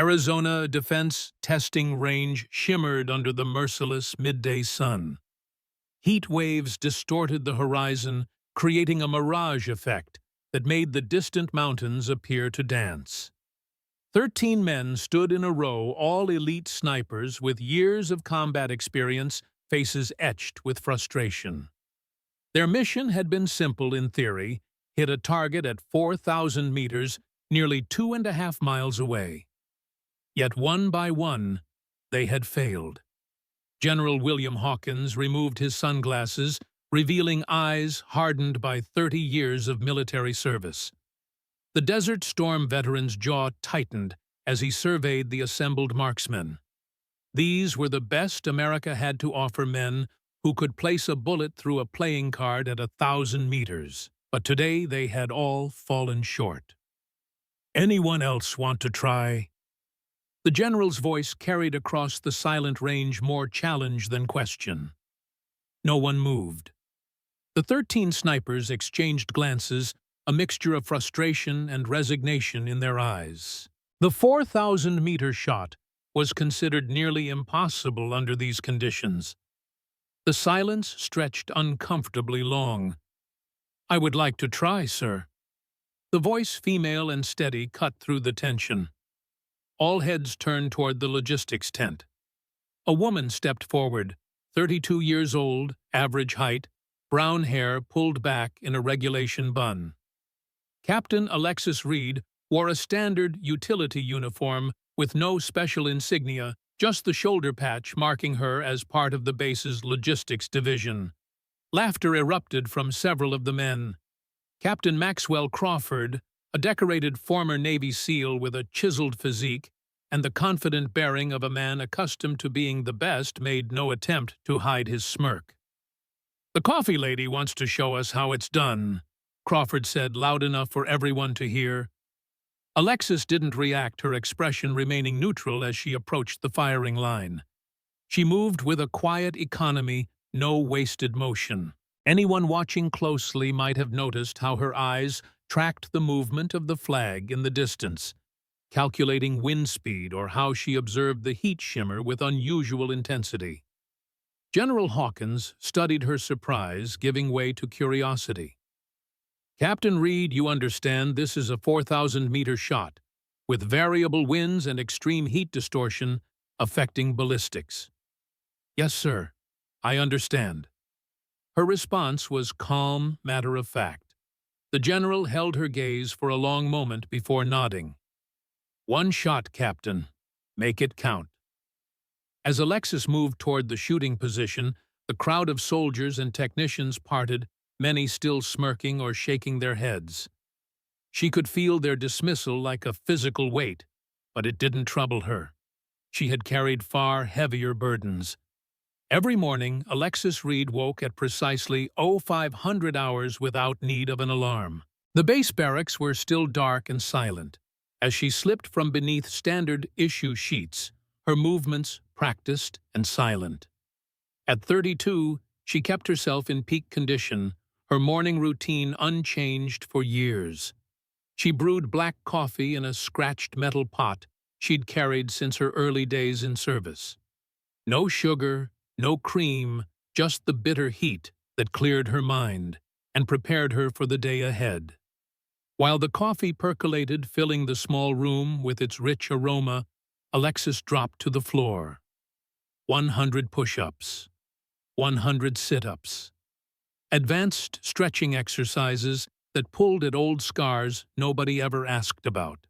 Arizona Defense Testing Range shimmered under the merciless midday sun. Heat waves distorted the horizon, creating a mirage effect that made the distant mountains appear to dance. 13 men stood in a row, all elite snipers with years of combat experience, faces etched with frustration. Their mission had been simple in theory: hit a target at 4,000 meters, nearly 2.5 miles away. Yet one by one, they had failed. General William Hawkins removed his sunglasses, revealing eyes hardened by 30 years of military service. The Desert Storm veteran's jaw tightened as he surveyed the assembled marksmen. These were the best America had to offer, men who could place a bullet through a playing card at 1,000 meters. But today they had all fallen short. "Anyone else want to try?" The general's voice carried across the silent range more challenge than question. No one moved. The 13 snipers exchanged glances, a mixture of frustration and resignation in their eyes. The 4,000-meter shot was considered nearly impossible under these conditions. The silence stretched uncomfortably long. "I would like to try, sir." The voice, female and steady, cut through the tension. All heads turned toward the logistics tent. A woman stepped forward, 32 years old, average height, brown hair pulled back in a regulation bun. Captain Alexis Reed wore a standard utility uniform with no special insignia, just the shoulder patch marking her as part of the base's logistics division. Laughter erupted from several of the men. Captain Maxwell Crawford, a decorated former Navy SEAL with a chiseled physique and the confident bearing of a man accustomed to being the best, made no attempt to hide his smirk. "The coffee lady wants to show us how it's done," Crawford said loud enough for everyone to hear. Alexis didn't react, her expression remaining neutral as she approached the firing line. She moved with a quiet economy, no wasted motion. Anyone watching closely might have noticed how her eyes tracked the movement of the flag in the distance, calculating wind speed, or how she observed the heat shimmer with unusual intensity. General Hawkins studied her surprise, giving way to curiosity. "Captain Reed, you understand this is a 4,000-meter shot, with variable winds and extreme heat distortion affecting ballistics." "Yes, sir. I understand." Her response was calm, matter-of-fact. The general held her gaze for a long moment before nodding. "One shot, Captain. Make it count." As Alexis moved toward the shooting position, the crowd of soldiers and technicians parted, many still smirking or shaking their heads. She could feel their dismissal like a physical weight, but it didn't trouble her. She had carried far heavier burdens. Every morning, Alexis Reed woke at precisely 0500 hours without need of an alarm. The base barracks were still dark and silent. As she slipped from beneath standard issue sheets, her movements practiced and silent. At 32, she kept herself in peak condition, her morning routine unchanged for years. She brewed black coffee in a scratched metal pot she'd carried since her early days in service. No sugar, no cream, just the bitter heat that cleared her mind and prepared her for the day ahead. While the coffee percolated, filling the small room with its rich aroma, Alexis dropped to the floor. 100 push-ups, 100 sit-ups, advanced stretching exercises that pulled at old scars nobody ever asked about.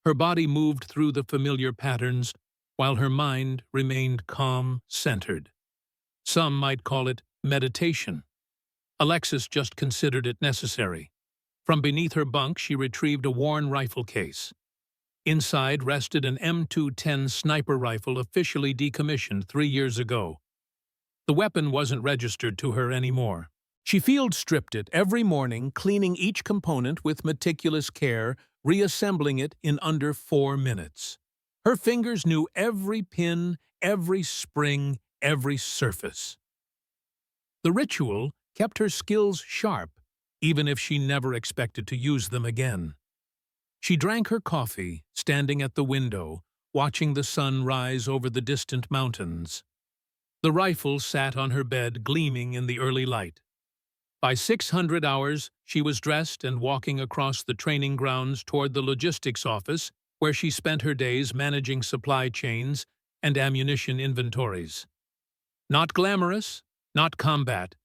Her body moved through the familiar patterns, while her mind remained calm, centered. Some might call it meditation. Alexis just considered it necessary. From beneath her bunk, she retrieved a worn rifle case. Inside rested an M210 sniper rifle officially decommissioned 3 years ago. The weapon wasn't registered to her anymore. She field-stripped it every morning, cleaning each component with meticulous care, reassembling it in under 4 minutes. Her fingers knew every pin, every spring, every surface. The ritual kept her skills sharp, even if she never expected to use them again. She drank her coffee, standing at the window, watching the sun rise over the distant mountains. The rifle sat on her bed, gleaming in the early light. By 600 hours, she was dressed and walking across the training grounds toward the logistics office, where she spent her days managing supply chains and ammunition inventories. Not glamorous, not combat,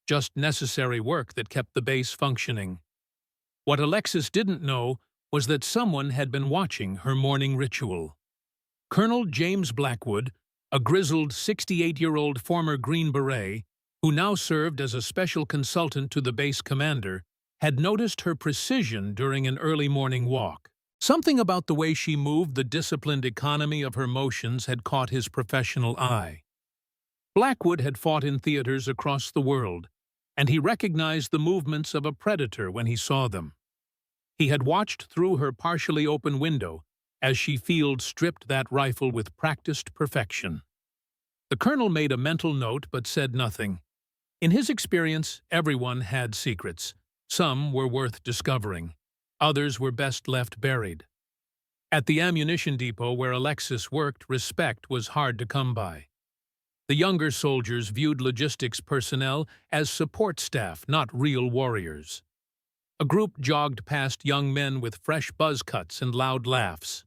just necessary work that kept the base functioning. What Alexis didn't know was that someone had been watching her morning ritual. Colonel James Blackwood, a grizzled 68-year-old former Green Beret, who now served as a special consultant to the base commander, had noticed her precision during an early morning walk. Something about the way she moved, the disciplined economy of her motions, had caught his professional eye. Blackwood had fought in theaters across the world, and he recognized the movements of a predator when he saw them. He had watched through her partially open window as she field-stripped that rifle with practiced perfection. The colonel made a mental note but said nothing. In his experience, everyone had secrets. Some were worth discovering. Others were best left buried. At the ammunition depot where Alexis worked, respect was hard to come by. The younger soldiers viewed logistics personnel as support staff, not real warriors. A group jogged past young men with fresh buzz cuts and loud laughs.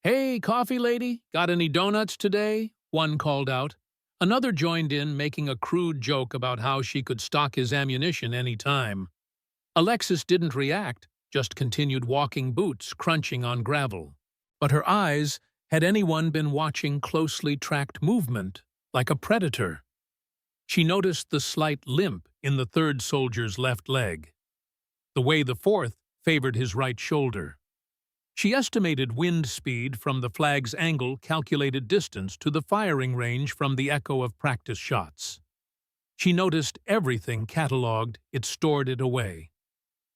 "Hey, coffee lady, got any donuts today?" one called out. Another joined in, making a crude joke about how she could stock his ammunition any time. Alexis didn't react, just continued walking, boots crunching on gravel. But her eyes, had anyone been watching closely tracked movement, like a predator? She noticed the slight limp in the third soldier's left leg, the way the fourth favored his right shoulder. She estimated wind speed from the flag's angle, calculated distance to the firing range from the echo of practice shots. She noticed everything catalogued, it stored it away.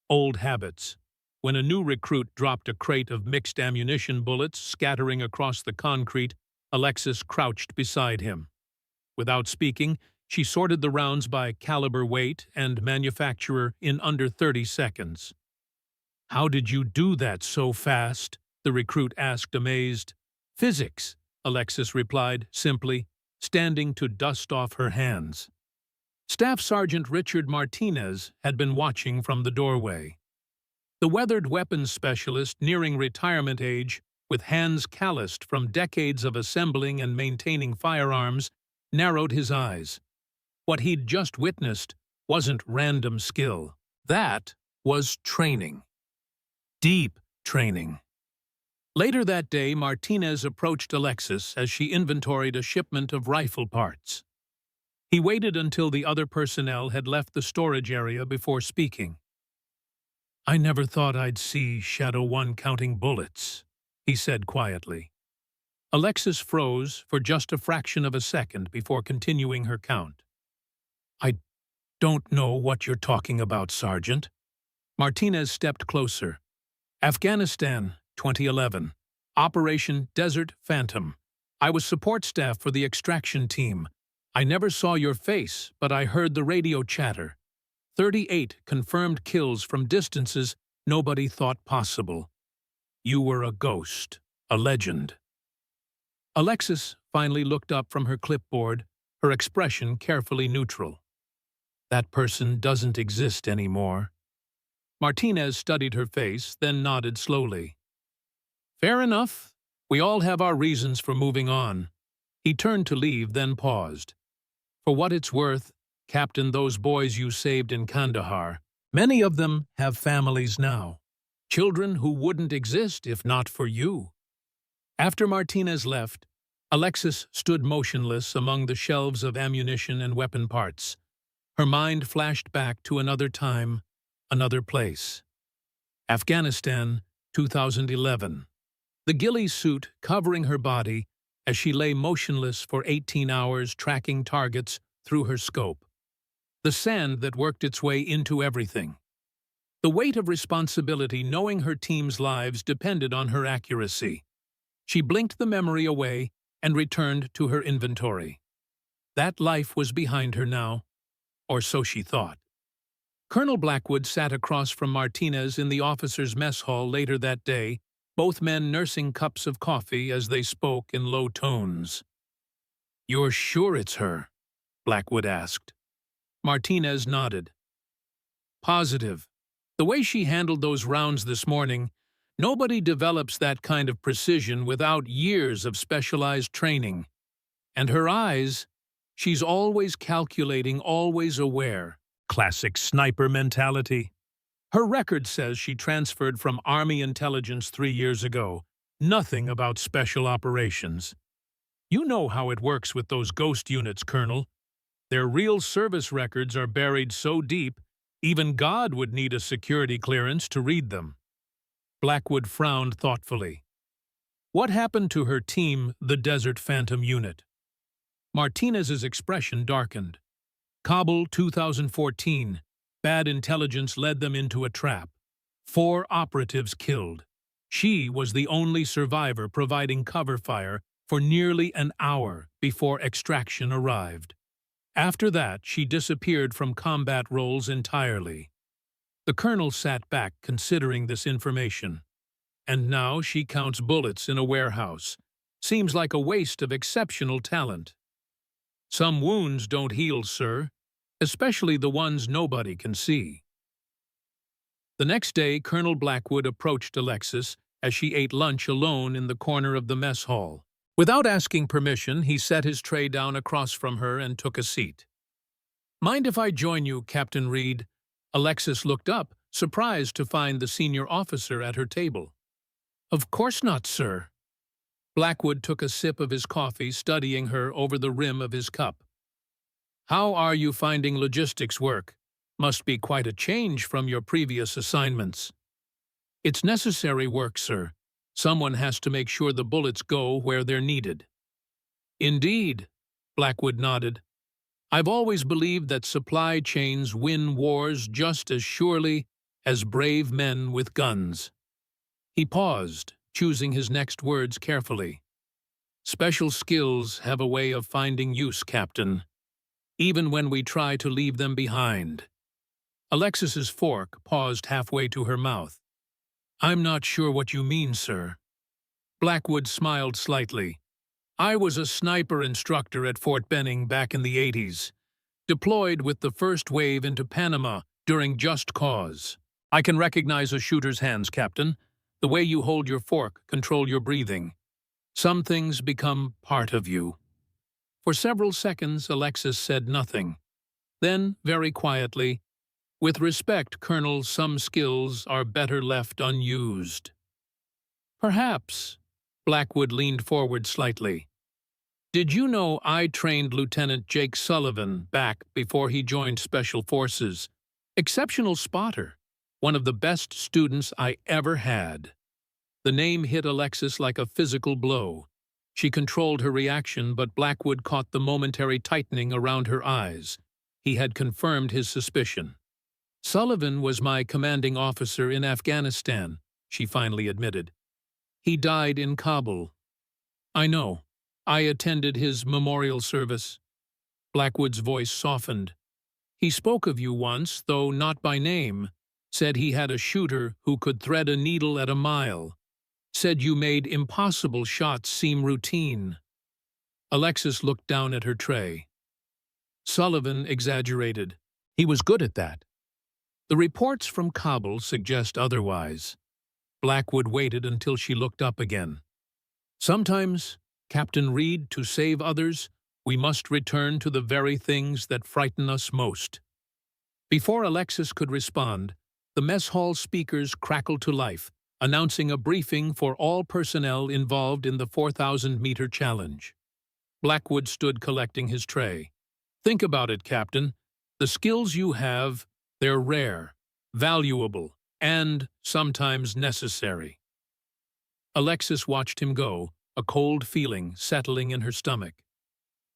Old habits. When a new recruit dropped a crate of mixed ammunition bullets scattering across the concrete, Alexis crouched beside him. Without speaking, she sorted the rounds by caliber, weight, and manufacturer in under 30 seconds. "How did you do that so fast?" the recruit asked, amazed. "Physics," Alexis replied, simply, standing to dust off her hands. Staff Sergeant Richard Martinez had been watching from the doorway. The weathered weapons specialist, nearing retirement age, with hands calloused from decades of assembling and maintaining firearms, narrowed his eyes. What he'd just witnessed wasn't random skill. That was training. Deep training. Later that day, Martinez approached Alexis as she inventoried a shipment of rifle parts. He waited until the other personnel had left the storage area before speaking. "I never thought I'd see Shadow One counting bullets," he said quietly. Alexis froze for just a fraction of a second before continuing her count. "I don't know what you're talking about, Sergeant." Martinez stepped closer. "Afghanistan, 2011. Operation Desert Phantom. I was support staff for the extraction team. I never saw your face, but I heard the radio chatter. 38 confirmed kills from distances nobody thought possible. You were a ghost, a legend." Alexis finally looked up from her clipboard, her expression carefully neutral. "That person doesn't exist anymore." Martinez studied her face, then nodded slowly. "Fair enough. We all have our reasons for moving on." He turned to leave, then paused. "For what it's worth, Captain, those boys you saved in Kandahar, many of them have families now. Children who wouldn't exist if not for you." After Martinez left, Alexis stood motionless among the shelves of ammunition and weapon parts. Her mind flashed back to another time, another place. Afghanistan, 2011. The ghillie suit covering her body as she lay motionless for 18 hours, tracking targets through her scope. The sand that worked its way into everything. The weight of responsibility, knowing her team's lives depended on her accuracy. She blinked the memory away and returned to her inventory. That life was behind her now, or so she thought. Colonel Blackwood sat across from Martinez in the officers' mess hall later that day, both men nursing cups of coffee as they spoke in low tones. "You're sure it's her?" Blackwood asked. Martinez nodded. "Positive. The way she handled those rounds this morning, nobody develops that kind of precision without years of specialized training. And her eyes, she's always calculating, always aware. Classic sniper mentality. Her record says she transferred from Army intelligence 3 years ago. Nothing about special operations. You know how it works with those ghost units, Colonel. Their real service records are buried so deep, even God would need a security clearance to read them." Blackwood frowned thoughtfully. "What happened to her team, the Desert Phantom Unit?" Martinez's expression darkened. "Kabul 2014. Bad intelligence led them into a trap. 4 operatives killed. She was the only survivor, providing cover fire for nearly an hour before extraction arrived. After that, she disappeared from combat roles entirely." The colonel sat back, considering this information. "And now she counts bullets in a warehouse. Seems like a waste of exceptional talent." "Some wounds don't heal, sir, especially the ones nobody can see." The next day, Colonel Blackwood approached Alexis as she ate lunch alone in the corner of the mess hall. Without asking permission, he set his tray down across from her and took a seat. "Mind if I join you, Captain Reed?" Alexis looked up, surprised to find the senior officer at her table. "Of course not, sir." Blackwood took a sip of his coffee, studying her over the rim of his cup. "How are you finding logistics work? Must be quite a change from your previous assignments." "It's necessary work, sir. Someone has to make sure the bullets go where they're needed." "Indeed," Blackwood nodded. "I've always believed that supply chains win wars just as surely as brave men with guns." He paused, choosing his next words carefully. "Special skills have a way of finding use, Captain, even when we try to leave them behind." Alexis's fork paused halfway to her mouth. "I'm not sure what you mean, sir." Blackwood smiled slightly. "I was a sniper instructor at Fort Benning back in the 80s, deployed with the first wave into Panama during Just Cause. I can recognize a shooter's hands, Captain. The way you hold your fork, control your breathing. Some things become part of you." For several seconds, Alexis said nothing. Then, very quietly, "With respect, Colonel, some skills are better left unused." "Perhaps." Blackwood leaned forward slightly. "Did you know I trained Lieutenant Jake Sullivan back before he joined Special Forces? Exceptional spotter. One of the best students I ever had." The name hit Alexis like a physical blow. She controlled her reaction, but Blackwood caught the momentary tightening around her eyes. He had confirmed his suspicion. "Sullivan was my commanding officer in Afghanistan," she finally admitted. "He died in Kabul." "I know. I attended his memorial service." Blackwood's voice softened. "He spoke of you once, though not by name. Said he had a shooter who could thread a needle at a mile. Said you made impossible shots seem routine." Alexis looked down at her tray. "Sullivan exaggerated. He was good at that. The reports from Kabul suggest otherwise." Blackwood waited until she looked up again. "Sometimes, Captain Reed, to save others, we must return to the very things that frighten us most." Before Alexis could respond, the mess hall speakers crackled to life, announcing a briefing for all personnel involved in the 4,000-meter challenge. Blackwood stood collecting his tray. "Think about it, Captain. The skills you have, they're rare, valuable, and sometimes necessary." Alexis watched him go, a cold feeling settling in her stomach.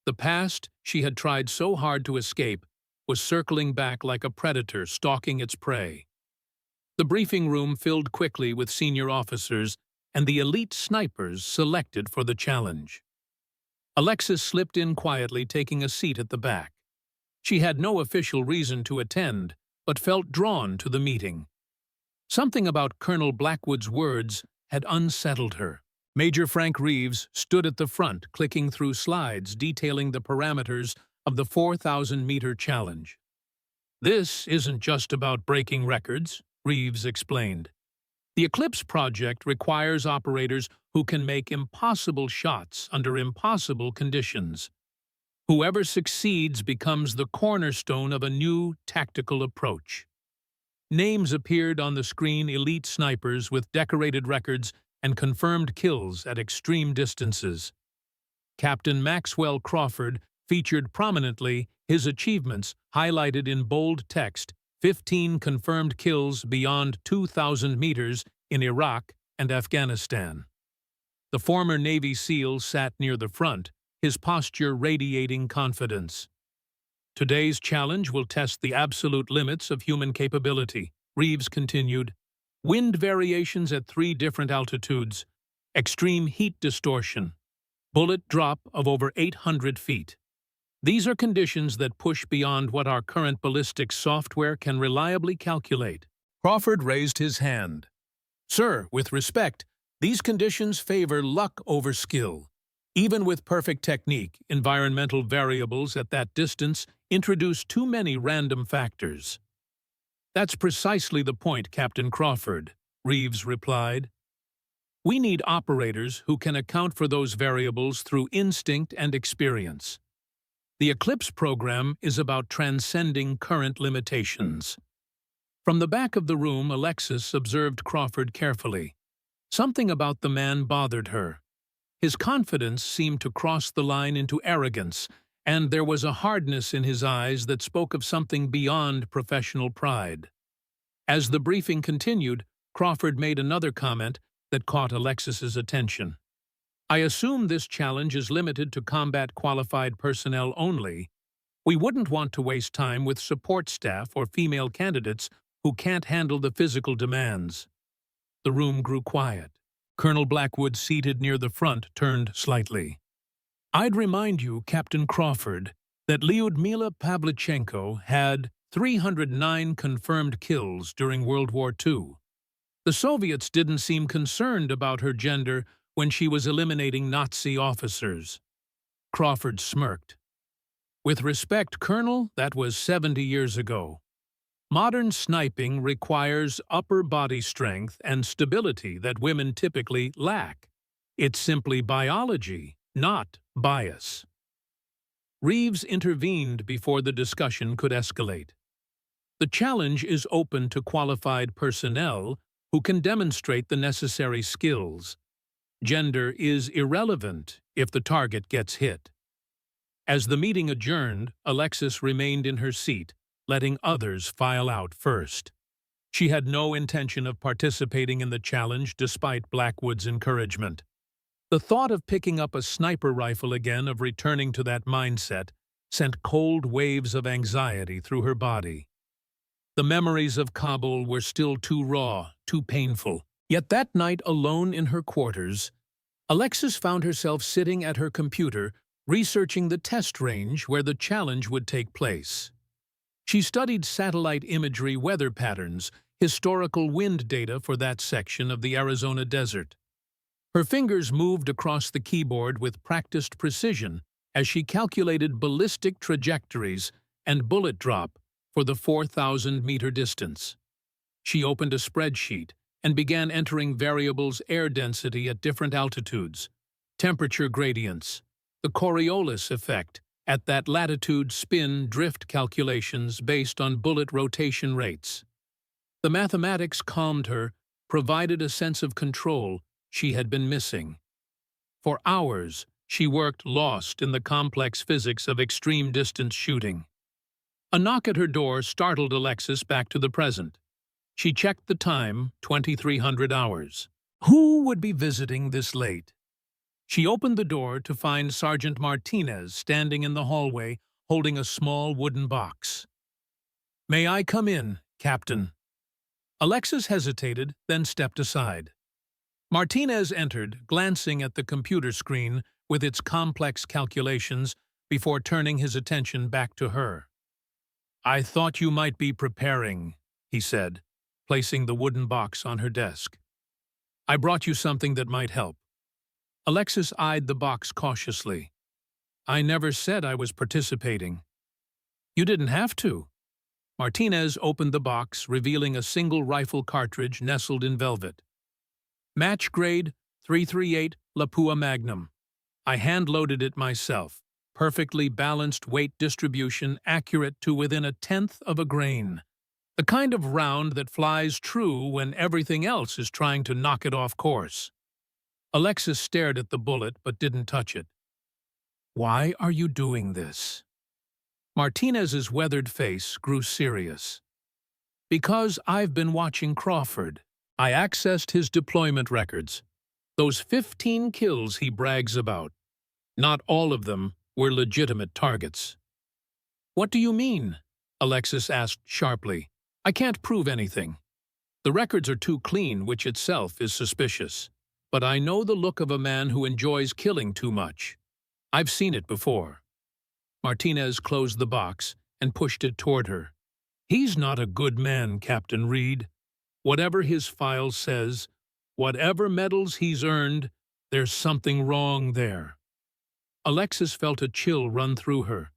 The past she had tried so hard to escape was circling back like a predator stalking its prey. The briefing room filled quickly with senior officers and the elite snipers selected for the challenge. Alexis slipped in quietly, taking a seat at the back. She had no official reason to attend, but felt drawn to the meeting. Something about Colonel Blackwood's words had unsettled her. Major Frank Reeves stood at the front, clicking through slides detailing the parameters of the 4,000-meter challenge. "This isn't just about breaking records," Reeves explained. "The Eclipse project requires operators who can make impossible shots under impossible conditions. Whoever succeeds becomes the cornerstone of a new tactical approach." Names appeared on the screen: elite snipers with decorated records and confirmed kills at extreme distances. Captain Maxwell Crawford featured prominently, his achievements highlighted in bold text: 15 confirmed kills beyond 2,000 meters in Iraq and Afghanistan. The former Navy SEAL sat near the front, his posture radiating confidence. "Today's challenge will test the absolute limits of human capability," Reeves continued. "Wind variations at 3 different altitudes, extreme heat distortion, bullet drop of over 800 feet. These are conditions that push beyond what our current ballistics software can reliably calculate." Crawford raised his hand. "Sir, with respect, these conditions favor luck over skill. Even with perfect technique, environmental variables at that distance introduce too many random factors." "That's precisely the point, Captain Crawford," Reeves replied. "We need operators who can account for those variables through instinct and experience. The Eclipse program is about transcending current limitations." From the back of the room, Alexis observed Crawford carefully. Something about the man bothered her. His confidence seemed to cross the line into arrogance, and there was a hardness in his eyes that spoke of something beyond professional pride. As the briefing continued, Crawford made another comment that caught Alexis's attention. "I assume this challenge is limited to combat-qualified personnel only. We wouldn't want to waste time with support staff or female candidates who can't handle the physical demands." The room grew quiet. Colonel Blackwood, seated near the front, turned slightly. "I'd remind you, Captain Crawford, that Lyudmila Pavlichenko had 309 confirmed kills during World War II. The Soviets didn't seem concerned about her gender when she was eliminating Nazi officers." Crawford smirked. "With respect, Colonel, that was 70 years ago. Modern sniping requires upper body strength and stability that women typically lack. It's simply biology, not bias." Reeves intervened before the discussion could escalate. "The challenge is open to qualified personnel who can demonstrate the necessary skills. Gender is irrelevant if the target gets hit." As the meeting adjourned, Alexis remained in her seat, letting others file out first. She had no intention of participating in the challenge despite Blackwood's encouragement. The thought of picking up a sniper rifle again, of returning to that mindset, sent cold waves of anxiety through her body. The memories of Kabul were still too raw, too painful. Yet that night, alone in her quarters, Alexis found herself sitting at her computer, researching the test range where the challenge would take place. She studied satellite imagery, weather patterns, historical wind data for that section of the Arizona desert. Her fingers moved across the keyboard with practiced precision as she calculated ballistic trajectories and bullet drop for the 4,000-meter distance. She opened a spreadsheet and began entering variables: air density at different altitudes, temperature gradients, the Coriolis effect at that latitude, spin drift calculations based on bullet rotation rates. The mathematics calmed her, provided a sense of control she had been missing. For hours, she worked, lost in the complex physics of extreme distance shooting. A knock at her door startled Alexis back to the present. She checked the time, 2300 hours. Who would be visiting this late? She opened the door to find Sergeant Martinez standing in the hallway, holding a small wooden box. "May I come in, Captain?" Alexis hesitated, then stepped aside. Martinez entered, glancing at the computer screen with its complex calculations before turning his attention back to her. "I thought you might be preparing," he said, placing the wooden box on her desk. "I brought you something that might help." Alexis eyed the box cautiously. "I never said I was participating." "You didn't have to." Martinez opened the box, revealing a single rifle cartridge nestled in velvet. "Match grade 338 Lapua Magnum. I hand-loaded it myself. Perfectly balanced weight distribution, accurate to within a tenth of a grain. The kind of round that flies true when everything else is trying to knock it off course." Alexis stared at the bullet but didn't touch it. "Why are you doing this?" Martinez's weathered face grew serious. "Because I've been watching Crawford. I accessed his deployment records. Those 15 kills he brags about. Not all of them were legitimate targets." "What do you mean?" Alexis asked sharply. "I can't prove anything. The records are too clean, which itself is suspicious. But I know the look of a man who enjoys killing too much. I've seen it before." Martinez closed the box and pushed it toward her. "He's not a good man, Captain Reed. Whatever his file says, whatever medals he's earned, there's something wrong there." Alexis felt a chill run through her.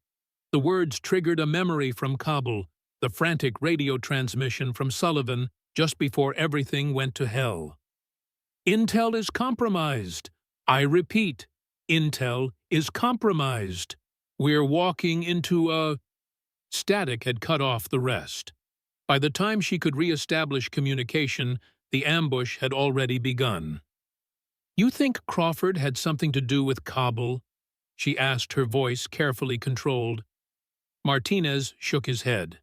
The words triggered a memory from Kabul, the frantic radio transmission from Sullivan just before everything went to hell. "Intel is compromised. I repeat, Intel is compromised. We're walking into a—" Static had cut off the rest. By the time she could re-establish communication, the ambush had already begun. "You think Crawford had something to do with Kabul?" she asked, her voice carefully controlled. Martinez shook his head.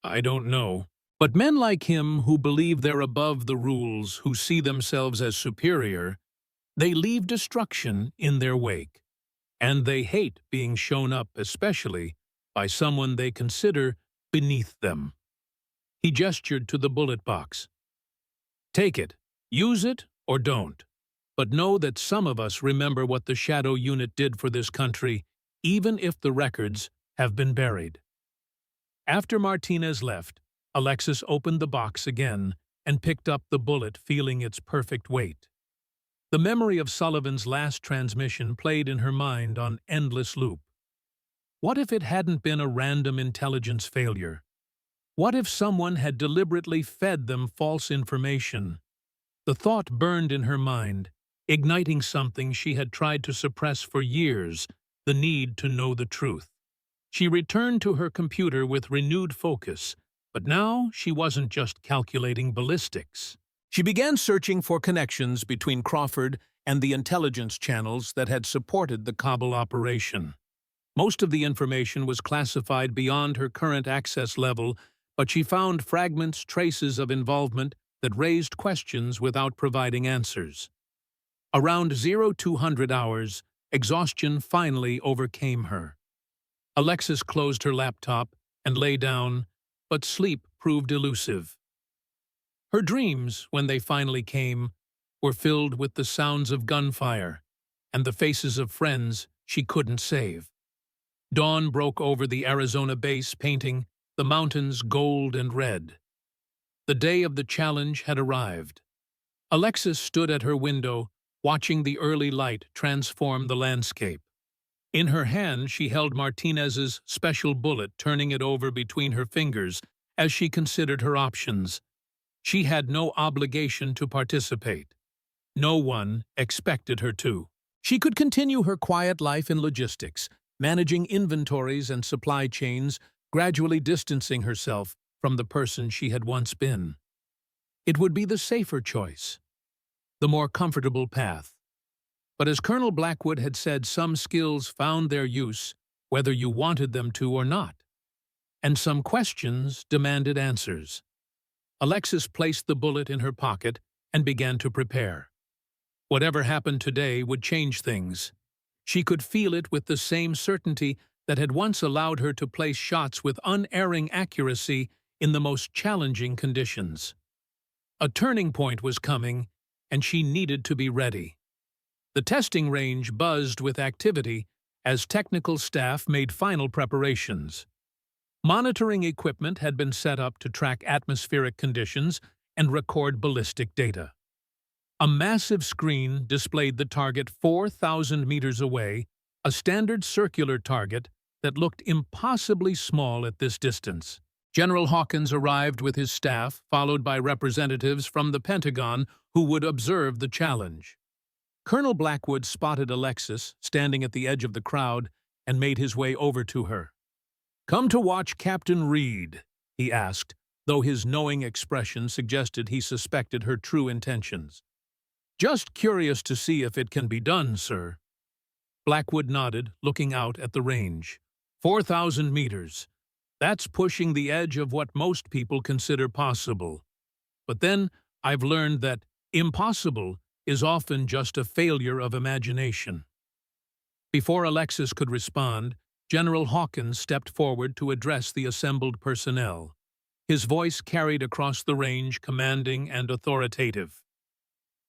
"I don't know. But men like him who believe they're above the rules, who see themselves as superior, they leave destruction in their wake. And they hate being shown up, especially by someone they consider beneath them." He gestured to the bullet box. "Take it. Use it or don't. But know that some of us remember what the Shadow Unit did for this country, even if the records have been buried." After Martinez left, Alexis opened the box again and picked up the bullet, feeling its perfect weight. The memory of Sullivan's last transmission played in her mind on endless loop. What if it hadn't been a random intelligence failure? What if someone had deliberately fed them false information? The thought burned in her mind, igniting something she had tried to suppress for years, the need to know the truth. She returned to her computer with renewed focus, but now she wasn't just calculating ballistics. She began searching for connections between Crawford and the intelligence channels that had supported the Kabul operation. Most of the information was classified beyond her current access level, but she found fragments, traces of involvement that raised questions without providing answers. Around 0200 hours, exhaustion finally overcame her. Alexis closed her laptop and lay down, but sleep proved elusive. Her dreams, when they finally came, were filled with the sounds of gunfire and the faces of friends she couldn't save. Dawn broke over the Arizona base, painting the mountains gold and red. The day of the challenge had arrived. Alexis stood at her window, watching the early light transform the landscape. In her hand, she held Martinez's special bullet, turning it over between her fingers as she considered her options. She had no obligation to participate. No one expected her to. She could continue her quiet life in logistics, managing inventories and supply chains, gradually distancing herself from the person she had once been. It would be the safer choice, the more comfortable path. But as Colonel Blackwood had said, some skills found their use whether you wanted them to or not. And some questions demanded answers. Alexis placed the bullet in her pocket and began to prepare. Whatever happened today would change things. She could feel it with the same certainty that had once allowed her to place shots with unerring accuracy in the most challenging conditions. A turning point was coming, and she needed to be ready. The testing range buzzed with activity as technical staff made final preparations. Monitoring equipment had been set up to track atmospheric conditions and record ballistic data. A massive screen displayed the target 4,000 meters away, a standard circular target that looked impossibly small at this distance. General Hawkins arrived with his staff, followed by representatives from the Pentagon who would observe the challenge. Colonel Blackwood spotted Alexis standing at the edge of the crowd and made his way over to her. "Come to watch Captain Reed," he asked, though his knowing expression suggested he suspected her true intentions. "Just curious to see if it can be done, sir." Blackwood nodded, looking out at the range. 4,000 meters. That's pushing the edge of what most people consider possible. But then I've learned that impossible is often just a failure of imagination. Before Alexis could respond, General Hawkins stepped forward to address the assembled personnel. His voice carried across the range, commanding and authoritative.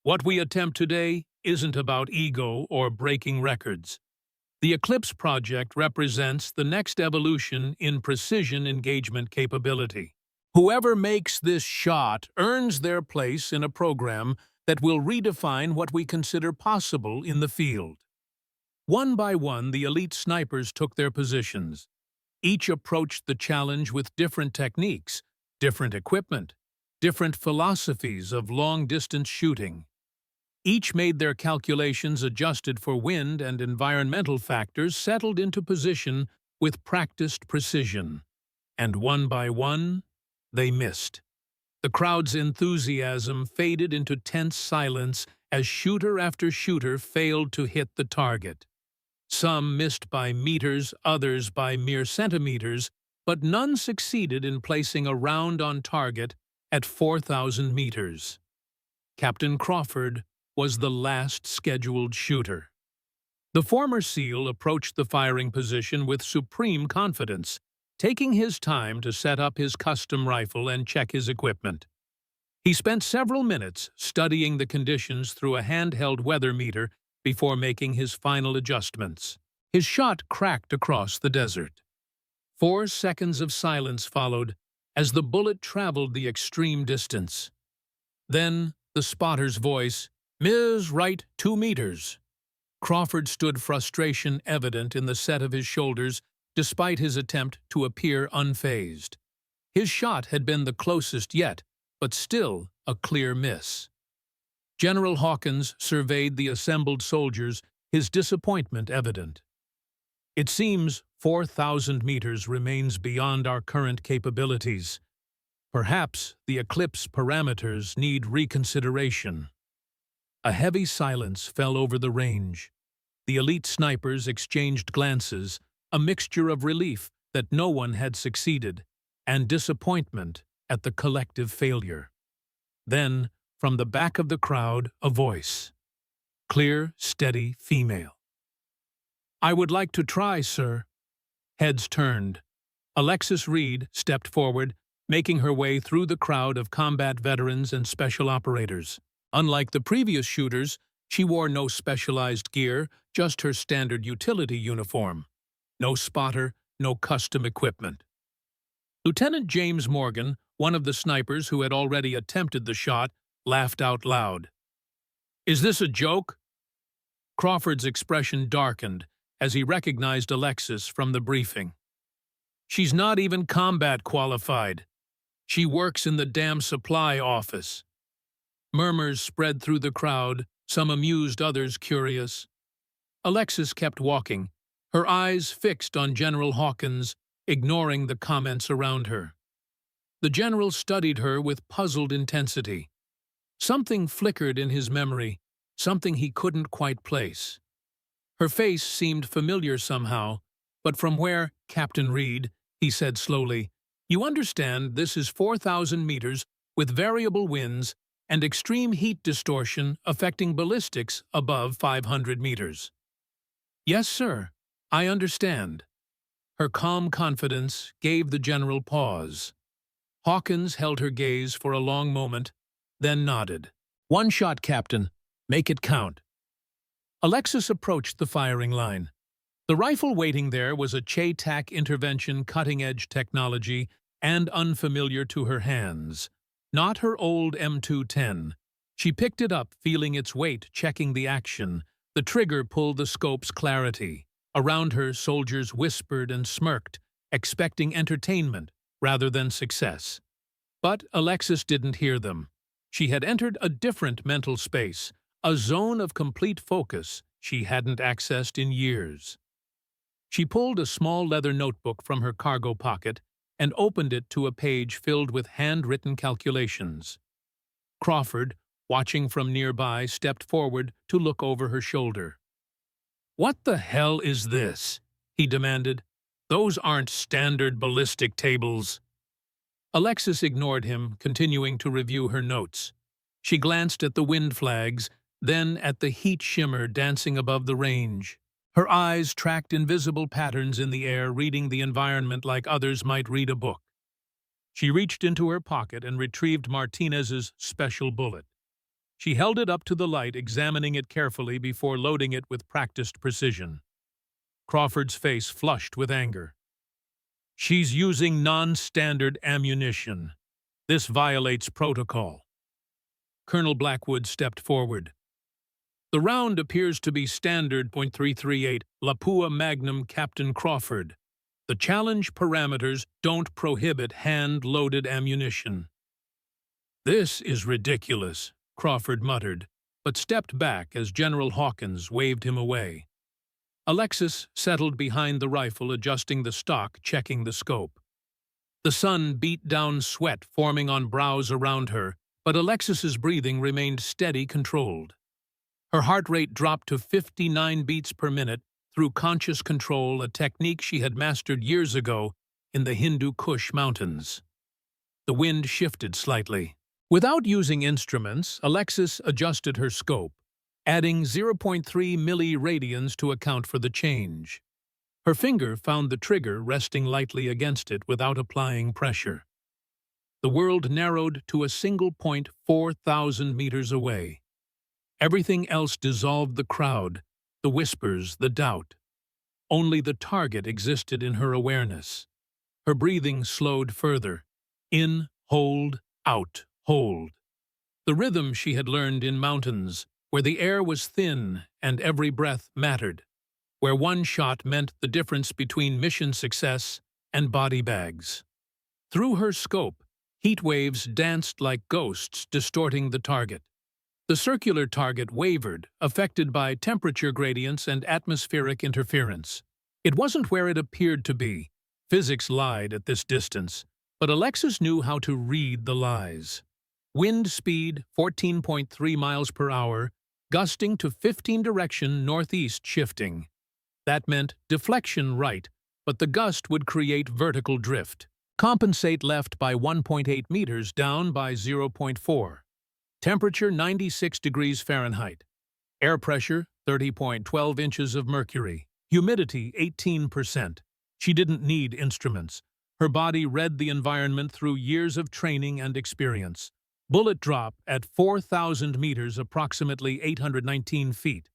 "What we attempt today isn't about ego or breaking records. The Eclipse project represents the next evolution in precision engagement capability. Whoever makes this shot earns their place in a program that will redefine what we consider possible in the field." One by one, the elite snipers took their positions. Each approached the challenge with different techniques, different equipment, different philosophies of long-distance shooting. Each made their calculations adjusted for wind and environmental factors settled into position with practiced precision. And one by one, they missed. The crowd's enthusiasm faded into tense silence as shooter after shooter failed to hit the target. Some missed by meters, others by mere centimeters, but none succeeded in placing a round on target at 4,000 meters. Captain Crawford was the last scheduled shooter. The former SEAL approached the firing position with supreme confidence, taking his time to set up his custom rifle and check his equipment. He spent several minutes studying the conditions through a handheld weather meter before making his final adjustments. His shot cracked across the desert. 4 seconds of silence followed as the bullet traveled the extreme distance. Then the spotter's voice, "Ms. Right, 2 meters." Crawford stood, frustration evident in the set of his shoulders, despite his attempt to appear unfazed. His shot had been the closest yet, but still a clear miss. General Hawkins surveyed the assembled soldiers, his disappointment evident. "It seems 4,000 meters remains beyond our current capabilities. Perhaps the Eclipse parameters need reconsideration." A heavy silence fell over the range. The elite snipers exchanged glances, a mixture of relief that no one had succeeded and disappointment at the collective failure. Then, from the back of the crowd, a voice. Clear, steady, female. "I would like to try, sir." Heads turned. Alexis Reed stepped forward, making her way through the crowd of combat veterans and special operators. Unlike the previous shooters, she wore no specialized gear, just her standard utility uniform. No spotter, no custom equipment. Lieutenant James Morgan, one of the snipers who had already attempted the shot, laughed out loud. "Is this a joke?" Crawford's expression darkened as he recognized Alexis from the briefing. "She's not even combat qualified. She works in the damn supply office." Murmurs spread through the crowd, some amused, others curious. Alexis kept walking, her eyes fixed on General Hawkins, ignoring the comments around her. The general studied her with puzzled intensity. Something flickered in his memory, something he couldn't quite place. Her face seemed familiar somehow, but from where, Captain Reed, he said slowly, "You understand this is 4,000 meters with variable winds and extreme heat distortion affecting ballistics above 500 meters. "Yes, sir, I understand." Her calm confidence gave the general pause. Hawkins held her gaze for a long moment, then nodded. "One shot, Captain. Make it count." Alexis approached the firing line. The rifle waiting there was a Ch-Tac intervention cutting-edge technology and unfamiliar to her hands. Not her old M210. She picked it up, feeling its weight, checking the action. The trigger pulled the scope's clarity. Around her, soldiers whispered and smirked, expecting entertainment rather than success. But Alexis didn't hear them. She had entered a different mental space, a zone of complete focus she hadn't accessed in years. She pulled a small leather notebook from her cargo pocket and opened it to a page filled with handwritten calculations. Crawford, watching from nearby, stepped forward to look over her shoulder. "What the hell is this?" he demanded. "Those aren't standard ballistic tables." Alexis ignored him, continuing to review her notes. She glanced at the wind flags, then at the heat shimmer dancing above the range. Her eyes tracked invisible patterns in the air, reading the environment like others might read a book. She reached into her pocket and retrieved Martinez's special bullet. She held it up to the light, examining it carefully before loading it with practiced precision. Crawford's face flushed with anger. "She's using non-standard ammunition. This violates protocol." Colonel Blackwood stepped forward. "The round appears to be standard .338 Lapua Magnum, Captain Crawford. The challenge parameters don't prohibit hand-loaded ammunition." "This is ridiculous," Crawford muttered, but stepped back as General Hawkins waved him away. Alexis settled behind the rifle, adjusting the stock, checking the scope. The sun beat down, sweat forming on brows around her, but Alexis's breathing remained steady, controlled. Her heart rate dropped to 59 beats per minute through conscious control, a technique she had mastered years ago in the Hindu Kush Mountains. The wind shifted slightly. Without using instruments, Alexis adjusted her scope, adding 0.3 milliradians to account for the change. Her finger found the trigger, resting lightly against it without applying pressure. The world narrowed to a single point 4,000 meters away. Everything else dissolved: the crowd, the whispers, the doubt. Only the target existed in her awareness. Her breathing slowed further. In, hold, out, hold. The rhythm she had learned in mountains, where the air was thin and every breath mattered, where one shot meant the difference between mission success and body bags. Through her scope, heat waves danced like ghosts, distorting the target. The circular target wavered, affected by temperature gradients and atmospheric interference. It wasn't where it appeared to be. Physics lied at this distance, but Alexis knew how to read the lies. Wind speed 14.3 miles per hour, gusting to 15 direction northeast, shifting. That meant deflection right, but the gust would create vertical drift. Compensate left by 1.8 meters, down by 0.4. Temperature 96 degrees Fahrenheit. Air pressure 30.12 inches of mercury. Humidity 18%. She didn't need instruments. Her body read the environment through years of training and experience. Bullet drop at 4,000 meters, approximately 819 feet.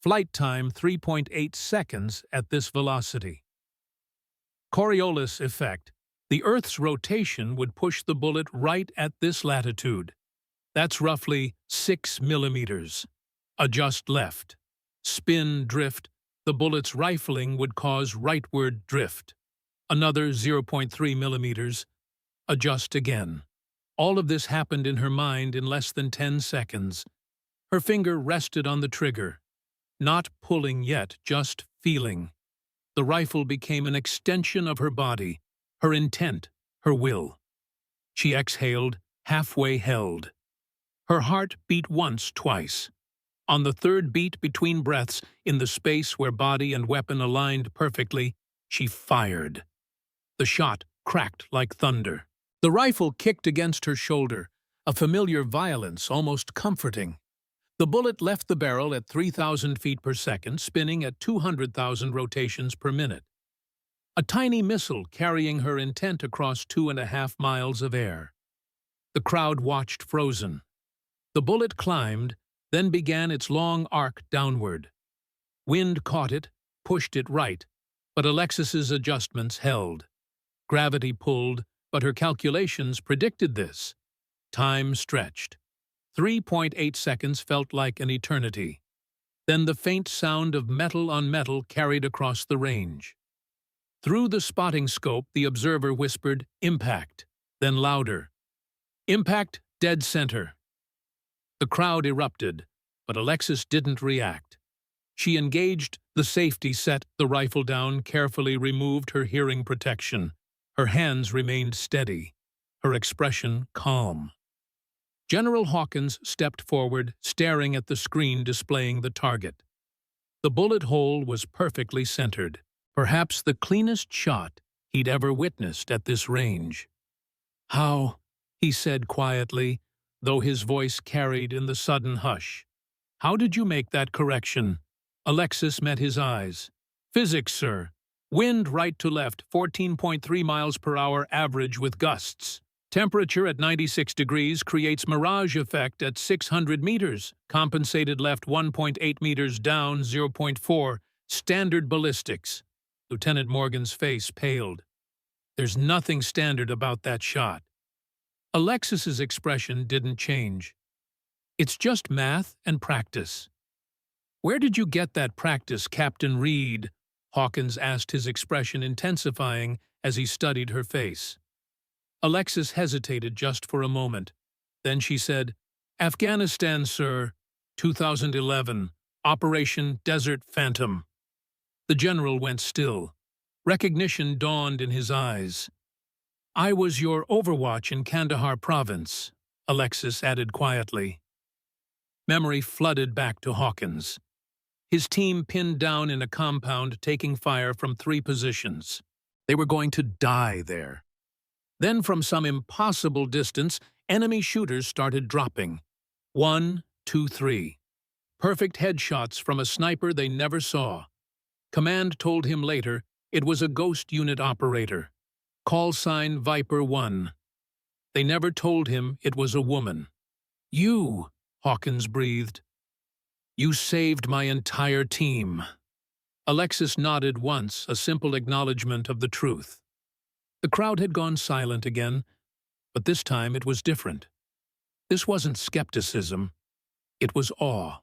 Flight time 3.8 seconds at this velocity. Coriolis effect. The Earth's rotation would push the bullet right at this latitude. That's roughly 6 millimeters. Adjust left. Spin, drift. The bullet's rifling would cause rightward drift. Another 0.3 millimeters. Adjust again. All of this happened in her mind in less than 10 seconds. Her finger rested on the trigger. Not pulling yet, just feeling. The rifle became an extension of her body, her intent, her will. She exhaled, halfway held. Her heart beat once, twice. On the third beat, between breaths, in the space where body and weapon aligned perfectly, she fired. The shot cracked like thunder. The rifle kicked against her shoulder, a familiar violence, almost comforting. The bullet left the barrel at 3,000 feet per second, spinning at 200,000 rotations per minute. A tiny missile carrying her intent across 2.5 miles of air. The crowd watched, frozen. The bullet climbed, then began its long arc downward. Wind caught it, pushed it right, but Alexis's adjustments held. Gravity pulled, but her calculations predicted this. Time stretched. 3.8 seconds felt like an eternity. Then the faint sound of metal on metal carried across the range. Through the spotting scope, the observer whispered, "Impact," then louder. "Impact, dead center." The crowd erupted, but Alexis didn't react. She engaged the safety set, the rifle down, carefully removed her hearing protection. Her hands remained steady, her expression calm. General Hawkins stepped forward, staring at the screen displaying the target. The bullet hole was perfectly centered, perhaps the cleanest shot he'd ever witnessed at this range. "How?" he said quietly, though his voice carried in the sudden hush. "How did you make that correction?" Alexis met his eyes. "Physics, sir. Wind right to left, 14.3 miles per hour average with gusts. Temperature at 96 degrees creates mirage effect at 600 meters. Compensated left 1.8 meters down, 0.4. Standard ballistics." Lieutenant Morgan's face paled. "There's nothing standard about that shot." Alexis's expression didn't change. "It's just math and practice." "Where did you get that practice, Captain Reed?" Hawkins asked, his expression intensifying as he studied her face. Alexis hesitated just for a moment. Then she said, "Afghanistan, sir, 2011, Operation Desert Phantom." The general went still. Recognition dawned in his eyes. "I was your overwatch in Kandahar province," Alexis added quietly. Memory flooded back to Hawkins. His team pinned down in a compound, taking fire from 3 positions. They were going to die there. Then from some impossible distance, enemy shooters started dropping. 1, 2, 3. Perfect headshots from a sniper they never saw. Command told him later it was a ghost unit operator. Call sign Viper 1. They never told him it was a woman. "You," Hawkins breathed. "You saved my entire team." Alexis nodded once, a simple acknowledgement of the truth. The crowd had gone silent again, but this time it was different. This wasn't skepticism, it was awe.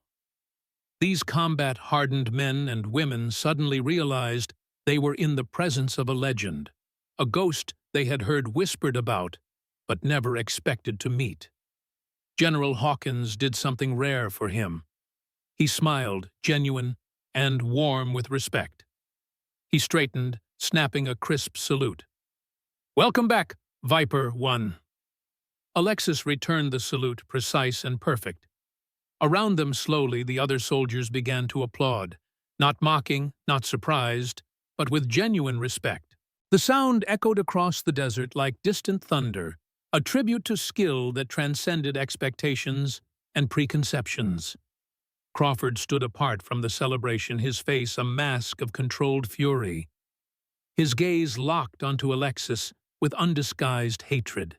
These combat-hardened men and women suddenly realized they were in the presence of a legend, a ghost they had heard whispered about, but never expected to meet. General Hawkins did something rare for him. He smiled, genuine and warm with respect. He straightened, snapping a crisp salute. "Welcome back, Viper 1." Alexis returned the salute, precise and perfect. Around them slowly the other soldiers began to applaud, not mocking, not surprised, but with genuine respect. The sound echoed across the desert like distant thunder, a tribute to skill that transcended expectations and preconceptions. Crawford stood apart from the celebration, his face a mask of controlled fury. His gaze locked onto Alexis with undisguised hatred.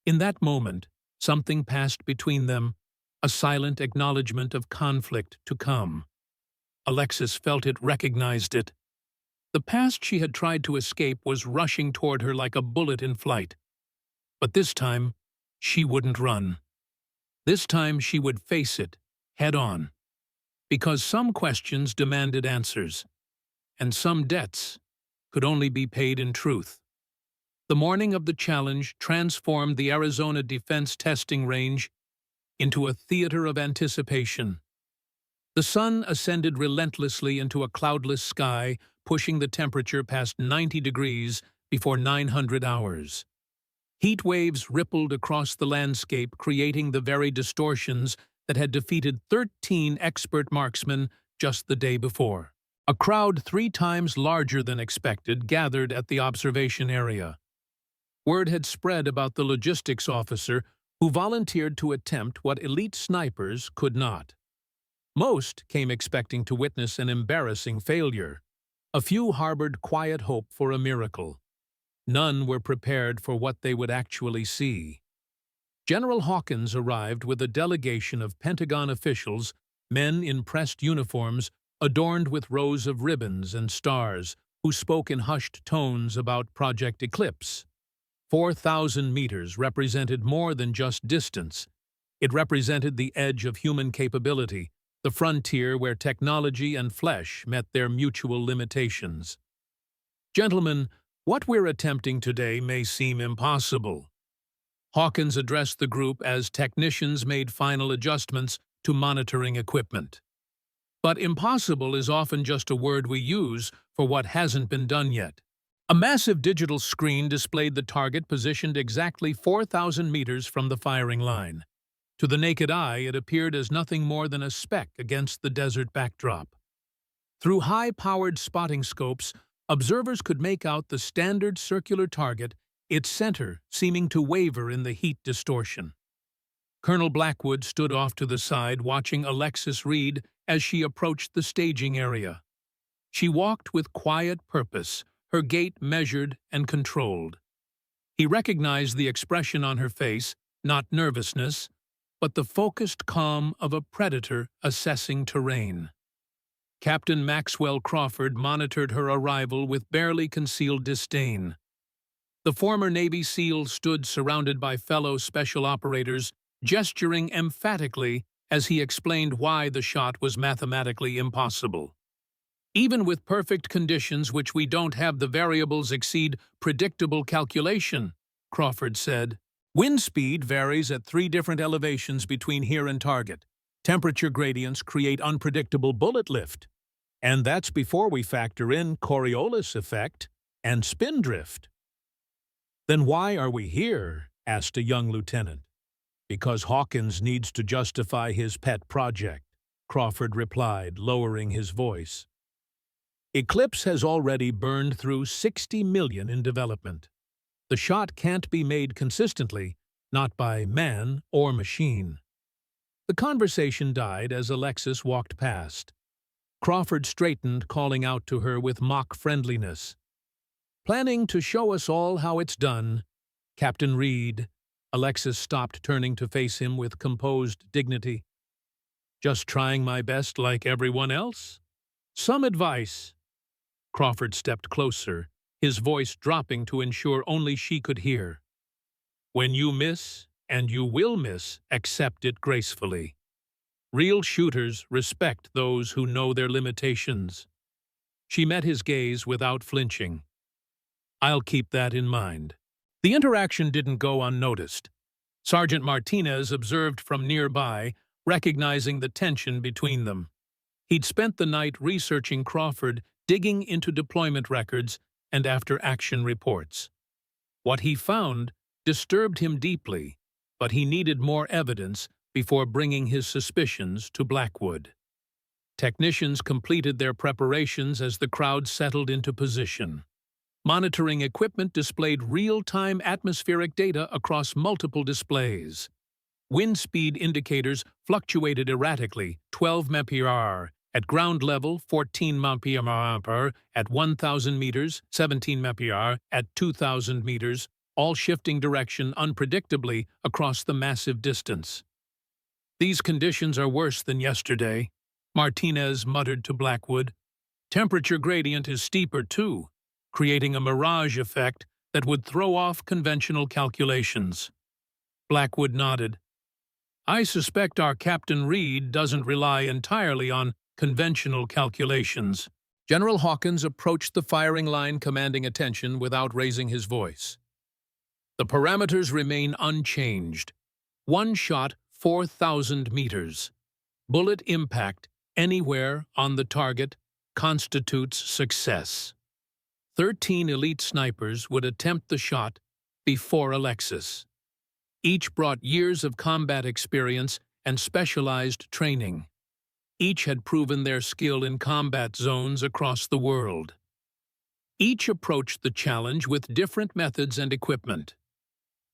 In that moment, something passed between them, a silent acknowledgement of conflict to come. Alexis felt it, recognized it. The past she had tried to escape was rushing toward her like a bullet in flight. But this time, she wouldn't run. This time she would face it, head on. Because some questions demanded answers, and some debts could only be paid in truth. The morning of the challenge transformed the Arizona Defense Testing Range into a theater of anticipation. The sun ascended relentlessly into a cloudless sky, pushing the temperature past 90 degrees before 900 hours. Heat waves rippled across the landscape, creating the very distortions that had defeated 13 expert marksmen just the day before. A crowd 3 times larger than expected gathered at the observation area. Word had spread about the logistics officer who volunteered to attempt what elite snipers could not. Most came expecting to witness an embarrassing failure. A few harbored quiet hope for a miracle. None were prepared for what they would actually see. General Hawkins arrived with a delegation of Pentagon officials, men in pressed uniforms, adorned with rows of ribbons and stars, who spoke in hushed tones about Project Eclipse. 4,000 meters represented more than just distance. It represented the edge of human capability, the frontier where technology and flesh met their mutual limitations. Gentlemen, what we're attempting today may seem impossible. Hawkins addressed the group as technicians made final adjustments to monitoring equipment. But impossible is often just a word we use for what hasn't been done yet. A massive digital screen displayed the target positioned exactly 4,000 meters from the firing line. To the naked eye, it appeared as nothing more than a speck against the desert backdrop. Through high-powered spotting scopes, observers could make out the standard circular target, its center seeming to waver in the heat distortion. Colonel Blackwood stood off to the side, watching Alexis Reed as she approached the staging area. She walked with quiet purpose, her gait measured and controlled. He recognized the expression on her face, not nervousness, but the focused calm of a predator assessing terrain. Captain Maxwell Crawford monitored her arrival with barely concealed disdain. The former Navy SEAL stood surrounded by fellow special operators, gesturing emphatically as he explained why the shot was mathematically impossible. Even with perfect conditions which we don't have, the variables exceed predictable calculation, Crawford said. Wind speed varies at 3 different elevations between here and target. Temperature gradients create unpredictable bullet lift. And that's before we factor in Coriolis effect and spin drift. Then why are we here? Asked a young lieutenant. Because Hawkins needs to justify his pet project, Crawford replied, lowering his voice. Eclipse has already burned through 60 million in development. The shot can't be made consistently, not by man or machine. The conversation died as Alexis walked past. Crawford straightened, calling out to her with mock friendliness. Planning to show us all how it's done, Captain Reed. Alexis stopped, turning to face him with composed dignity. Just trying my best like everyone else? Some advice. Crawford stepped closer, his voice dropping to ensure only she could hear. When you miss, and you will miss, accept it gracefully. Real shooters respect those who know their limitations. She met his gaze without flinching. I'll keep that in mind. The interaction didn't go unnoticed. Sergeant Martinez observed from nearby, recognizing the tension between them. He'd spent the night researching Crawford, digging into deployment records and after-action reports. What he found disturbed him deeply, but he needed more evidence before bringing his suspicions to Blackwood. Technicians completed their preparations as the crowd settled into position. Monitoring equipment displayed real-time atmospheric data across multiple displays. Wind speed indicators fluctuated erratically, 12 mph, at ground level, 14 mph, at 1,000 meters, 17 mph, at 2,000 meters, all shifting direction unpredictably across the massive distance. These conditions are worse than yesterday, Martinez muttered to Blackwood. Temperature gradient is steeper too, creating a mirage effect that would throw off conventional calculations. Blackwood nodded. I suspect our Captain Reed doesn't rely entirely on conventional calculations. General Hawkins approached the firing line, commanding attention without raising his voice. The parameters remain unchanged. One shot, 4,000 meters. Bullet impact anywhere on the target constitutes success. 13 elite snipers would attempt the shot before Alexis. Each brought years of combat experience and specialized training. Each had proven their skill in combat zones across the world. Each approached the challenge with different methods and equipment.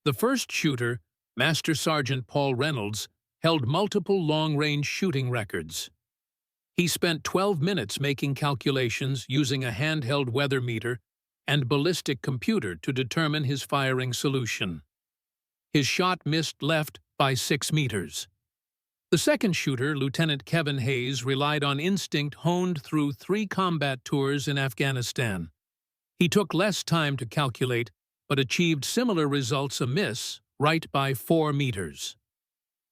The first shooter, Master Sergeant Paul Reynolds, held multiple long-range shooting records. He spent 12 minutes making calculations using a handheld weather meter and ballistic computer to determine his firing solution. His shot missed left by 6 meters. The second shooter, Lieutenant Kevin Hayes, relied on instinct honed through 3 combat tours in Afghanistan. He took less time to calculate, but achieved similar results amiss, right by 4 meters.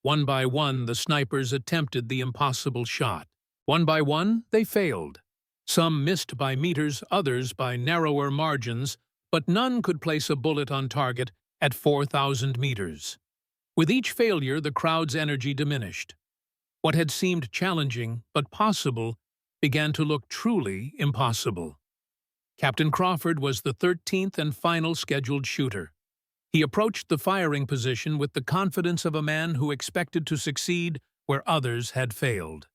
One by one, the snipers attempted the impossible shot. One by one, they failed. Some missed by meters, others by narrower margins, but none could place a bullet on target at 4,000 meters. With each failure, the crowd's energy diminished. What had seemed challenging but possible began to look truly impossible. Captain Crawford was the 13th and final scheduled shooter. He approached the firing position with the confidence of a man who expected to succeed where others had failed.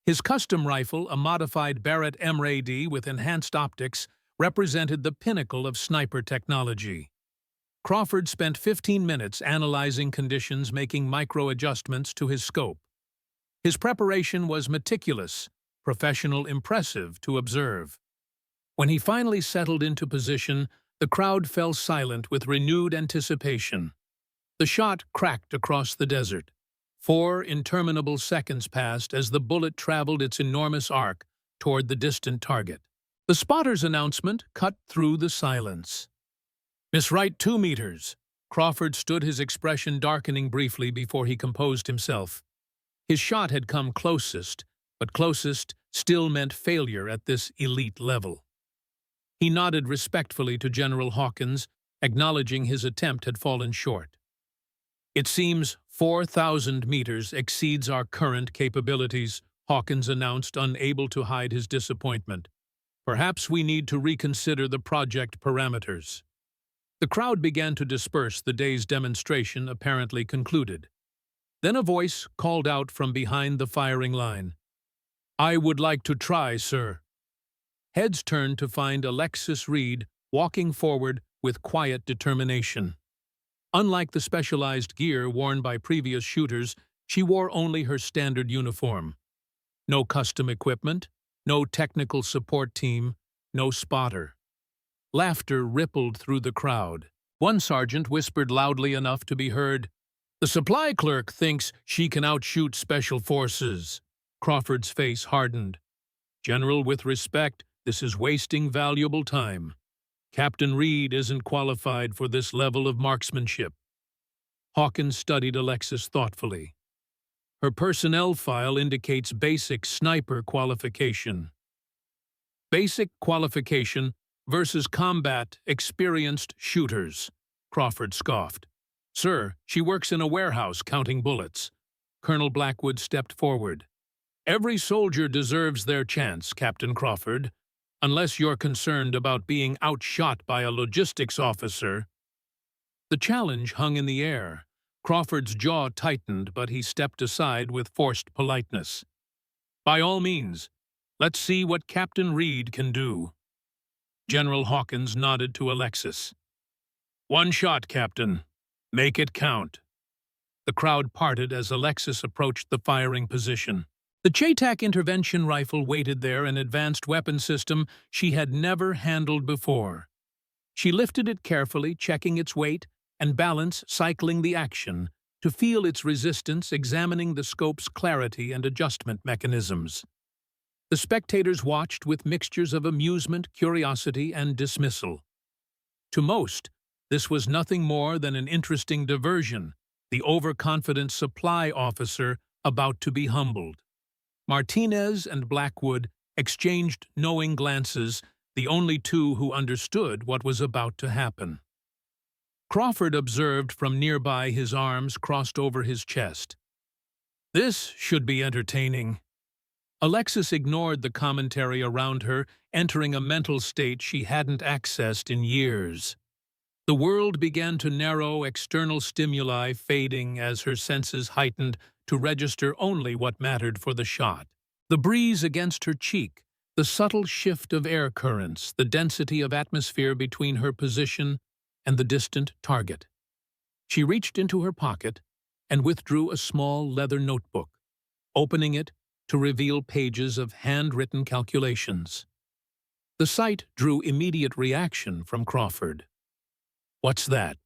His custom rifle, a modified Barrett MRAD with enhanced optics, represented the pinnacle of sniper technology. Crawford spent 15 minutes analyzing conditions, making micro-adjustments to his scope. His preparation was meticulous, professional, impressive to observe. When he finally settled into position, the crowd fell silent with renewed anticipation. The shot cracked across the desert. 4 interminable seconds passed as the bullet traveled its enormous arc toward the distant target. The spotter's announcement cut through the silence. "Miss Wright, 2 meters." Crawford stood, his expression darkening briefly before he composed himself. His shot had come closest, but closest still meant failure at this elite level. He nodded respectfully to General Hawkins, acknowledging his attempt had fallen short. "It seems 4,000 meters exceeds our current capabilities," Hawkins announced, unable to hide his disappointment. "Perhaps we need to reconsider the project parameters." The crowd began to disperse, the day's demonstration apparently concluded. Then a voice called out from behind the firing line. "I would like to try, sir." Heads turned to find Alexis Reed walking forward with quiet determination. Unlike the specialized gear worn by previous shooters, she wore only her standard uniform. No custom equipment, no technical support team, no spotter. Laughter rippled through the crowd. One sergeant whispered loudly enough to be heard, "The supply clerk thinks she can outshoot special forces." Crawford's face hardened. "General, with respect, this is wasting valuable time. Captain Reed isn't qualified for this level of marksmanship." Hawkins studied Alexis thoughtfully. "Her personnel file indicates basic sniper qualification." "Basic qualification versus combat experienced shooters," Crawford scoffed. "Sir, she works in a warehouse counting bullets." Colonel Blackwood stepped forward. "Every soldier deserves their chance, Captain Crawford, unless you're concerned about being outshot by a logistics officer." The challenge hung in the air. Crawford's jaw tightened, but he stepped aside with forced politeness. "By all means, let's see what Captain Reed can do." General Hawkins nodded to Alexis. "One shot, Captain. Make it count." The crowd parted as Alexis approached the firing position. The Chaytak intervention rifle waited there, an advanced weapon system she had never handled before. She lifted it carefully, checking its weight and balance, cycling the action, to feel its resistance, examining the scope's clarity and adjustment mechanisms. The spectators watched with mixtures of amusement, curiosity, and dismissal. To most, this was nothing more than an interesting diversion, the overconfident supply officer about to be humbled. Martinez and Blackwood exchanged knowing glances, the only two who understood what was about to happen. Crawford observed from nearby, his arms crossed over his chest. "This should be entertaining." Alexis ignored the commentary around her, entering a mental state she hadn't accessed in years. The world began to narrow, external stimuli fading as her senses heightened to register only what mattered for the shot. The breeze against her cheek, the subtle shift of air currents, the density of atmosphere between her position and the distant target. She reached into her pocket and withdrew a small leather notebook, opening it to reveal pages of handwritten calculations. The sight drew immediate reaction from Crawford. "What's that?"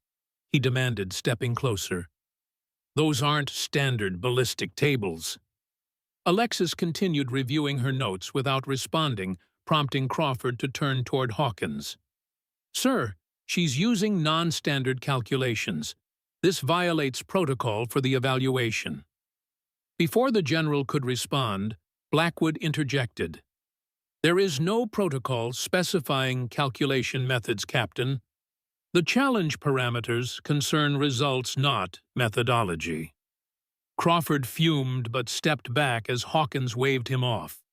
he demanded, stepping closer. Those aren't standard ballistic tables. Alexis continued reviewing her notes without responding, prompting Crawford to turn toward Hawkins. Sir, she's using non-standard calculations. This violates protocol for the evaluation. Before the general could respond, Blackwood interjected. There is no protocol specifying calculation methods, Captain. The challenge parameters concern results, not methodology. Crawford fumed but stepped back as Hawkins waved him off.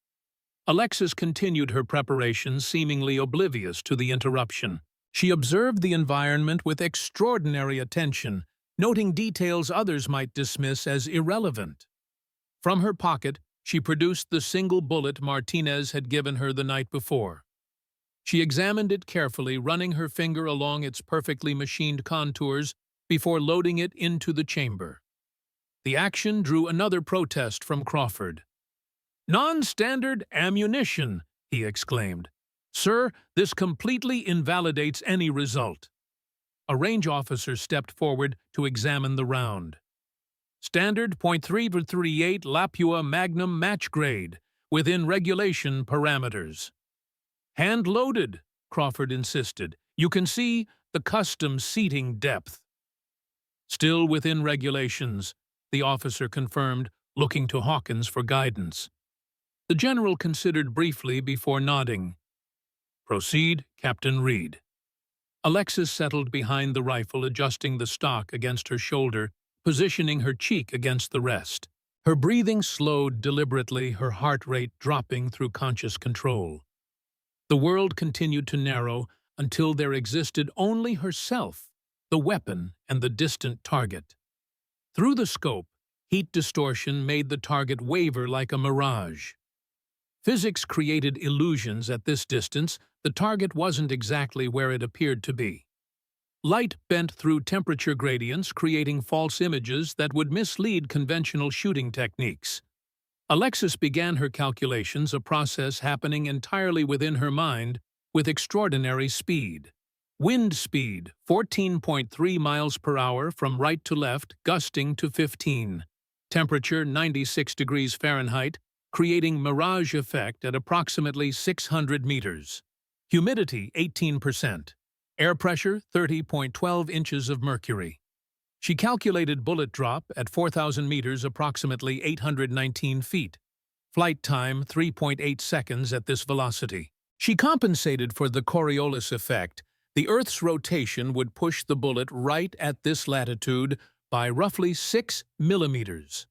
Alexis continued her preparations, seemingly oblivious to the interruption. She observed the environment with extraordinary attention, noting details others might dismiss as irrelevant. From her pocket, she produced the single bullet Martinez had given her the night before. She examined it carefully, running her finger along its perfectly machined contours before loading it into the chamber. The action drew another protest from Crawford. "Non-standard ammunition," he exclaimed. "Sir, this completely invalidates any result." A range officer stepped forward to examine the round. "Standard .338 Lapua Magnum match grade, within regulation parameters." "Hand-loaded," Crawford insisted. "You can see the custom seating depth." "Still within regulations," the officer confirmed, looking to Hawkins for guidance. The general considered briefly before nodding. "Proceed, Captain Reed." Alexis settled behind the rifle, adjusting the stock against her shoulder, positioning her cheek against the rest. Her breathing slowed deliberately, her heart rate dropping through conscious control. The world continued to narrow until there existed only herself, the weapon, and the distant target. Through the scope, heat distortion made the target waver like a mirage. Physics created illusions at this distance. The target wasn't exactly where it appeared to be. Light bent through temperature gradients, creating false images that would mislead conventional shooting techniques. Alexis began her calculations, a process happening entirely within her mind, with extraordinary speed. Wind speed, 14.3 miles per hour from right to left, gusting to 15. Temperature, 96 degrees Fahrenheit, creating mirage effect at approximately 600 meters. Humidity, 18%. Air pressure, 30.12 inches of mercury. She calculated bullet drop at 4,000 meters, approximately 819 feet. Flight time, 3.8 seconds at this velocity. She compensated for the Coriolis effect. The Earth's rotation would push the bullet right at this latitude by roughly 6 millimeters.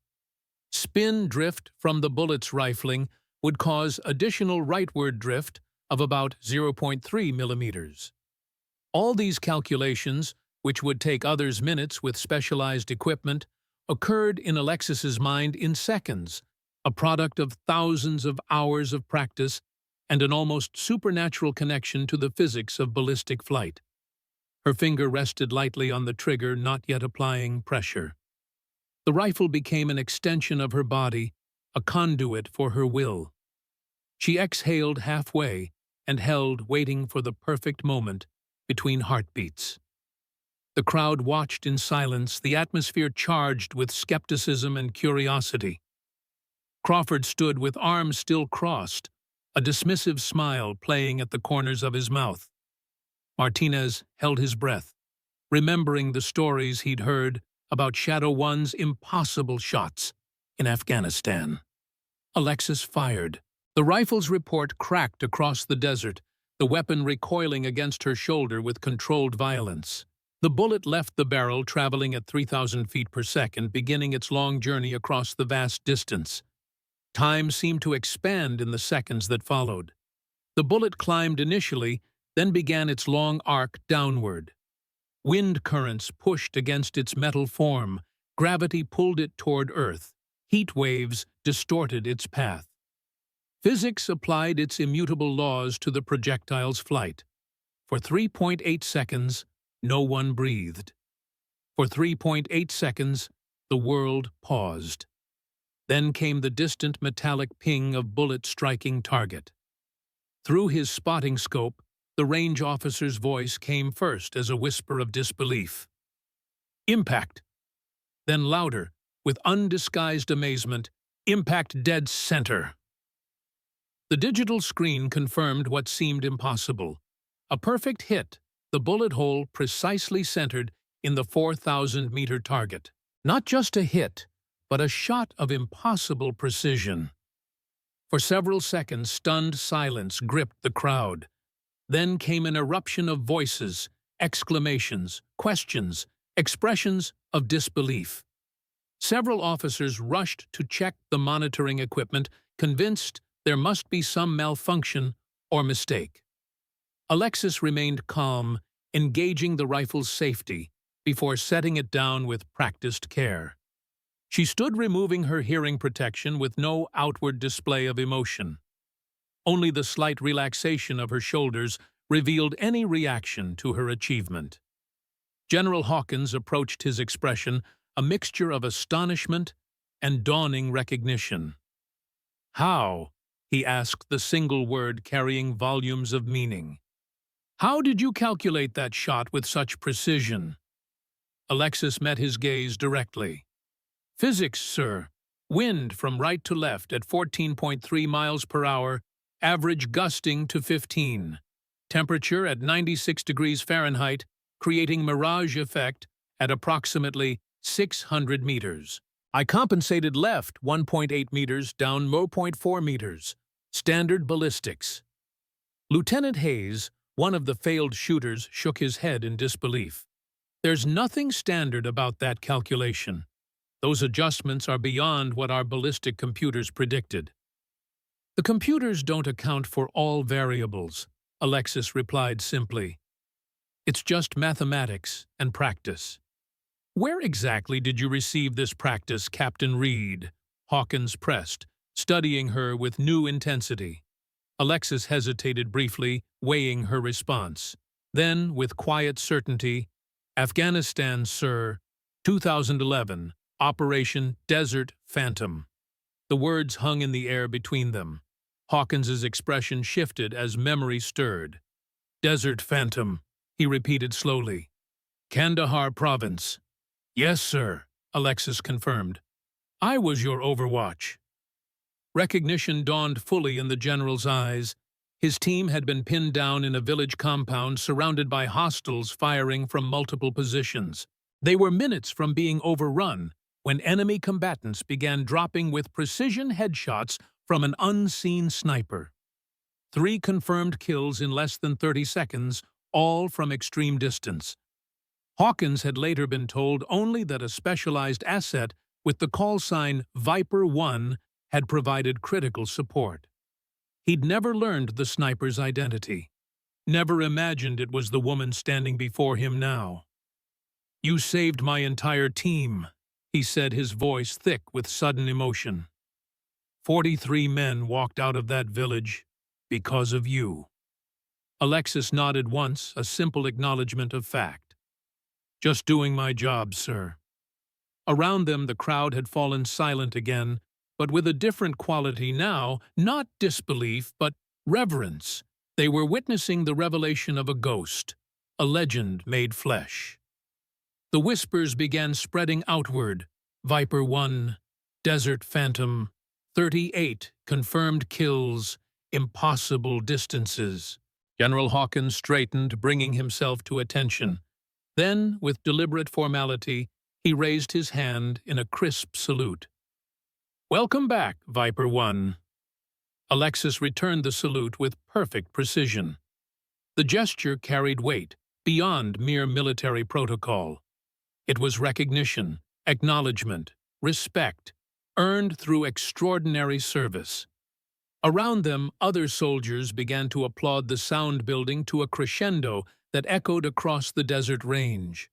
Spin drift from the bullet's rifling would cause additional rightward drift of about 0.3 millimeters. All these calculations, which would take others minutes with specialized equipment, occurred in Alexis's mind in seconds, a product of thousands of hours of practice and an almost supernatural connection to the physics of ballistic flight. Her finger rested lightly on the trigger, not yet applying pressure. The rifle became an extension of her body, a conduit for her will. She exhaled halfway and held, waiting for the perfect moment between heartbeats. The crowd watched in silence, the atmosphere charged with skepticism and curiosity. Crawford stood with arms still crossed, a dismissive smile playing at the corners of his mouth. Martinez held his breath, remembering the stories he'd heard about Shadow One's impossible shots in Afghanistan. Alexis fired. The rifle's report cracked across the desert, the weapon recoiling against her shoulder with controlled violence. The bullet left the barrel, traveling at 3,000 feet per second, beginning its long journey across the vast distance. Time seemed to expand in the seconds that followed. The bullet climbed initially, then began its long arc downward. Wind currents pushed against its metal form, gravity pulled it toward Earth, heat waves distorted its path. Physics applied its immutable laws to the projectile's flight. For 3.8 seconds, no one breathed. For 3.8 seconds, the world paused. Then came the distant metallic ping of bullet striking target. Through his spotting scope, the range officer's voice came first as a whisper of disbelief. "Impact!" Then louder, with undisguised amazement, impact dead center. The digital screen confirmed what seemed impossible. A perfect hit, the bullet hole precisely centered in the 4,000-meter target. Not just a hit, but a shot of impossible precision. For several seconds, stunned silence gripped the crowd. Then came an eruption of voices, exclamations, questions, expressions of disbelief. Several officers rushed to check the monitoring equipment, convinced there must be some malfunction or mistake. Alexis remained calm, engaging the rifle's safety before setting it down with practiced care. She stood removing her hearing protection with no outward display of emotion. Only the slight relaxation of her shoulders revealed any reaction to her achievement. General Hawkins approached his expression, a mixture of astonishment and dawning recognition. "How?" he asked, the single word carrying volumes of meaning. "How did you calculate that shot with such precision?" Alexis met his gaze directly. "Physics, sir. Wind from right to left at 14.3 miles per hour, average gusting to 15. Temperature at 96 degrees Fahrenheit, creating mirage effect at approximately 600 meters. I compensated left 1.8 meters down 0.4 meters. Standard ballistics." Lieutenant Hayes, one of the failed shooters, shook his head in disbelief. "There's nothing standard about that calculation. Those adjustments are beyond what our ballistic computers predicted." "The computers don't account for all variables," Alexis replied simply. "It's just mathematics and practice." "Where exactly did you receive this practice, Captain Reed?" Hawkins pressed, studying her with new intensity. Alexis hesitated briefly, weighing her response. Then, with quiet certainty, "Afghanistan, sir, 2011, Operation Desert Phantom." The words hung in the air between them. Hawkins's expression shifted as memory stirred. "Desert Phantom," he repeated slowly. "Kandahar Province." "Yes, sir," Alexis confirmed. "I was your overwatch." Recognition dawned fully in the general's eyes. His team had been pinned down in a village compound surrounded by hostiles firing from multiple positions. They were minutes from being overrun when enemy combatants began dropping with precision headshots from an unseen sniper. 3 confirmed kills in less than 30 seconds, all from extreme distance. Hawkins had later been told only that a specialized asset with the call sign Viper 1 had provided critical support. He'd never learned the sniper's identity, never imagined it was the woman standing before him now. "You saved my entire team," he said, his voice thick with sudden emotion. 43 men walked out of that village because of you." Alexis nodded once, a simple acknowledgement of fact. "Just doing my job, sir." Around them the crowd had fallen silent again, but with a different quality now, not disbelief, but reverence. They were witnessing the revelation of a ghost, a legend made flesh. The whispers began spreading outward. Viper 1, Desert Phantom, 38 confirmed kills, impossible distances. General Hawkins straightened, bringing himself to attention. Then, with deliberate formality, he raised his hand in a crisp salute. "Welcome back, Viper 1. Alexis returned the salute with perfect precision. The gesture carried weight, beyond mere military protocol. It was recognition, acknowledgement, respect, earned through extraordinary service. Around them, other soldiers began to applaud the sound building to a crescendo that echoed across the desert range.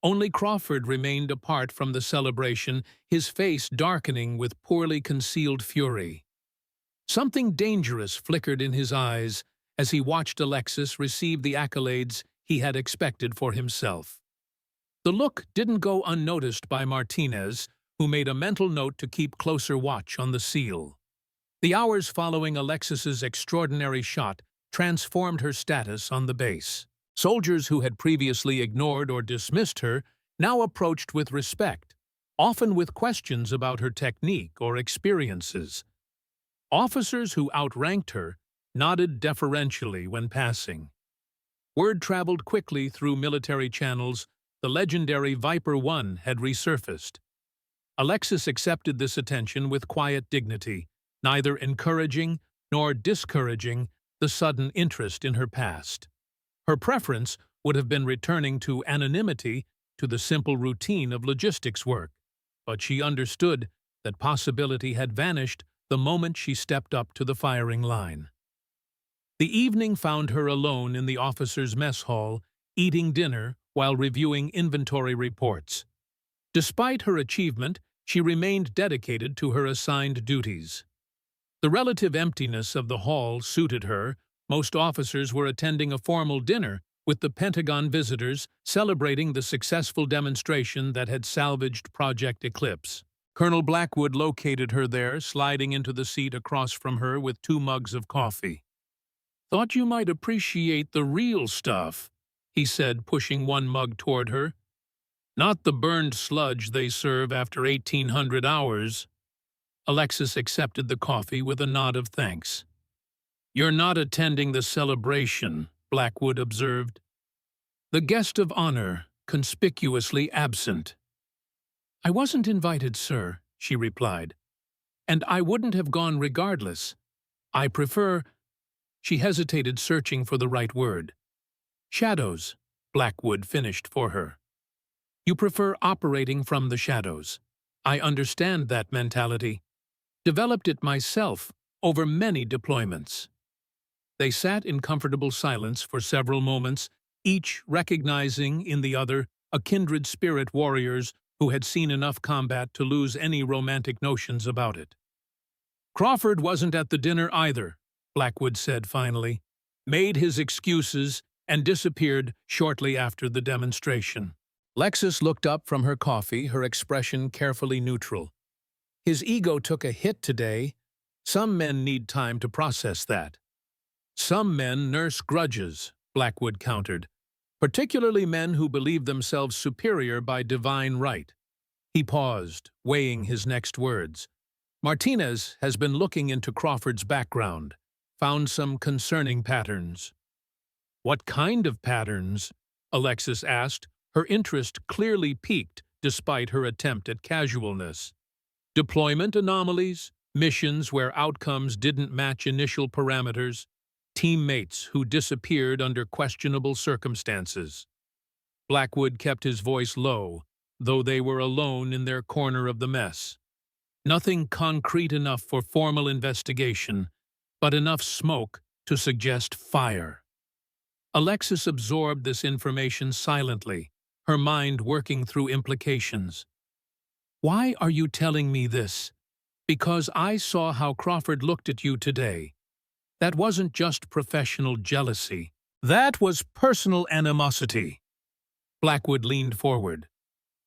Only Crawford remained apart from the celebration, his face darkening with poorly concealed fury. Something dangerous flickered in his eyes as he watched Alexis receive the accolades he had expected for himself. The look didn't go unnoticed by Martinez, who made a mental note to keep closer watch on the SEAL. The hours following Alexis's extraordinary shot transformed her status on the base. Soldiers who had previously ignored or dismissed her now approached with respect, often with questions about her technique or experiences. Officers who outranked her nodded deferentially when passing. Word traveled quickly through military channels. The legendary Viper 1 had resurfaced. Alexis accepted this attention with quiet dignity, neither encouraging nor discouraging the sudden interest in her past. Her preference would have been returning to anonymity, to the simple routine of logistics work, but she understood that possibility had vanished the moment she stepped up to the firing line. The evening found her alone in the officers' mess hall, eating dinner while reviewing inventory reports. Despite her achievement, she remained dedicated to her assigned duties. The relative emptiness of the hall suited her. Most officers were attending a formal dinner with the Pentagon visitors, celebrating the successful demonstration that had salvaged Project Eclipse. Colonel Blackwood located her there, sliding into the seat across from her with 2 mugs of coffee. "Thought you might appreciate the real stuff," he said, pushing 1 mug toward her. "Not the burned sludge they serve after 1,800 hours." Alexis accepted the coffee with a nod of thanks. "You're not attending the celebration," Blackwood observed. "The guest of honor, conspicuously absent." "I wasn't invited, sir," she replied. "And I wouldn't have gone regardless. I prefer—" She hesitated, searching for the right word. "Shadows," Blackwood finished for her. "You prefer operating from the shadows. I understand that mentality. Developed it myself over many deployments." They sat in comfortable silence for several moments, each recognizing in the other a kindred spirit, warriors who had seen enough combat to lose any romantic notions about it. "Crawford wasn't at the dinner either," Blackwood said finally, made his excuses, and disappeared shortly after the demonstration. Alexis looked up from her coffee, her expression carefully neutral. "His ego took a hit today. Some men need time to process that." "Some men nurse grudges," Blackwood countered, "particularly men who believe themselves superior by divine right." He paused, weighing his next words. "Martinez has been looking into Crawford's background, found some concerning patterns." "What kind of patterns?" Alexis asked, her interest clearly piqued despite her attempt at casualness. "Deployment anomalies, missions where outcomes didn't match initial parameters, teammates who disappeared under questionable circumstances." Blackwood kept his voice low, though they were alone in their corner of the mess. "Nothing concrete enough for formal investigation, but enough smoke to suggest fire." Alexis absorbed this information silently, her mind working through implications. "Why are you telling me this?" "Because I saw how Crawford looked at you today. That wasn't just professional jealousy. That was personal animosity." Blackwood leaned forward.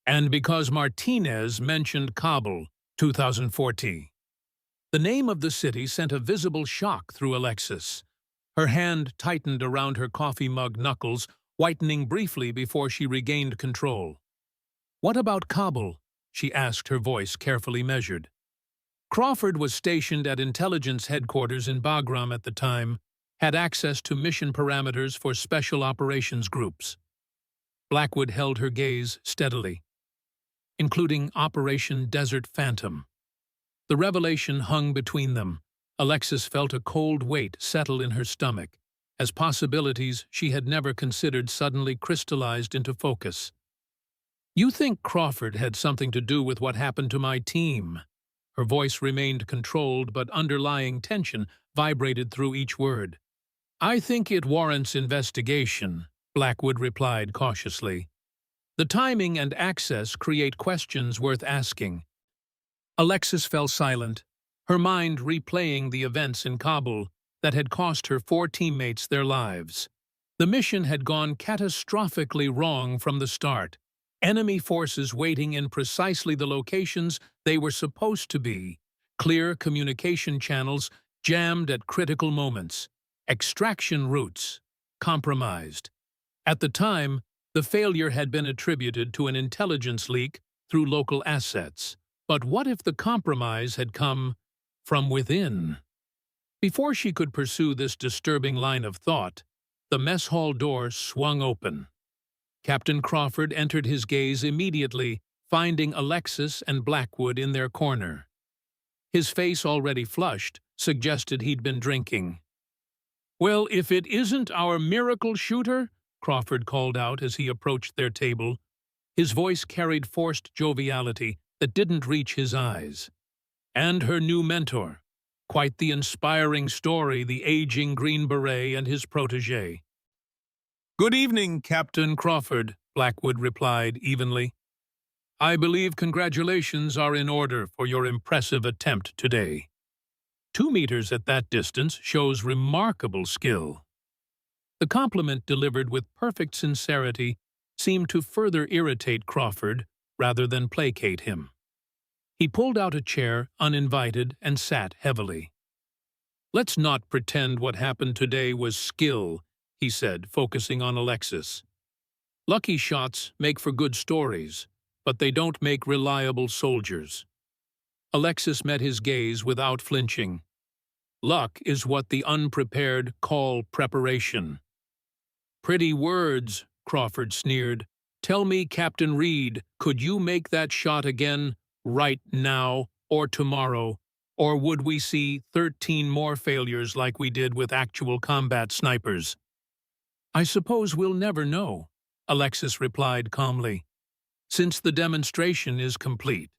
"And because Martinez mentioned Kabul, 2014. The name of the city sent a visible shock through Alexis. Her hand tightened around her coffee mug knuckles, whitening briefly before she regained control. "What about Kabul?" she asked, her voice carefully measured. "Crawford was stationed at intelligence headquarters in Bagram at the time, had access to mission parameters for special operations groups." Blackwood held her gaze steadily. "Including Operation Desert Phantom." The revelation hung between them. Alexis felt a cold weight settle in her stomach, as possibilities she had never considered suddenly crystallized into focus. "You think Crawford had something to do with what happened to my team?" Her voice remained controlled, but underlying tension vibrated through each word. "I think it warrants investigation," Blackwood replied cautiously. "The timing and access create questions worth asking." Alexis fell silent, her mind replaying the events in Kabul that had cost her 4 teammates their lives. The mission had gone catastrophically wrong from the start. Enemy forces waiting in precisely the locations they were supposed to be, clear communication channels jammed at critical moments, extraction routes compromised. At the time, the failure had been attributed to an intelligence leak through local assets. But what if the compromise had come from within? Before she could pursue this disturbing line of thought, the mess hall door swung open. Captain Crawford entered his gaze immediately, finding Alexis and Blackwood in their corner. His face, already flushed, suggested he'd been drinking. "Well, if it isn't our miracle shooter," Crawford called out as he approached their table. His voice carried forced joviality that didn't reach his eyes. "And her new mentor. Quite the inspiring story, the aging Green Beret and his protégé." "Good evening, Captain Crawford," Blackwood replied evenly. "I believe congratulations are in order for your impressive attempt today. 2 meters at that distance shows remarkable skill." The compliment, delivered with perfect sincerity, seemed to further irritate Crawford rather than placate him. He pulled out a chair, uninvited, and sat heavily. "Let's not pretend what happened today was skill," he said, focusing on Alexis. "Lucky shots make for good stories, but they don't make reliable soldiers." Alexis met his gaze without flinching. "Luck is what the unprepared call preparation." "Pretty words," Crawford sneered. "Tell me, Captain Reed, could you make that shot again, right now or tomorrow? Or would we see 13 more failures like we did with actual combat snipers?" "I suppose we'll never know," Alexis replied calmly, "since the demonstration is complete."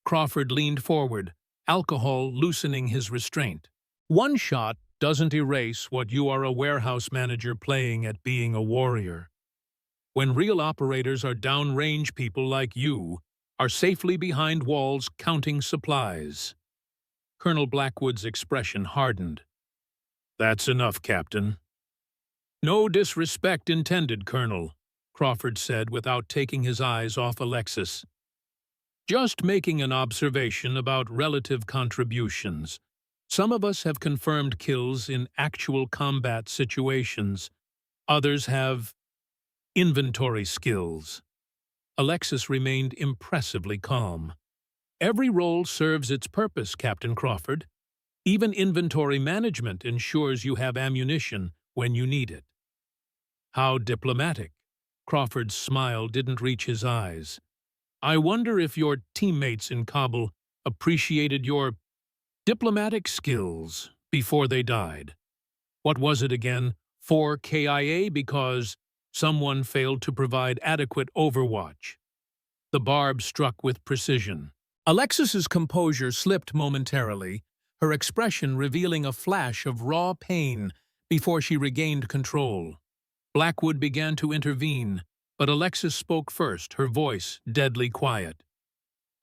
Crawford leaned forward, alcohol loosening his restraint. "One shot doesn't erase what you are a warehouse manager playing at being a warrior. When real operators are downrange people like you, are safely behind walls counting supplies." Colonel Blackwood's expression hardened. "That's enough, Captain." "No disrespect intended, Colonel," Crawford said without taking his eyes off Alexis. "Just making an observation about relative contributions. Some of us have confirmed kills in actual combat situations. Others have inventory skills." Alexis remained impressively calm. "Every role serves its purpose, Captain Crawford. Even inventory management ensures you have ammunition when you need it." "How diplomatic." Crawford's smile didn't reach his eyes. "I wonder if your teammates in Kabul appreciated your diplomatic skills before they died. What was it again? 4 KIA because someone failed to provide adequate overwatch." The barb struck with precision. Alexis's composure slipped momentarily, her expression revealing a flash of raw pain before she regained control. Blackwood began to intervene, but Alexis spoke first, her voice deadly quiet.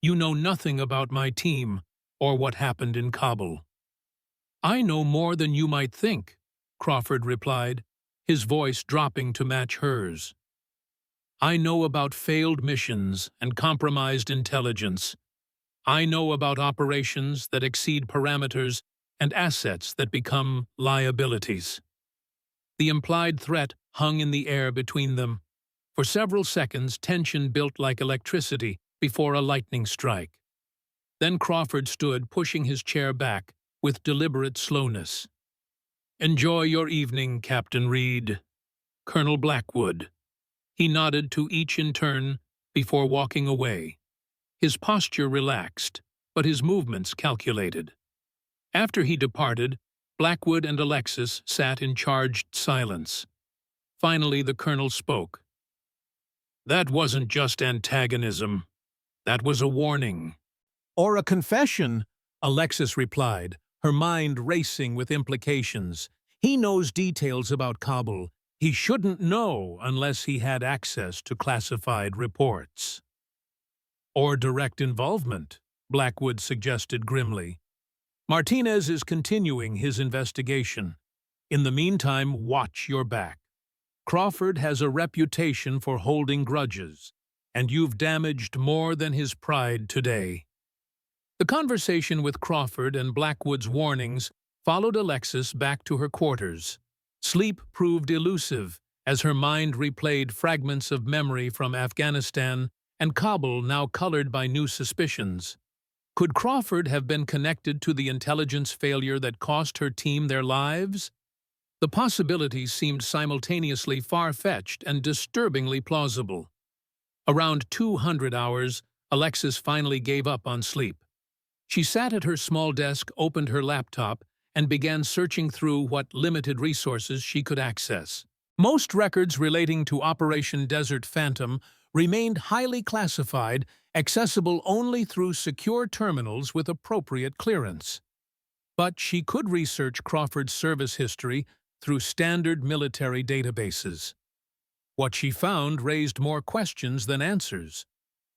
"You know nothing about my team or what happened in Kabul." "I know more than you might think," Crawford replied, his voice dropping to match hers. "I know about failed missions and compromised intelligence. I know about operations that exceed parameters and assets that become liabilities." The implied threat hung in the air between them. For several seconds, tension built like electricity before a lightning strike. Then Crawford stood, pushing his chair back with deliberate slowness. "Enjoy your evening, Captain Reed. Colonel Blackwood." He nodded to each in turn before walking away. His posture relaxed, but his movements calculated. After he departed, Blackwood and Alexis sat in charged silence. Finally, the colonel spoke. "That wasn't just antagonism. That was a warning." "Or a confession," Alexis replied, her mind racing with implications. "He knows details about Kabul. He shouldn't know unless he had access to classified reports." "Or direct involvement," Blackwood suggested grimly. "Martinez is continuing his investigation. In the meantime, watch your back. Crawford has a reputation for holding grudges, and you've damaged more than his pride today." The conversation with Crawford and Blackwood's warnings followed Alexis back to her quarters. Sleep proved elusive as her mind replayed fragments of memory from Afghanistan and Kabul now colored by new suspicions. Could Crawford have been connected to the intelligence failure that cost her team their lives? The possibilities seemed simultaneously far-fetched and disturbingly plausible. Around 200 hours, Alexis finally gave up on sleep. She sat at her small desk, opened her laptop, and began searching through what limited resources she could access. Most records relating to Operation Desert Phantom remained highly classified, accessible only through secure terminals with appropriate clearance. But she could research Crawford's service history through standard military databases. What she found raised more questions than answers.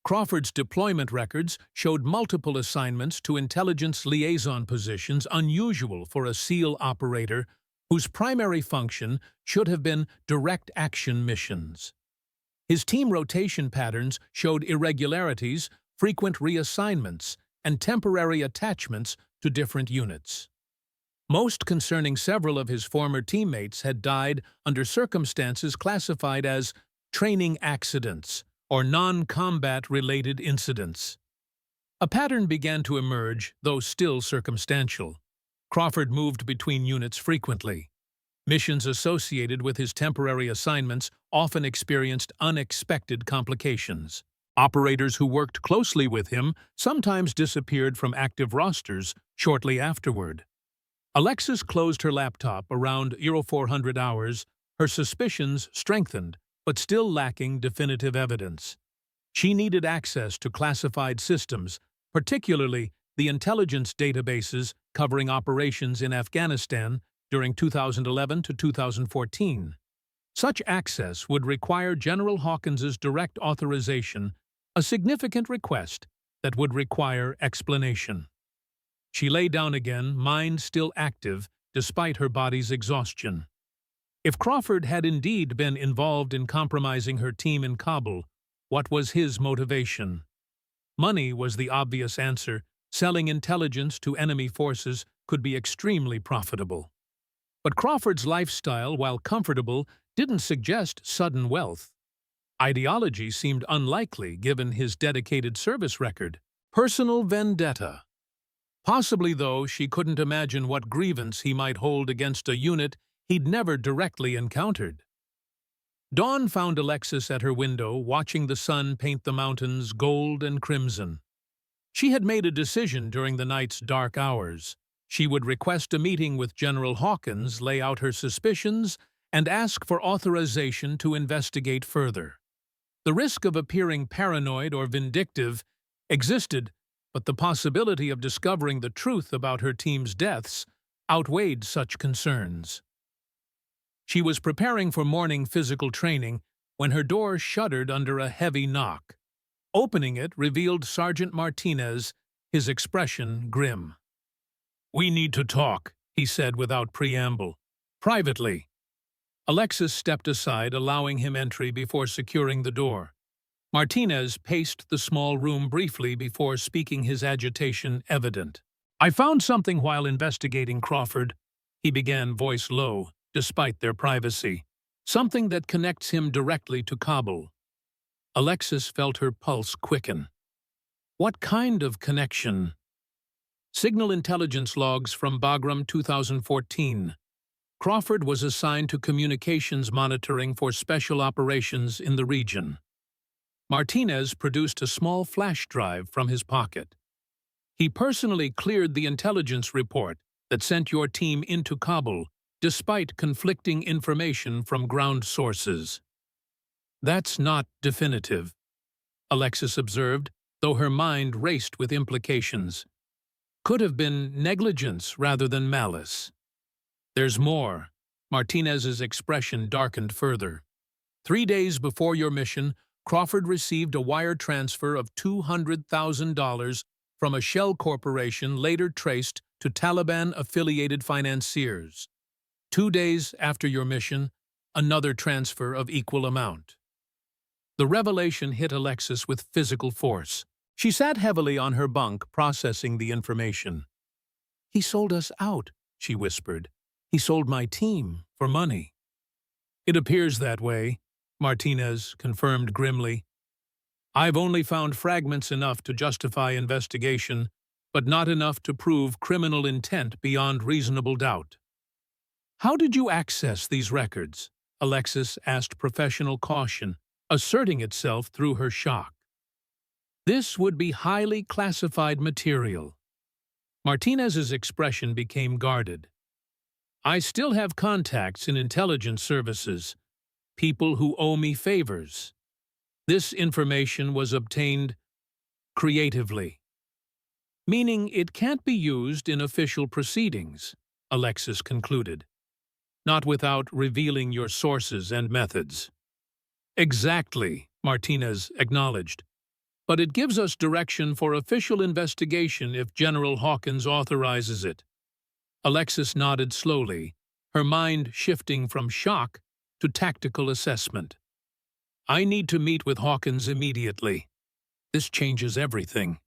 Crawford's deployment records showed multiple assignments to intelligence liaison positions unusual for a SEAL operator whose primary function should have been direct action missions. His team rotation patterns showed irregularities, frequent reassignments, and temporary attachments to different units. Most concerning several of his former teammates had died under circumstances classified as training accidents or non-combat-related incidents. A pattern began to emerge, though still circumstantial. Crawford moved between units frequently. Missions associated with his temporary assignments often experienced unexpected complications. Operators who worked closely with him sometimes disappeared from active rosters shortly afterward. Alexis closed her laptop around 400 hours, her suspicions strengthened, but still lacking definitive evidence. She needed access to classified systems, particularly the intelligence databases covering operations in Afghanistan during 2011 to 2014. Such access would require General Hawkins's direct authorization, a significant request that would require explanation. She lay down again, mind still active despite her body's exhaustion. If Crawford had indeed been involved in compromising her team in Kabul, what was his motivation? Money was the obvious answer. Selling intelligence to enemy forces could be extremely profitable. But Crawford's lifestyle, while comfortable, didn't suggest sudden wealth. Ideology seemed unlikely given his dedicated service record. Personal vendetta. Possibly, though, she couldn't imagine what grievance he might hold against a unit he'd never directly encountered. Dawn found Alexis at her window, watching the sun paint the mountains gold and crimson. She had made a decision during the night's dark hours. She would request a meeting with General Hawkins, lay out her suspicions, and ask for authorization to investigate further. The risk of appearing paranoid or vindictive existed, but the possibility of discovering the truth about her team's deaths outweighed such concerns. She was preparing for morning physical training when her door shuddered under a heavy knock. Opening it revealed Sergeant Martinez, his expression grim. "We need to talk," he said without preamble. "Privately." Alexis stepped aside, allowing him entry before securing the door. Martinez paced the small room briefly before speaking, his agitation evident. "I found something while investigating Crawford," he began, voice low, despite their privacy. "Something that connects him directly to Kabul." Alexis felt her pulse quicken. What kind of connection? Signal intelligence logs from Bagram 2014. Crawford was assigned to communications monitoring for special operations in the region. Martinez produced a small flash drive from his pocket. He personally cleared the intelligence report that sent your team into Kabul, despite conflicting information from ground sources. "That's not definitive," Alexis observed, though her mind raced with implications. Could have been negligence rather than malice. "There's more." Martinez's expression darkened further. 3 days before your mission, Crawford received a wire transfer of $200,000 from a shell corporation later traced to Taliban-affiliated financiers. 2 days after your mission, another transfer of equal amount. The revelation hit Alexis with physical force. She sat heavily on her bunk, processing the information. "He sold us out," she whispered. "He sold my team for money." "It appears that way," Martinez confirmed grimly. I've only found fragments enough to justify investigation, but not enough to prove criminal intent beyond reasonable doubt. How did you access these records? Alexis asked professional caution, asserting itself through her shock. This would be highly classified material. Martinez's expression became guarded. I still have contacts in intelligence services, people who owe me favors. This information was obtained creatively, meaning it can't be used in official proceedings, Alexis concluded, not without revealing your sources and methods. Exactly, Martinez acknowledged. But it gives us direction for official investigation if General Hawkins authorizes it. Alexis nodded slowly, her mind shifting from shock to tactical assessment. I need to meet with Hawkins immediately. This changes everything.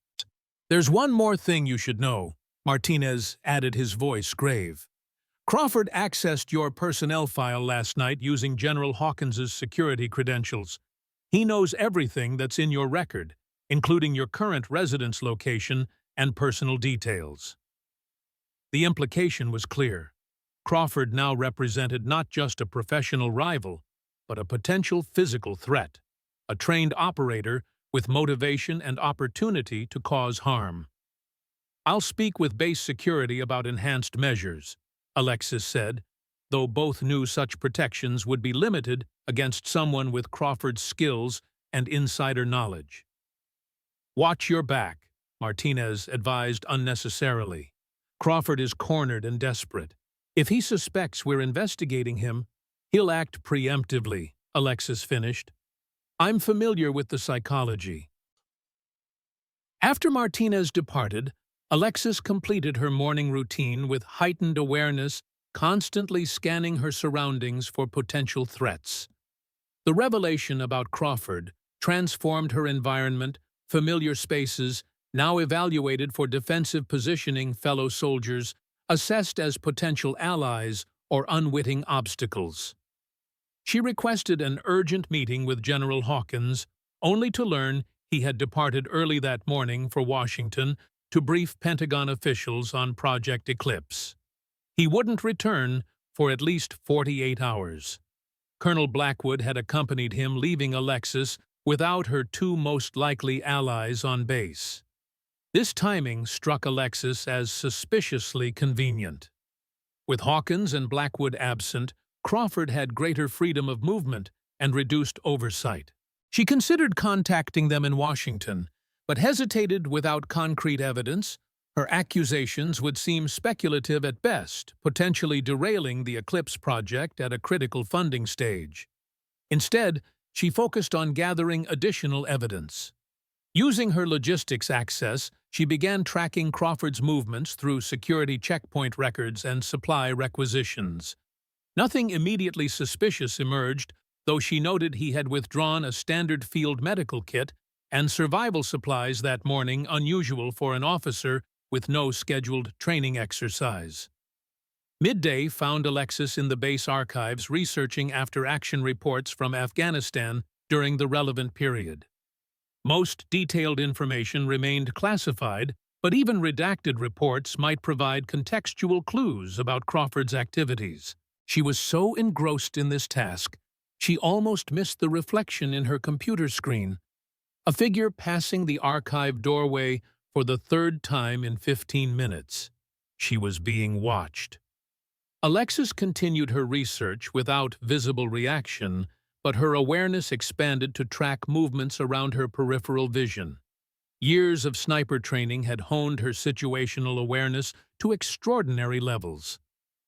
There's one more thing you should know, Martinez added, his voice grave. Crawford accessed your personnel file last night using General Hawkins's security credentials. He knows everything that's in your record, including your current residence location and personal details. The implication was clear. Crawford now represented not just a professional rival, but a potential physical threat, a trained operator with motivation and opportunity to cause harm. I'll speak with base security about enhanced measures, Alexis said, though both knew such protections would be limited against someone with Crawford's skills and insider knowledge. Watch your back, Martinez advised unnecessarily. Crawford is cornered and desperate. If he suspects we're investigating him, he'll act preemptively, Alexis finished. I'm familiar with the psychology. After Martinez departed, Alexis completed her morning routine with heightened awareness, constantly scanning her surroundings for potential threats. The revelation about Crawford transformed her environment, familiar spaces, now evaluated for defensive positioning, fellow soldiers, assessed as potential allies or unwitting obstacles. She requested an urgent meeting with General Hawkins, only to learn he had departed early that morning for Washington to brief Pentagon officials on Project Eclipse. He wouldn't return for at least 48 hours. Colonel Blackwood had accompanied him, leaving Alexis without her two most likely allies on base. This timing struck Alexis as suspiciously convenient. With Hawkins and Blackwood absent, Crawford had greater freedom of movement and reduced oversight. She considered contacting them in Washington, but hesitated without concrete evidence. Her accusations would seem speculative at best, potentially derailing the Eclipse project at a critical funding stage. Instead, she focused on gathering additional evidence. Using her logistics access, she began tracking Crawford's movements through security checkpoint records and supply requisitions. Nothing immediately suspicious emerged, though she noted he had withdrawn a standard field medical kit and survival supplies that morning, unusual for an officer with no scheduled training exercise. Midday found Alexis in the base archives researching after-action reports from Afghanistan during the relevant period. Most detailed information remained classified, but even redacted reports might provide contextual clues about Crawford's activities. She was so engrossed in this task, she almost missed the reflection in her computer screen. A figure passing the archive doorway for the third time in 15 minutes. She was being watched. Alexis continued her research without visible reaction, but her awareness expanded to track movements around her peripheral vision. Years of sniper training had honed her situational awareness to extraordinary levels.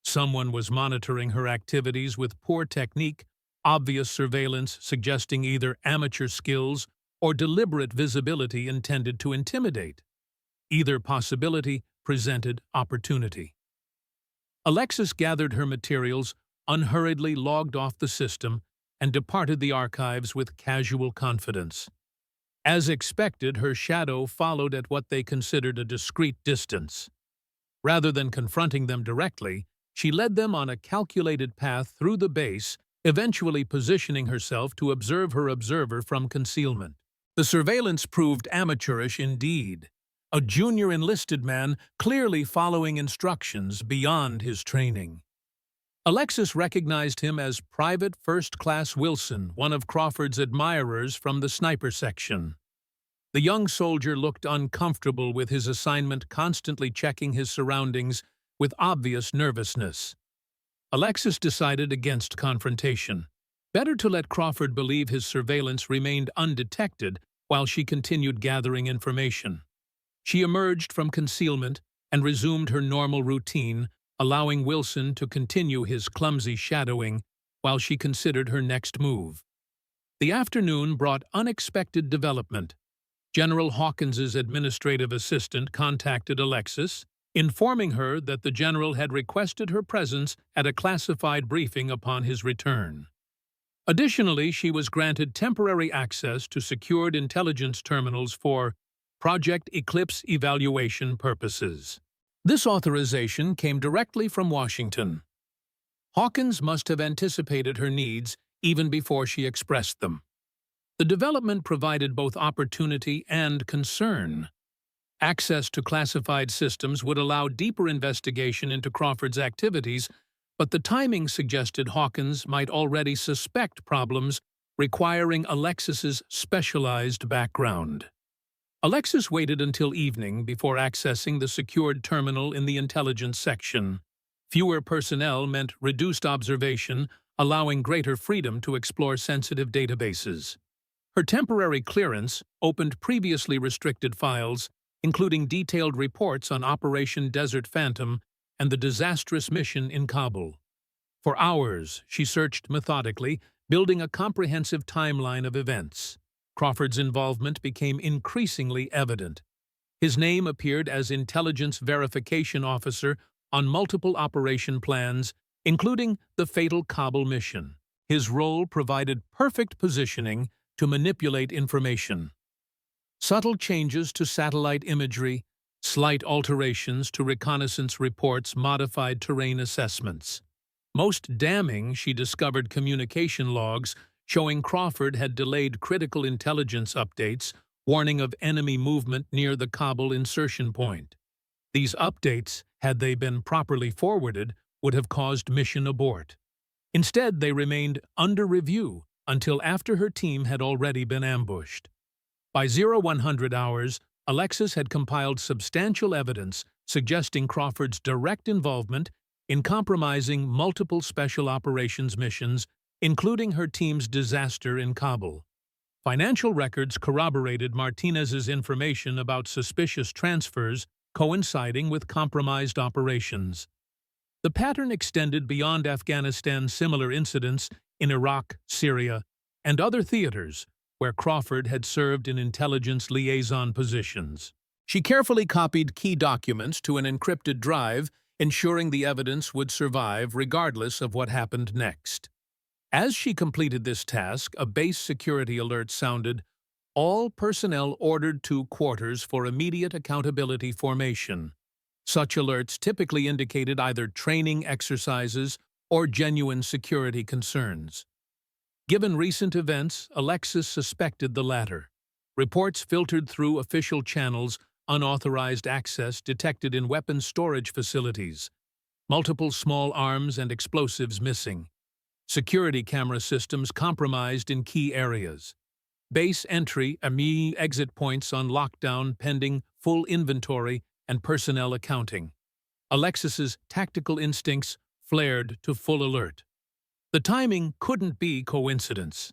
Someone was monitoring her activities with poor technique, obvious surveillance suggesting either amateur skills or deliberate visibility intended to intimidate. Either possibility presented opportunity. Alexis gathered her materials, unhurriedly logged off the system, and departed the archives with casual confidence. As expected, her shadow followed at what they considered a discreet distance. Rather than confronting them directly, she led them on a calculated path through the base, eventually positioning herself to observe her observer from concealment. The surveillance proved amateurish indeed. A junior enlisted man clearly following instructions beyond his training. Alexis recognized him as Private First Class Wilson, one of Crawford's admirers from the sniper section. The young soldier looked uncomfortable with his assignment, constantly checking his surroundings with obvious nervousness. Alexis decided against confrontation. Better to let Crawford believe his surveillance remained undetected while she continued gathering information. She emerged from concealment and resumed her normal routine, allowing Wilson to continue his clumsy shadowing while she considered her next move. The afternoon brought unexpected development. General Hawkins's administrative assistant contacted Alexis, informing her that the general had requested her presence at a classified briefing upon his return. Additionally, she was granted temporary access to secured intelligence terminals for Project Eclipse evaluation purposes. This authorization came directly from Washington. Hawkins must have anticipated her needs even before she expressed them. The development provided both opportunity and concern. Access to classified systems would allow deeper investigation into Crawford's activities, but the timing suggested Hawkins might already suspect problems requiring Alexis's specialized background. Alexis waited until evening before accessing the secured terminal in the intelligence section. Fewer personnel meant reduced observation, allowing greater freedom to explore sensitive databases. Her temporary clearance opened previously restricted files, including detailed reports on Operation Desert Phantom and the disastrous mission in Kabul. For hours, she searched methodically, building a comprehensive timeline of events. Crawford's involvement became increasingly evident. His name appeared as Intelligence Verification Officer on multiple operation plans, including the fatal Kabul mission. His role provided perfect positioning to manipulate information. Subtle changes to satellite imagery, slight alterations to reconnaissance reports modified terrain assessments. Most damning, she discovered communication logs showing Crawford had delayed critical intelligence updates, warning of enemy movement near the Kabul insertion point. These updates, had they been properly forwarded, would have caused mission abort. Instead, they remained under review until after her team had already been ambushed. By 0100 hours, Alexis had compiled substantial evidence suggesting Crawford's direct involvement in compromising multiple special operations missions, including her team's disaster in Kabul. Financial records corroborated Martinez's information about suspicious transfers coinciding with compromised operations. The pattern extended beyond Afghanistan. Similar incidents in Iraq, Syria, and other theaters where Crawford had served in intelligence liaison positions. She carefully copied key documents to an encrypted drive, ensuring the evidence would survive regardless of what happened next. As she completed this task, a base security alert sounded, "All personnel ordered to quarters for immediate accountability formation." Such alerts typically indicated either training exercises or genuine security concerns. Given recent events, Alexis suspected the latter. Reports filtered through official channels, unauthorized access detected in weapons storage facilities, multiple small arms and explosives missing, security camera systems compromised in key areas, base entry and exit points on lockdown pending full inventory and personnel accounting. Alexis's tactical instincts flared to full alert. The timing couldn't be coincidence.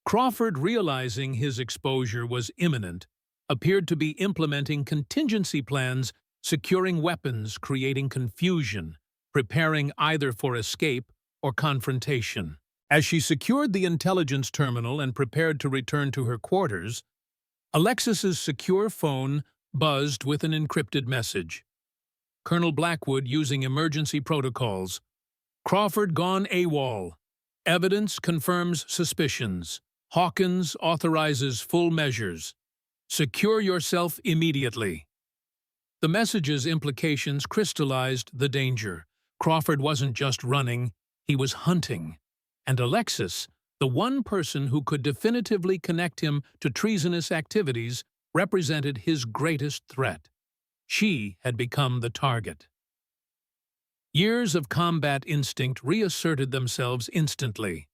Crawford, realizing his exposure was imminent, appeared to be implementing contingency plans, securing weapons, creating confusion, preparing either for escape or confrontation. As she secured the intelligence terminal and prepared to return to her quarters, Alexis's secure phone buzzed with an encrypted message. Colonel Blackwood using emergency protocols. Crawford gone AWOL. Evidence confirms suspicions. Hawkins authorizes full measures. Secure yourself immediately. The message's implications crystallized the danger. Crawford wasn't just running, he was hunting. And Alexis, The one person who could definitively connect him to treasonous activities represented his greatest threat. She had become the target. Years of combat instinct reasserted themselves instantly.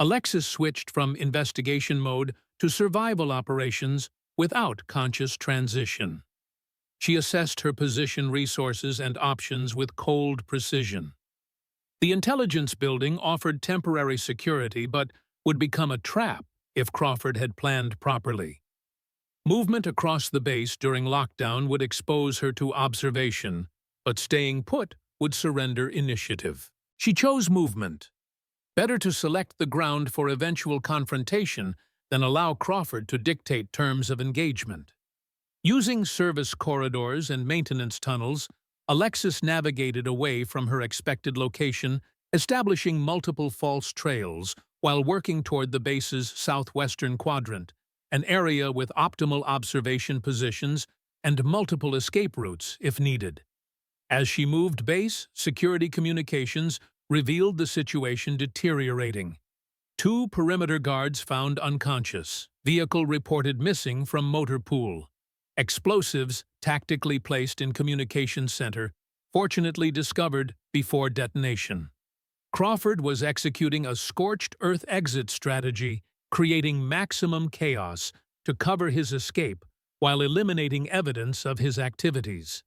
Alexis switched from investigation mode to survival operations without conscious transition. She assessed her position, resources, and options with cold precision. The intelligence building offered temporary security but would become a trap if Crawford had planned properly. Movement across the base during lockdown would expose her to observation, but staying put would surrender initiative. She chose movement. Better to select the ground for eventual confrontation than allow Crawford to dictate terms of engagement. Using service corridors and maintenance tunnels, Alexis navigated away from her expected location, establishing multiple false trails while working toward the base's southwestern quadrant, an area with optimal observation positions and multiple escape routes if needed. As she moved base, security communications revealed the situation deteriorating. 2 perimeter guards found unconscious. Vehicle reported missing from motor pool. Explosives tactically placed in communications center, fortunately discovered before detonation. Crawford was executing a scorched earth exit strategy, creating maximum chaos to cover his escape while eliminating evidence of his activities.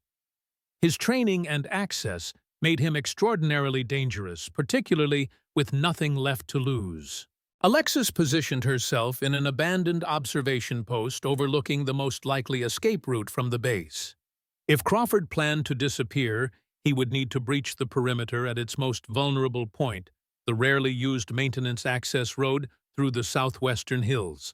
His training and access made him extraordinarily dangerous, particularly with nothing left to lose. Alexis positioned herself in an abandoned observation post overlooking the most likely escape route from the base. If Crawford planned to disappear, he would need to breach the perimeter at its most vulnerable point, the rarely used maintenance access road through the southwestern hills.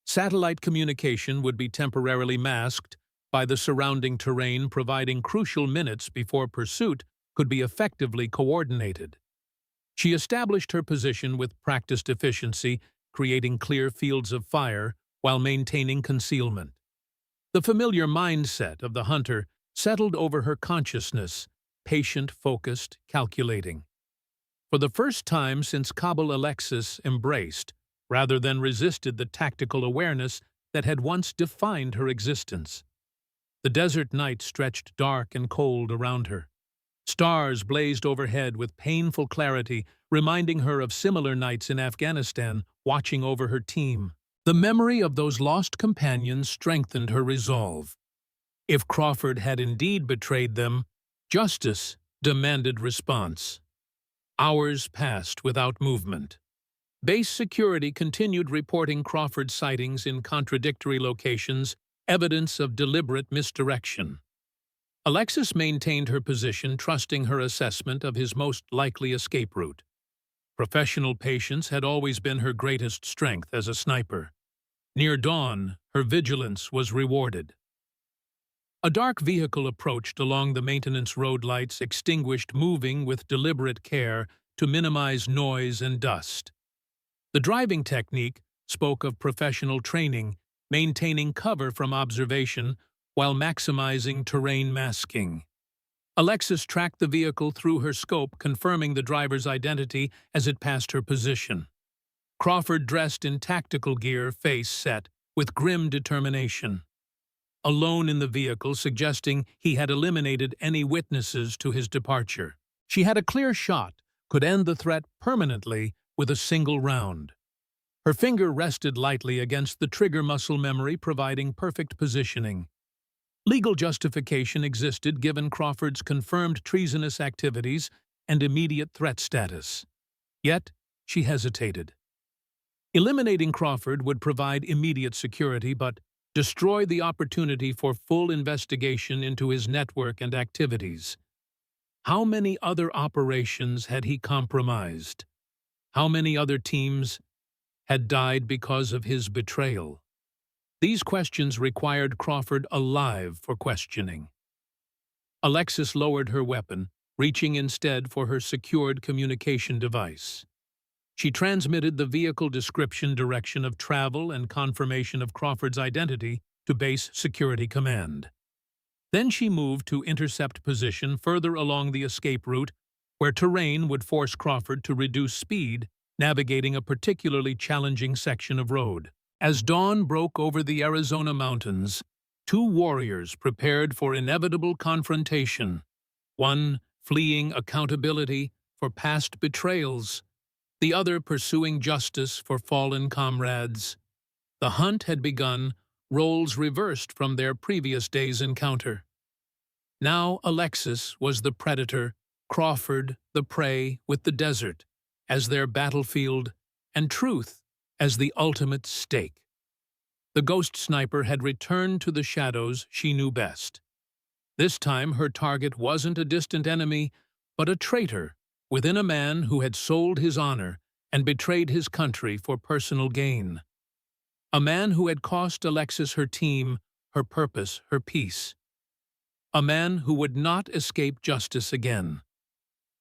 Satellite communication would be temporarily masked by the surrounding terrain, providing crucial minutes before pursuit could be effectively coordinated. She established her position with practiced efficiency, creating clear fields of fire while maintaining concealment. The familiar mindset of the hunter settled over her consciousness, patient, focused, calculating. For the first time since Kabul, Alexis embraced, rather than resisted, the tactical awareness that had once defined her existence. The desert night stretched dark and cold around her. Stars blazed overhead with painful clarity, reminding her of similar nights in Afghanistan, watching over her team. The memory of those lost companions strengthened her resolve. If Crawford had indeed betrayed them, justice demanded response. Hours passed without movement. Base security continued reporting Crawford's sightings in contradictory locations, evidence of deliberate misdirection. Alexis maintained her position, trusting her assessment of his most likely escape route. Professional patience had always been her greatest strength as a sniper. Near dawn, her vigilance was rewarded. A dark vehicle approached along the maintenance road, lights extinguished, moving with deliberate care to minimize noise and dust. The driving technique spoke of professional training, maintaining cover from observation while maximizing terrain masking. Alexis tracked the vehicle through her scope, confirming the driver's identity as it passed her position. Crawford, dressed in tactical gear, face set, with grim determination. Alone in the vehicle, suggesting he had eliminated any witnesses to his departure. She had a clear shot, could end the threat permanently with a single round. Her finger rested lightly against the trigger muscle memory, providing perfect positioning. Legal justification existed given Crawford's confirmed treasonous activities and immediate threat status. Yet, she hesitated. Eliminating Crawford would provide immediate security, but destroy the opportunity for full investigation into his network and activities. How many other operations had he compromised? How many other teams had died because of his betrayal? These questions required Crawford alive for questioning. Alexis lowered her weapon, reaching instead for her secured communication device. She transmitted the vehicle description, direction of travel, and confirmation of Crawford's identity to Base Security Command. Then she moved to intercept position further along the escape route, where terrain would force Crawford to reduce speed navigating a particularly challenging section of road. As dawn broke over the Arizona mountains, two warriors prepared for inevitable confrontation, one fleeing accountability for past betrayals, the other pursuing justice for fallen comrades. The hunt had begun, roles reversed from their previous day's encounter. Now Alexis was the predator, Crawford the prey with the desert as their battlefield, and truth as the ultimate stake. The ghost sniper had returned to the shadows she knew best. This time her target wasn't a distant enemy, but a traitor within a man who had sold his honor and betrayed his country for personal gain. A man who had cost Alexis her team, her purpose, her peace. A man who would not escape justice again.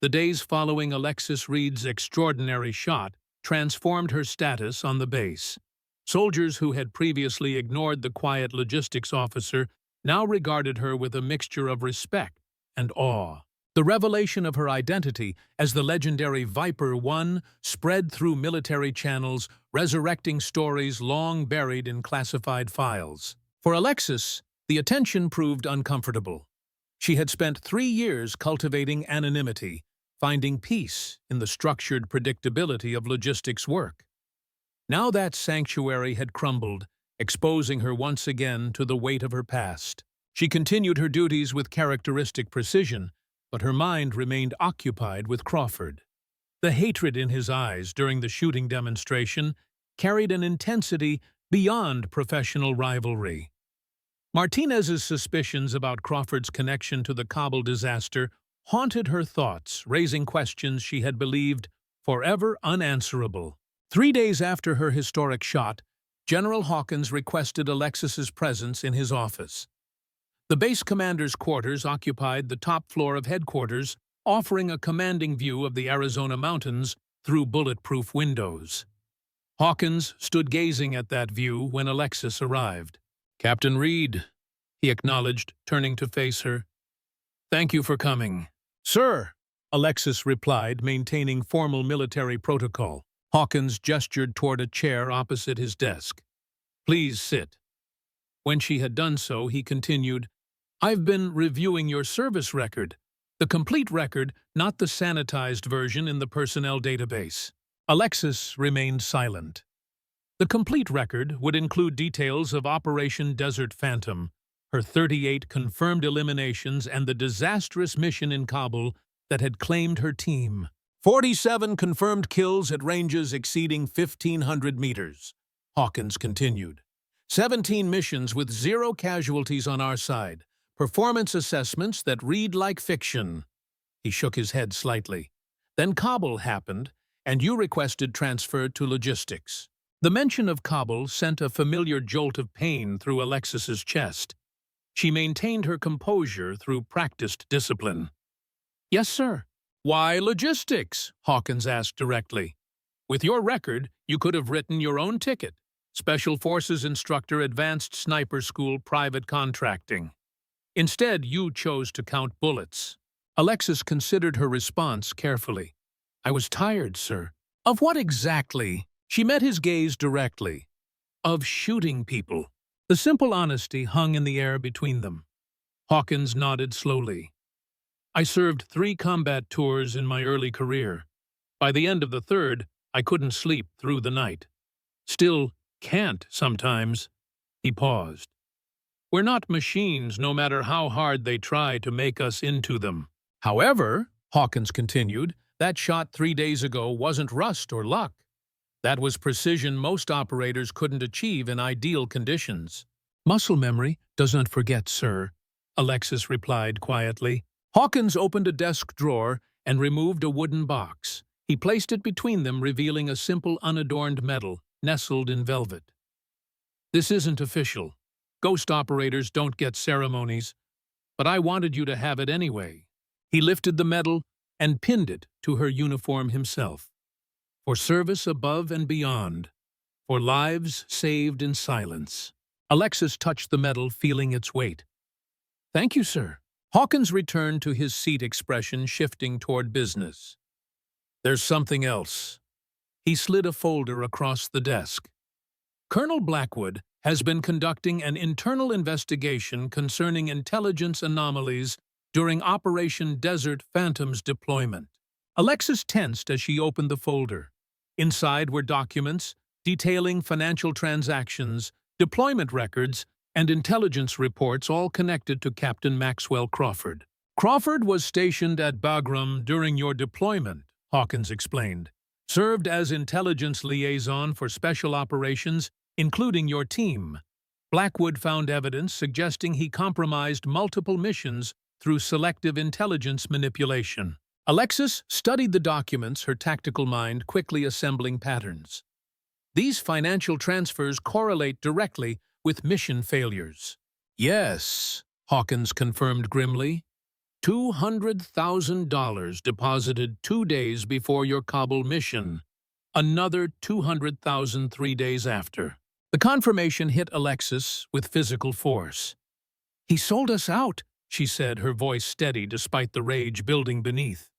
The days following Alexis Reed's extraordinary shot transformed her status on the base. Soldiers who had previously ignored the quiet logistics officer now regarded her with a mixture of respect and awe. The revelation of her identity as the legendary Viper 1 spread through military channels, resurrecting stories long buried in classified files. For Alexis, the attention proved uncomfortable. She had spent 3 years cultivating anonymity, finding peace in the structured predictability of logistics work. Now that sanctuary had crumbled, exposing her once again to the weight of her past. She continued her duties with characteristic precision, but her mind remained occupied with Crawford. The hatred in his eyes during the shooting demonstration carried an intensity beyond professional rivalry. Martinez's suspicions about Crawford's connection to the Kabul disaster haunted her thoughts, raising questions she had believed forever unanswerable. 3 days after her historic shot, General Hawkins requested Alexis's presence in his office. The base commander's quarters occupied the top floor of headquarters, offering a commanding view of the Arizona mountains through bulletproof windows. Hawkins stood gazing at that view when Alexis arrived. "Captain Reed," he acknowledged, turning to face her. "Thank you for coming." "Sir," Alexis replied, maintaining formal military protocol. Hawkins gestured toward a chair opposite his desk. "Please sit." When she had done so, he continued, "I've been reviewing your service record, the complete record, not the sanitized version in the personnel database." Alexis remained silent. The complete record would include details of Operation Desert Phantom, her 38 confirmed eliminations, and the disastrous mission in Kabul that had claimed her team. 47 confirmed kills at ranges exceeding 1,500 meters, Hawkins continued. 17 missions with 0 casualties on our side. Performance assessments that read like fiction. He shook his head slightly. Then Kabul happened, and you requested transfer to logistics. The mention of Kabul sent a familiar jolt of pain through Alexis's chest. She maintained her composure through practiced discipline. "Yes, sir." "Why logistics?" Hawkins asked directly. "With your record, you could have written your own ticket. Special Forces Instructor, Advanced Sniper School, Private Contracting. Instead, you chose to count bullets." Alexis considered her response carefully. "I was tired, sir." "Of what exactly?" She met his gaze directly. "Of shooting people." The simple honesty hung in the air between them. Hawkins nodded slowly. "I served 3 combat tours in my early career. By the end of the 3rd, I couldn't sleep through the night. Still can't sometimes." He paused. "We're not machines, no matter how hard they try to make us into them." "However," Hawkins continued, "that shot 3 days ago wasn't rust or luck. That was precision most operators couldn't achieve in ideal conditions." "Muscle memory does not forget, sir," Alexis replied quietly. Hawkins opened a desk drawer and removed a wooden box. He placed it between them, revealing a simple unadorned medal nestled in velvet. "This isn't official. Ghost operators don't get ceremonies, but I wanted you to have it anyway." He lifted the medal and pinned it to her uniform himself. "For service above and beyond, for lives saved in silence." Alexis touched the medal, feeling its weight. "Thank you, sir." Hawkins returned to his seat, expression shifting toward business. "There's something else." He slid a folder across the desk. Colonel Blackwood has been conducting an internal investigation concerning intelligence anomalies during Operation Desert Phantom's deployment. Alexis tensed as she opened the folder. Inside were documents detailing financial transactions, deployment records, and intelligence reports all connected to Captain Maxwell Crawford. Crawford was stationed at Bagram during your deployment, Hawkins explained. Served as intelligence liaison for special operations, including your team. Blackwood found evidence suggesting he compromised multiple missions through selective intelligence manipulation. Alexis studied the documents, her tactical mind quickly assembling patterns. These financial transfers correlate directly with mission failures. Yes, Hawkins confirmed grimly. $200,000 deposited 2 days before your Kabul mission. Another $200,000 3 days after. The confirmation hit Alexis with physical force. "He sold us out," she said, her voice steady despite the rage building beneath.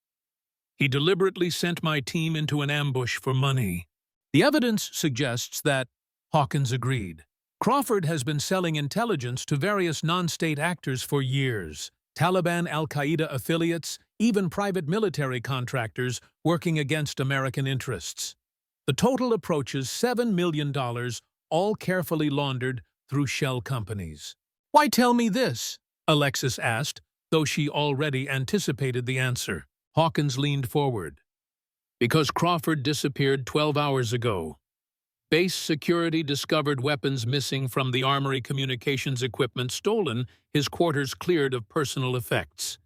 "He deliberately sent my team into an ambush for money." The evidence suggests that, Hawkins agreed. Crawford has been selling intelligence to various non-state actors for years. Taliban, Al-Qaeda affiliates, even private military contractors working against American interests. The total approaches $7 million, all carefully laundered through shell companies. "Why tell me this?" Alexis asked, though she already anticipated the answer. Hawkins leaned forward. "Because Crawford disappeared 12 hours ago. Base security discovered weapons missing from the armory, communications equipment stolen, his quarters cleared of personal effects.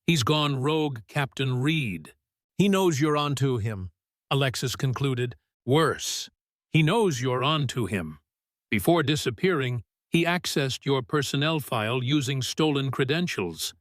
He's gone rogue, Captain Reed." "He knows you're onto him," Alexis concluded. "Worse, he knows you're onto him. Before disappearing, he accessed your personnel file using stolen credentials.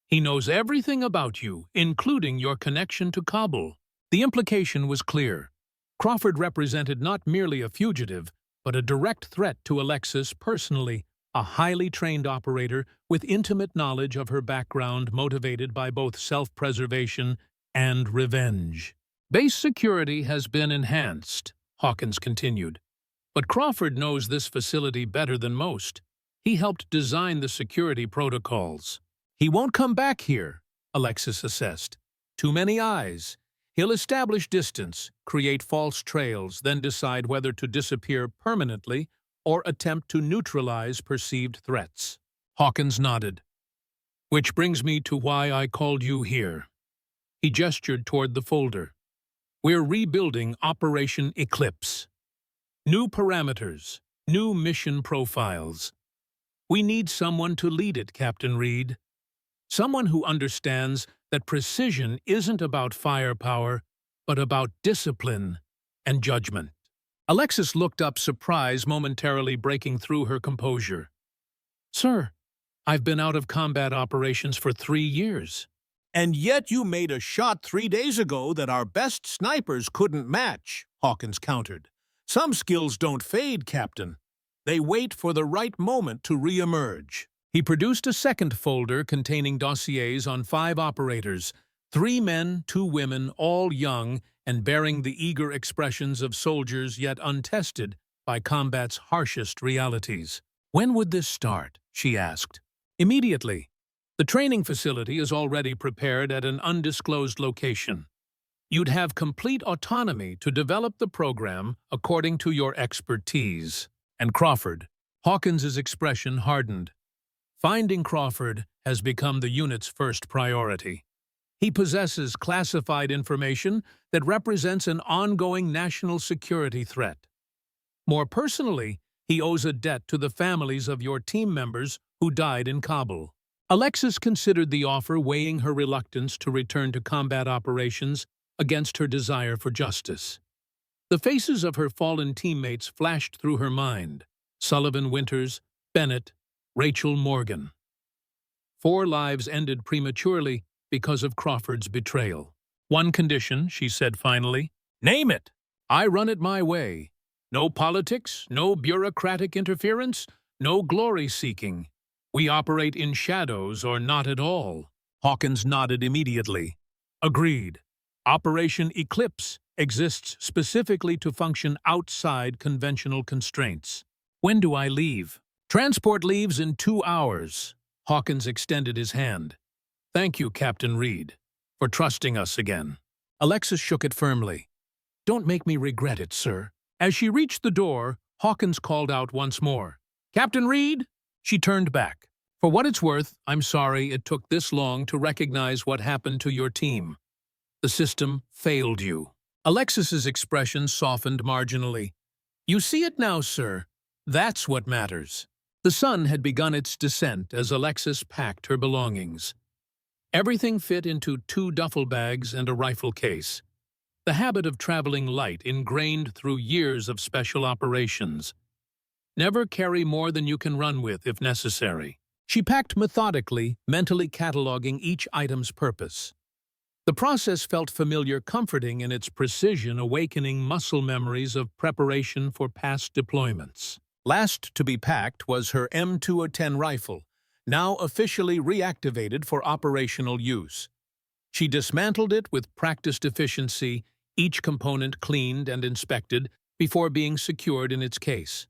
He knows everything about you, including your connection to Kabul." The implication was clear. Crawford represented not merely a fugitive, but a direct threat to Alexis personally, a highly trained operator with intimate knowledge of her background motivated by both self-preservation and revenge. "Base security has been enhanced," Hawkins continued. "But Crawford knows this facility better than most. He helped design the security protocols." "He won't come back here," Alexis assessed. "Too many eyes. He'll establish distance, create false trails, then decide whether to disappear permanently or attempt to neutralize perceived threats." Hawkins nodded. "Which brings me to why I called you here." He gestured toward the folder. "We're rebuilding Operation Eclipse. New parameters, new mission profiles. We need someone to lead it, Captain Reed. Someone who understands that precision isn't about firepower, but about discipline and judgment." Alexis looked up, surprise momentarily breaking through her composure. "Sir, I've been out of combat operations for 3 years." "And yet you made a shot 3 days ago that our best snipers couldn't match," Hawkins countered. "Some skills don't fade, Captain. They wait for the right moment to re-emerge." He produced a second folder containing dossiers on 5 operators, 3 men, 2 women, all young and bearing the eager expressions of soldiers yet untested by combat's harshest realities. "When would this start?" she asked. "Immediately. The training facility is already prepared at an undisclosed location. You'd have complete autonomy to develop the program according to your expertise." And Crawford. Hawkins's expression hardened. Finding Crawford has become the unit's first priority. He possesses classified information that represents an ongoing national security threat. More personally, he owes a debt to the families of your team members who died in Kabul. Alexis considered the offer, weighing her reluctance to return to combat operations against her desire for justice. The faces of her fallen teammates flashed through her mind. Sullivan Winters, Bennett, Rachel Morgan. 4 lives ended prematurely because of Crawford's betrayal. "One condition," she said finally. "Name it." "I run it my way. No politics, no bureaucratic interference, no glory-seeking. We operate in shadows or not at all." Hawkins nodded immediately. "Agreed. Operation Eclipse exists specifically to function outside conventional constraints. When do I leave? Transport leaves in 2 hours. Hawkins extended his hand. Thank you, Captain Reed, for trusting us again. Alexis shook it firmly. Don't make me regret it, sir. As she reached the door, Hawkins called out once more. Captain Reed? She turned back. For what it's worth, I'm sorry it took this long to recognize what happened to your team. The system failed you. Alexis's expression softened marginally. You see it now, sir. That's what matters. The sun had begun its descent as Alexis packed her belongings. Everything fit into 2 duffel bags and a rifle case. The habit of traveling light ingrained through years of special operations. Never carry more than you can run with if necessary. She packed methodically, mentally cataloging each item's purpose. The process felt familiar, comforting in its precision, awakening muscle memories of preparation for past deployments. Last to be packed was her M210 rifle, now officially reactivated for operational use. She dismantled it with practiced efficiency, each component cleaned and inspected before being secured in its case.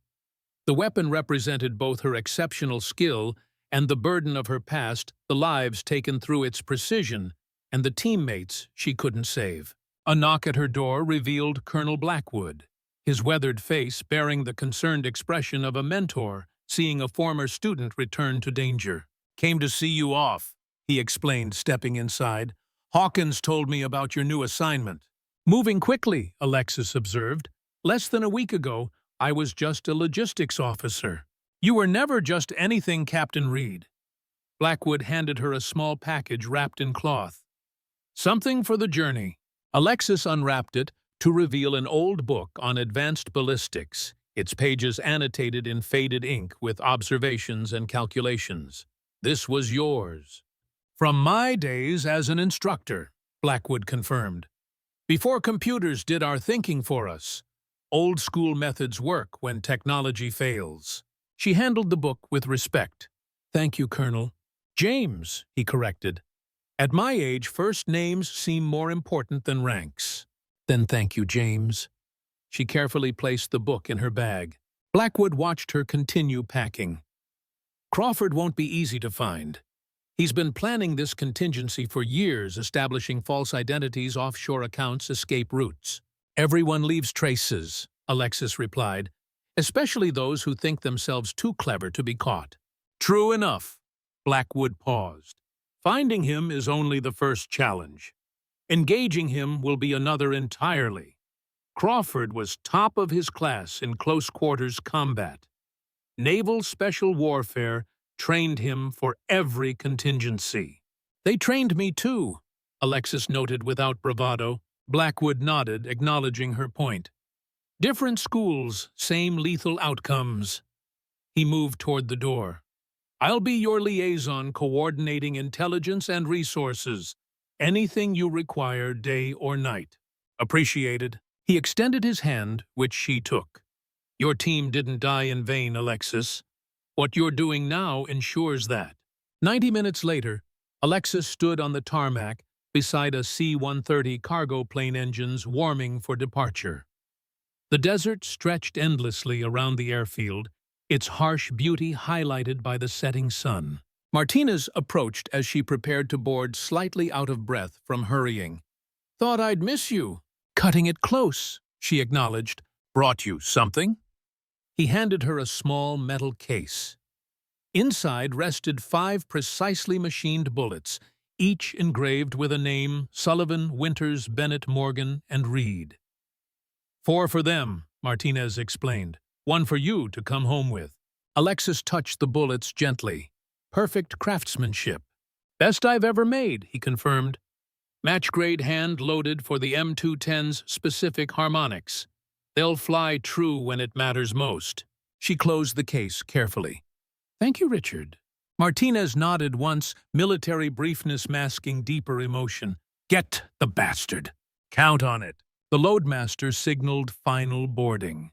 The weapon represented both her exceptional skill and the burden of her past, the lives taken through its precision, and the teammates she couldn't save. A knock at her door revealed Colonel Blackwood, his weathered face bearing the concerned expression of a mentor seeing a former student return to danger. Came to see you off, he explained, stepping inside. Hawkins told me about your new assignment. Moving quickly, Alexis observed. Less than a week ago, I was just a logistics officer. You were never just anything, Captain Reed. Blackwood handed her a small package wrapped in cloth. Something for the journey. Alexis unwrapped it to reveal an old book on advanced ballistics, its pages annotated in faded ink with observations and calculations. This was yours. From my days as an instructor, Blackwood confirmed. Before computers did our thinking for us, old-school methods work when technology fails. She handled the book with respect. Thank you, Colonel. James, he corrected. At my age, first names seem more important than ranks. Then thank you, James. She carefully placed the book in her bag. Blackwood watched her continue packing. Crawford won't be easy to find. He's been planning this contingency for years, establishing false identities, offshore accounts, escape routes. Everyone leaves traces, Alexis replied, especially those who think themselves too clever to be caught. True enough. Blackwood paused. Finding him is only the first challenge. Engaging him will be another entirely. Crawford was top of his class in close-quarters combat. Naval Special Warfare trained him for every contingency. They trained me too, Alexis noted without bravado. Blackwood nodded, acknowledging her point. Different schools, same lethal outcomes. He moved toward the door. I'll be your liaison, coordinating intelligence and resources. Anything you require, day or night. Appreciated. He extended his hand, which she took. Your team didn't die in vain, Alexis. What you're doing now ensures that. 90 minutes later, Alexis stood on the tarmac beside a C-130 cargo plane engines warming for departure. The desert stretched endlessly around the airfield, its harsh beauty highlighted by the setting sun. Martinez approached as she prepared to board, slightly out of breath from hurrying. Thought I'd miss you. Cutting it close, she acknowledged. Brought you something? He handed her a small metal case. Inside rested 5 precisely machined bullets, each engraved with a name: Sullivan, Winters, Bennett, Morgan, and Reed. 4 for them, Martinez explained. 1 for you to come home with. Alexis touched the bullets gently. Perfect craftsmanship. Best I've ever made, he confirmed. Match-grade hand-loaded for the M210's specific harmonics. They'll fly true when it matters most. She closed the case carefully. Thank you, Richard. Martinez nodded once, military briefness masking deeper emotion. Get the bastard. Count on it. The loadmaster signaled final boarding.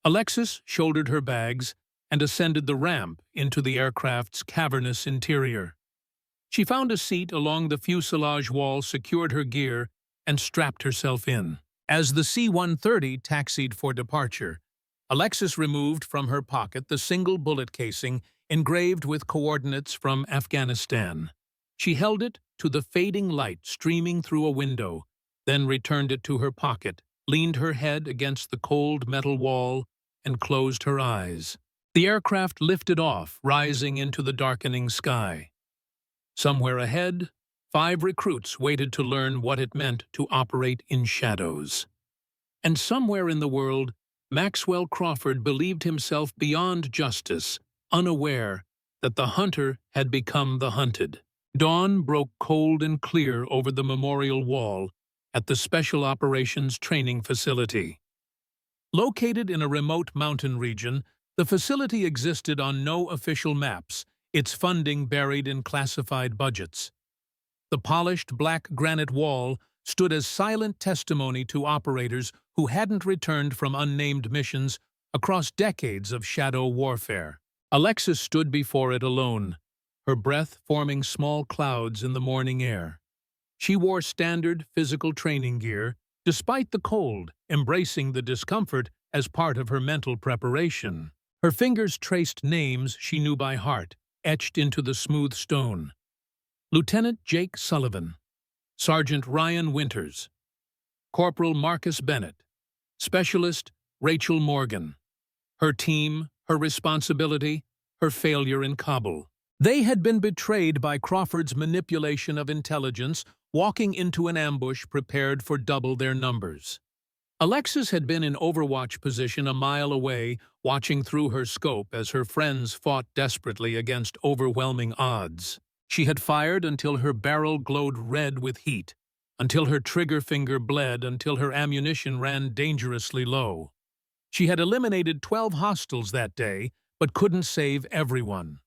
Alexis shouldered her bags and ascended the ramp into the aircraft's cavernous interior. She found a seat along the fuselage wall, secured her gear, and strapped herself in. As the C-130 taxied for departure, Alexis removed from her pocket the single bullet casing engraved with coordinates from Afghanistan. She held it to the fading light streaming through a window, then returned it to her pocket, leaned her head against the cold metal wall, and closed her eyes. The aircraft lifted off, rising into the darkening sky. Somewhere ahead, 5 recruits waited to learn what it meant to operate in shadows. And somewhere in the world, Maxwell Crawford believed himself beyond justice, unaware that the hunter had become the hunted. Dawn broke cold and clear over the memorial wall at the Special Operations Training Facility. Located in a remote mountain region, the facility existed on no official maps, its funding buried in classified budgets. The polished black granite wall stood as silent testimony to operators who hadn't returned from unnamed missions across decades of shadow warfare. Alexis stood before it alone, her breath forming small clouds in the morning air. She wore standard physical training gear, despite the cold, embracing the discomfort as part of her mental preparation. Her fingers traced names she knew by heart, etched into the smooth stone. Lieutenant Jake Sullivan, Sergeant Ryan Winters, Corporal Marcus Bennett, Specialist Rachel Morgan. Her team, her responsibility, her failure in Kabul. They had been betrayed by Crawford's manipulation of intelligence, walking into an ambush prepared for double their numbers. Alexis had been in overwatch position a mile away, watching through her scope as her friends fought desperately against overwhelming odds. She had fired until her barrel glowed red with heat, until her trigger finger bled, until her ammunition ran dangerously low. She had eliminated 12 hostiles that day, but couldn't save everyone.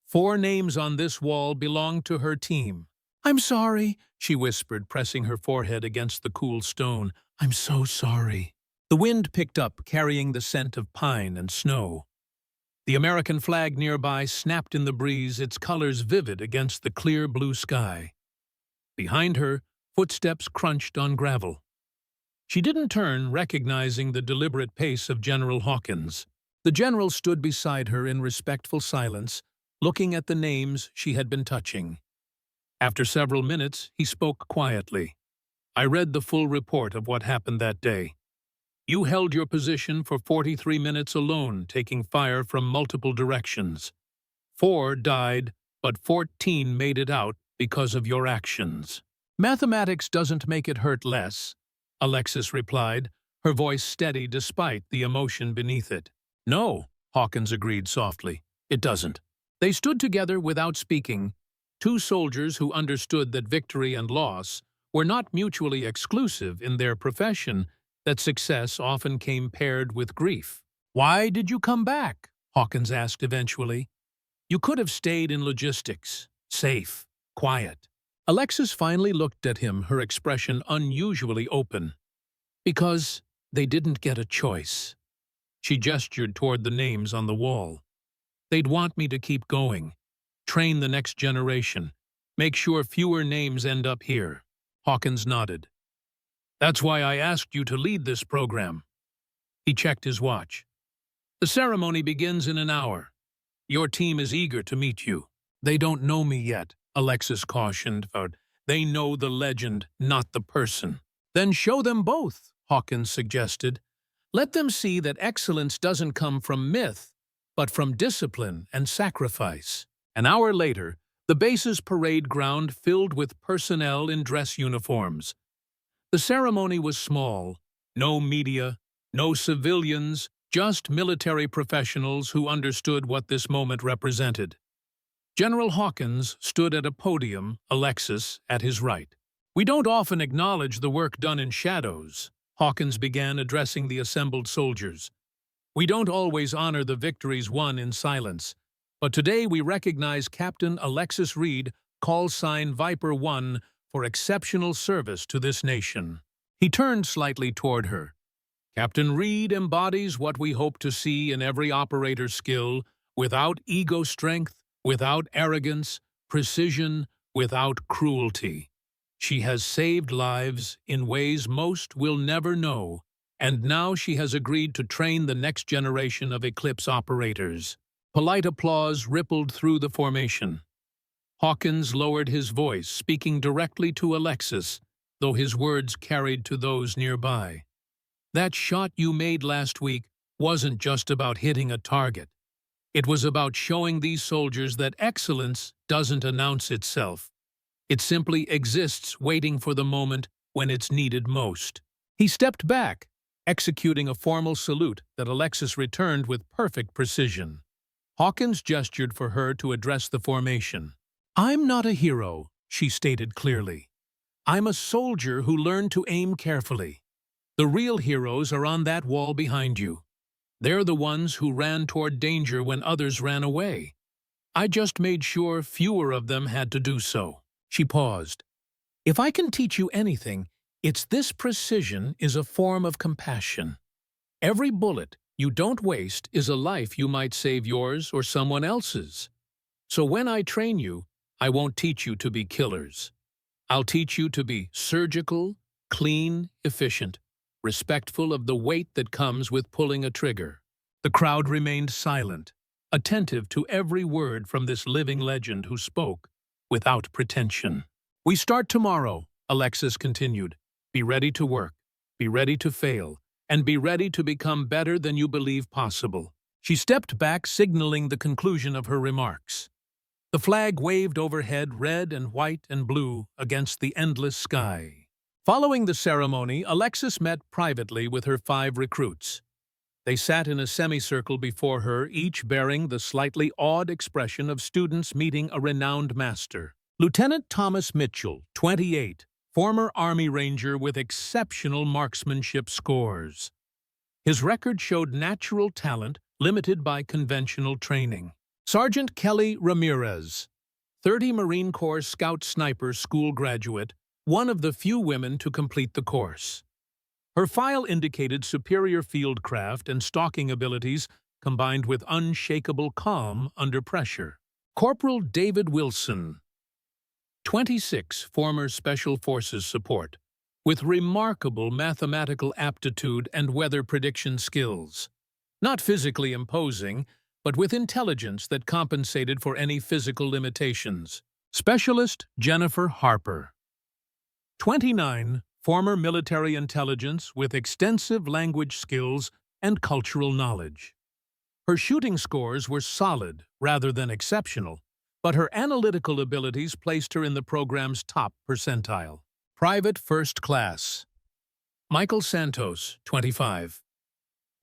4 names on this wall belonged to her team. "I'm sorry," she whispered, pressing her forehead against the cool stone. "I'm so sorry." The wind picked up, carrying the scent of pine and snow. The American flag nearby snapped in the breeze, its colors vivid against the clear blue sky. Behind her, footsteps crunched on gravel. She didn't turn, recognizing the deliberate pace of General Hawkins. The general stood beside her in respectful silence, looking at the names she had been touching. After several minutes, he spoke quietly. "I read the full report of what happened that day. You held your position for 43 minutes alone, taking fire from multiple directions. 4 died, but 14 made it out because of your actions." "Mathematics doesn't make it hurt less," Alexis replied, her voice steady despite the emotion beneath it. "No," Hawkins agreed softly, "it doesn't." They stood together without speaking, 2 soldiers who understood that victory and loss were not mutually exclusive in their profession, that success often came paired with grief. "Why did you come back?" Hawkins asked eventually. "You could have stayed in logistics, safe, quiet." Alexis finally looked at him, her expression unusually open. "Because they didn't get a choice." She gestured toward the names on the wall. "They'd want me to keep going, train the next generation, make sure fewer names end up here." Hawkins nodded. "That's why I asked you to lead this program." He checked his watch. "The ceremony begins in an hour. Your team is eager to meet you." "They don't know me yet," Alexis cautioned. "They know the legend, not the person." "Then show them both," Hawkins suggested. "Let them see that excellence doesn't come from myth, but from discipline and sacrifice." An hour later, the base's parade ground filled with personnel in dress uniforms. The ceremony was small, no media, no civilians, just military professionals who understood what this moment represented. General Hawkins stood at a podium, Alexis at his right. "We don't often acknowledge the work done in shadows," Hawkins began, addressing the assembled soldiers. "We don't always honor the victories won in silence, but today we recognize Captain Alexis Reed, call sign Viper 1, for exceptional service to this nation." He turned slightly toward her. "Captain Reed embodies what we hope to see in every operator's skill, without ego strength, without arrogance, precision, without cruelty." She has saved lives in ways most will never know, and now she has agreed to train the next generation of Eclipse operators. Polite applause rippled through the formation. Hawkins lowered his voice, speaking directly to Alexis, though his words carried to those nearby. That shot you made last week wasn't just about hitting a target. It was about showing these soldiers that excellence doesn't announce itself. It simply exists waiting for the moment when it's needed most. He stepped back, executing a formal salute that Alexis returned with perfect precision. Hawkins gestured for her to address the formation. "I'm not a hero," she stated clearly. "I'm a soldier who learned to aim carefully. The real heroes are on that wall behind you. They're the ones who ran toward danger when others ran away. I just made sure fewer of them had to do so." She paused. "If I can teach you anything, it's this: precision is a form of compassion. Every bullet you don't waste is a life you might save, yours or someone else's. So when I train you, I won't teach you to be killers. I'll teach you to be surgical, clean, efficient, respectful of the weight that comes with pulling a trigger." The crowd remained silent, attentive to every word from this living legend who spoke without pretension. "We start tomorrow," Alexis continued. "Be ready to work, be ready to fail, and be ready to become better than you believe possible." She stepped back, signaling the conclusion of her remarks. The flag waved overhead, red and white and blue, against the endless sky. Following the ceremony, Alexis met privately with her 5 recruits. They sat in a semicircle before her, each bearing the slightly awed expression of students meeting a renowned master. Lieutenant Thomas Mitchell, 28, former Army Ranger with exceptional marksmanship scores. His record showed natural talent limited by conventional training. Sergeant Kelly Ramirez, 30 Marine Corps Scout Sniper School graduate, one of the few women to complete the course. Her file indicated superior fieldcraft and stalking abilities combined with unshakable calm under pressure. Corporal David Wilson, 26, former Special Forces support, with remarkable mathematical aptitude and weather prediction skills. Not physically imposing, but with intelligence that compensated for any physical limitations. Specialist Jennifer Harper, 29, former military intelligence with extensive language skills and cultural knowledge. Her shooting scores were solid rather than exceptional, but her analytical abilities placed her in the program's top percentile. Private First Class Michael Santos, 25.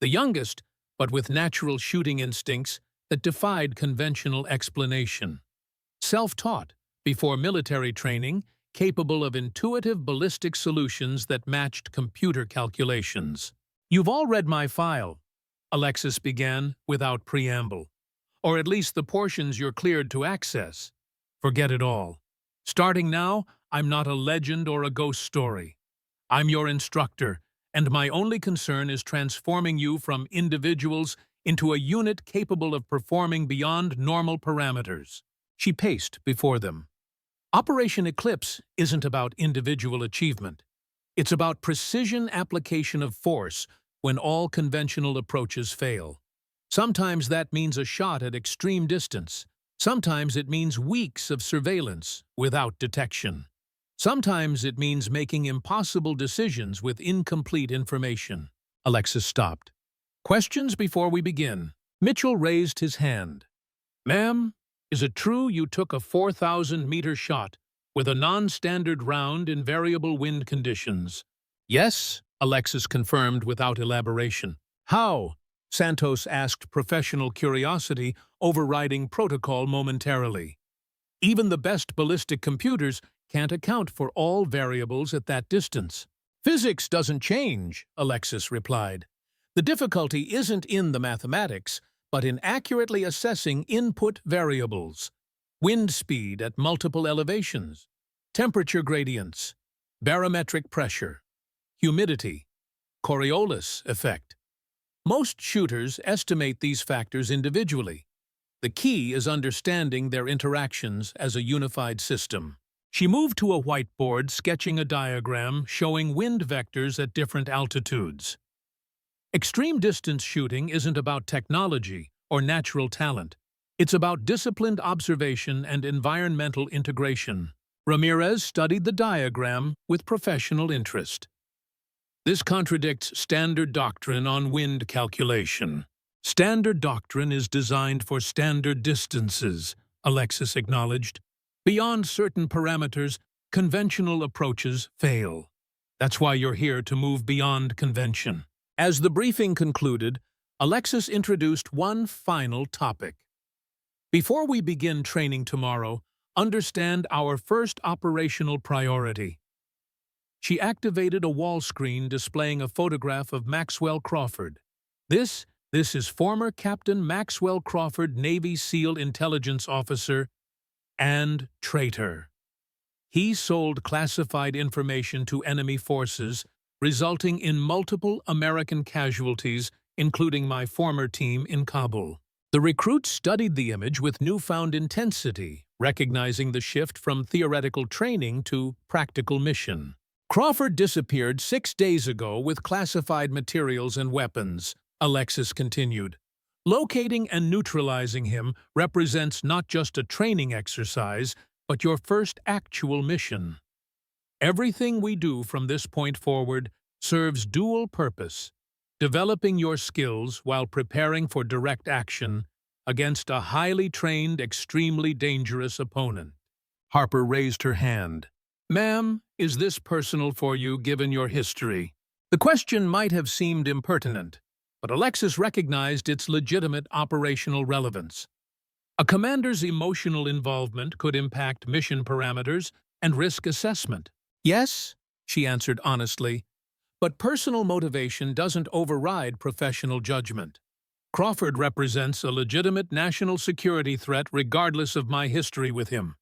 The youngest, but with natural shooting instincts that defied conventional explanation. Self-taught, before military training, capable of intuitive ballistic solutions that matched computer calculations. "You've all read my file," Alexis began without preamble. "Or at least the portions you're cleared to access. Forget it all. Starting now, I'm not a legend or a ghost story. I'm your instructor, and my only concern is transforming you from individuals into a unit capable of performing beyond normal parameters." She paced before them. Operation Eclipse isn't about individual achievement. It's about precision application of force when all conventional approaches fail. Sometimes that means a shot at extreme distance. Sometimes it means weeks of surveillance without detection. Sometimes it means making impossible decisions with incomplete information. Alexis stopped. "Questions before we begin?" Mitchell raised his hand. "Ma'am, is it true you took a 4,000-meter shot with a non-standard round in variable wind conditions?" "Yes," Alexis confirmed without elaboration. "How?" Santos asked, professional curiosity overriding protocol momentarily. "Even the best ballistic computers can't account for all variables at that distance." "Physics doesn't change," Alexis replied. "The difficulty isn't in the mathematics, but in accurately assessing input variables. Wind speed at multiple elevations, temperature gradients, barometric pressure, humidity, Coriolis effect. Most shooters estimate these factors individually. The key is understanding their interactions as a unified system." She moved to a whiteboard, sketching a diagram showing wind vectors at different altitudes. Extreme distance shooting isn't about technology or natural talent. It's about disciplined observation and environmental integration. Ramirez studied the diagram with professional interest. This contradicts standard doctrine on wind calculation. Standard doctrine is designed for standard distances, Alexis acknowledged. Beyond certain parameters, conventional approaches fail. That's why you're here, to move beyond convention. As the briefing concluded, Alexis introduced one final topic. Before we begin training tomorrow, understand our first operational priority. She activated a wall screen displaying a photograph of Maxwell Crawford. This is former Captain Maxwell Crawford, Navy SEAL intelligence officer and traitor. He sold classified information to enemy forces, resulting in multiple American casualties, including my former team in Kabul. The recruits studied the image with newfound intensity, recognizing the shift from theoretical training to practical mission. Crawford disappeared 6 days ago with classified materials and weapons, Alexis continued. Locating and neutralizing him represents not just a training exercise, but your first actual mission. Everything we do from this point forward serves dual purpose, developing your skills while preparing for direct action against a highly trained, extremely dangerous opponent. Harper raised her hand. Ma'am, is this personal for you given your history? The question might have seemed impertinent, but Alexis recognized its legitimate operational relevance. A commander's emotional involvement could impact mission parameters and risk assessment. Yes, she answered honestly, but personal motivation doesn't override professional judgment. Crawford represents a legitimate national security threat regardless of my history with him.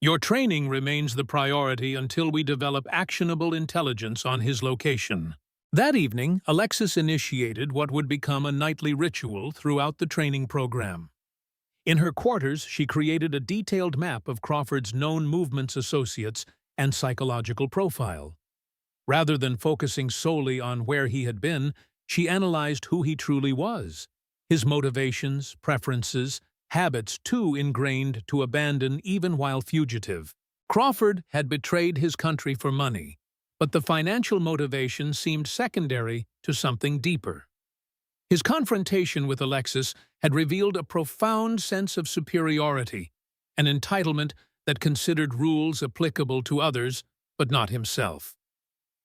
Your training remains the priority until we develop actionable intelligence on his location. That evening, Alexis initiated what would become a nightly ritual throughout the training program. In her quarters, she created a detailed map of Crawford's known movements, associates, and psychological profile. Rather than focusing solely on where he had been, she analyzed who he truly was, his motivations, preferences, habits too ingrained to abandon even while fugitive. Crawford had betrayed his country for money, but the financial motivation seemed secondary to something deeper. His confrontation with Alexis had revealed a profound sense of superiority, an entitlement that considered rules applicable to others, but not himself.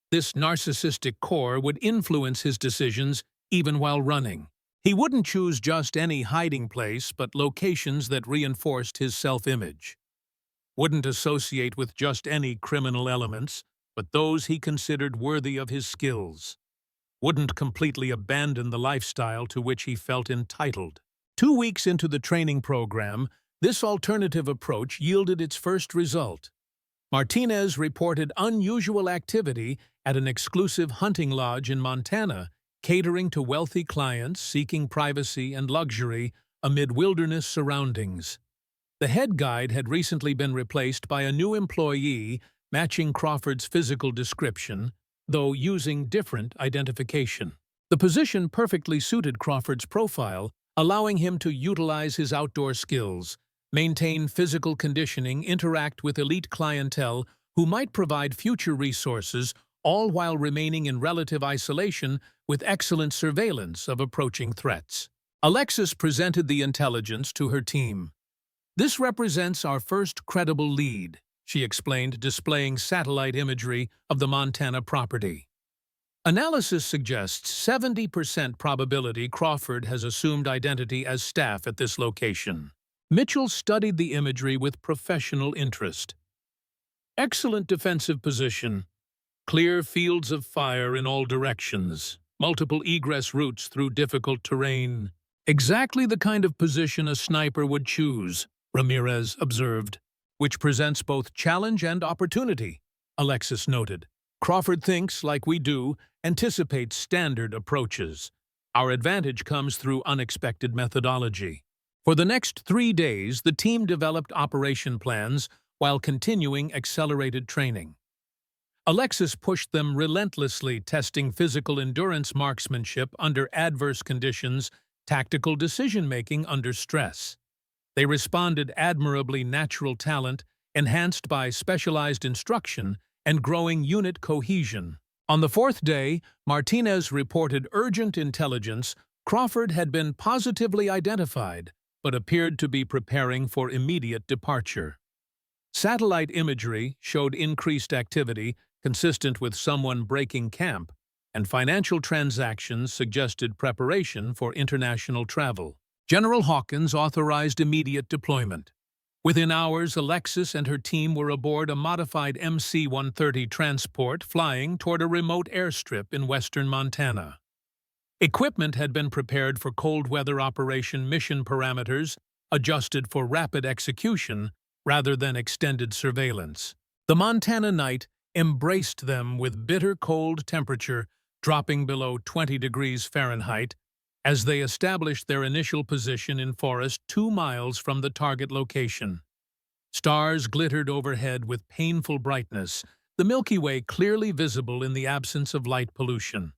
This narcissistic core would influence his decisions even while running. He wouldn't choose just any hiding place, but locations that reinforced his self-image. Wouldn't associate with just any criminal elements, but those he considered worthy of his skills. Wouldn't completely abandon the lifestyle to which he felt entitled. 2 weeks into the training program, this alternative approach yielded its first result. Martinez reported unusual activity at an exclusive hunting lodge in Montana, catering to wealthy clients seeking privacy and luxury amid wilderness surroundings. The head guide had recently been replaced by a new employee matching Crawford's physical description, though using different identification. The position perfectly suited Crawford's profile, allowing him to utilize his outdoor skills, maintain physical conditioning, interact with elite clientele who might provide future resources, all while remaining in relative isolation with excellent surveillance of approaching threats. Alexis presented the intelligence to her team. This represents our first credible lead, she explained, displaying satellite imagery of the Montana property. Analysis suggests 70% probability Crawford has assumed identity as staff at this location. Mitchell studied the imagery with professional interest. Excellent defensive position. Clear fields of fire in all directions. Multiple egress routes through difficult terrain. Exactly the kind of position a sniper would choose, Ramirez observed, which presents both challenge and opportunity, Alexis noted. Crawford thinks, like we do, anticipates standard approaches. Our advantage comes through unexpected methodology. For the next 3 days, the team developed operation plans, while continuing accelerated training. Alexis pushed them relentlessly, testing physical endurance, marksmanship under adverse conditions, tactical decision-making under stress. They responded admirably, natural talent, enhanced by specialized instruction and growing unit cohesion. On the fourth day, Martinez reported urgent intelligence. Crawford had been positively identified, but appeared to be preparing for immediate departure. Satellite imagery showed increased activity, consistent with someone breaking camp, and financial transactions suggested preparation for international travel. General Hawkins authorized immediate deployment. Within hours, Alexis and her team were aboard a modified MC-130 transport flying toward a remote airstrip in western Montana. Equipment had been prepared for cold weather operation, mission parameters adjusted for rapid execution rather than extended surveillance. The Montana night embraced them with bitter cold temperature dropping below 20 degrees Fahrenheit as they established their initial position in forest 2 miles from the target location. Stars glittered overhead with painful brightness, the Milky Way clearly visible in the absence of light pollution.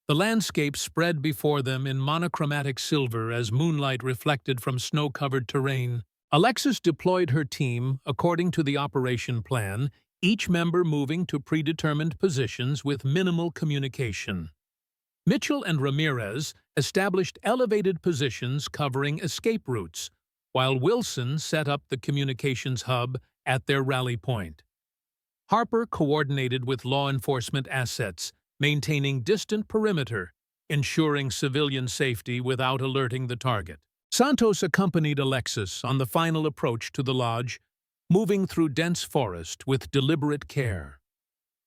The landscape spread before them in monochromatic silver as moonlight reflected from snow-covered terrain. Alexis deployed her team according to the operation plan, each member moving to predetermined positions with minimal communication. Mitchell and Ramirez established elevated positions covering escape routes, while Wilson set up the communications hub at their rally point. Harper coordinated with law enforcement assets, maintaining distant perimeter, ensuring civilian safety without alerting the target. Santos accompanied Alexis on the final approach to the lodge, moving through dense forest with deliberate care.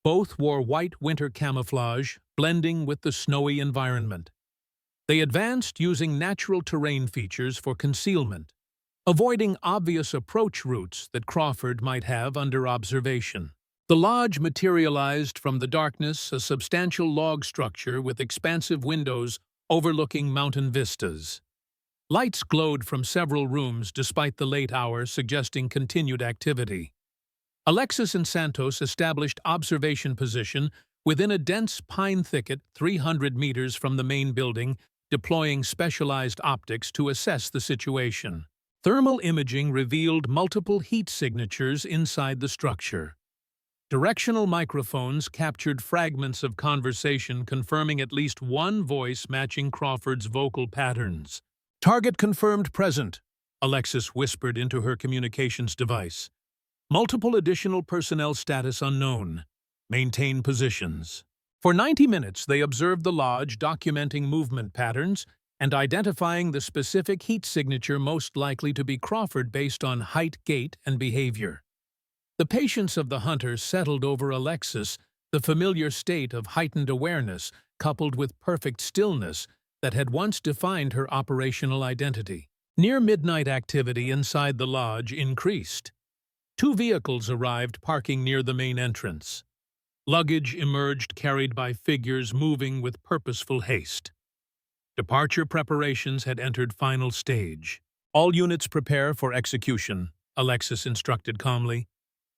Both wore white winter camouflage, blending with the snowy environment. They advanced using natural terrain features for concealment, avoiding obvious approach routes that Crawford might have under observation. The lodge materialized from the darkness, a substantial log structure with expansive windows overlooking mountain vistas. Lights glowed from several rooms despite the late hour, suggesting continued activity. Alexis and Santos established observation position within a dense pine thicket 300 meters from the main building, deploying specialized optics to assess the situation. Thermal imaging revealed multiple heat signatures inside the structure. Directional microphones captured fragments of conversation, confirming at least one voice matching Crawford's vocal patterns. "Target confirmed present," Alexis whispered into her communications device. "Multiple additional personnel status unknown. Maintain positions." For 90 minutes, they observed the lodge, documenting movement patterns and identifying the specific heat signature most likely to be Crawford based on height, gait, and behavior. The patience of the hunter settled over Alexis, the familiar state of heightened awareness coupled with perfect stillness that had once defined her operational identity. Near midnight, activity inside the lodge increased. 2 vehicles arrived, parking near the main entrance. Luggage emerged, carried by figures moving with purposeful haste. Departure preparations had entered final stage. "All units prepare for execution," Alexis instructed calmly.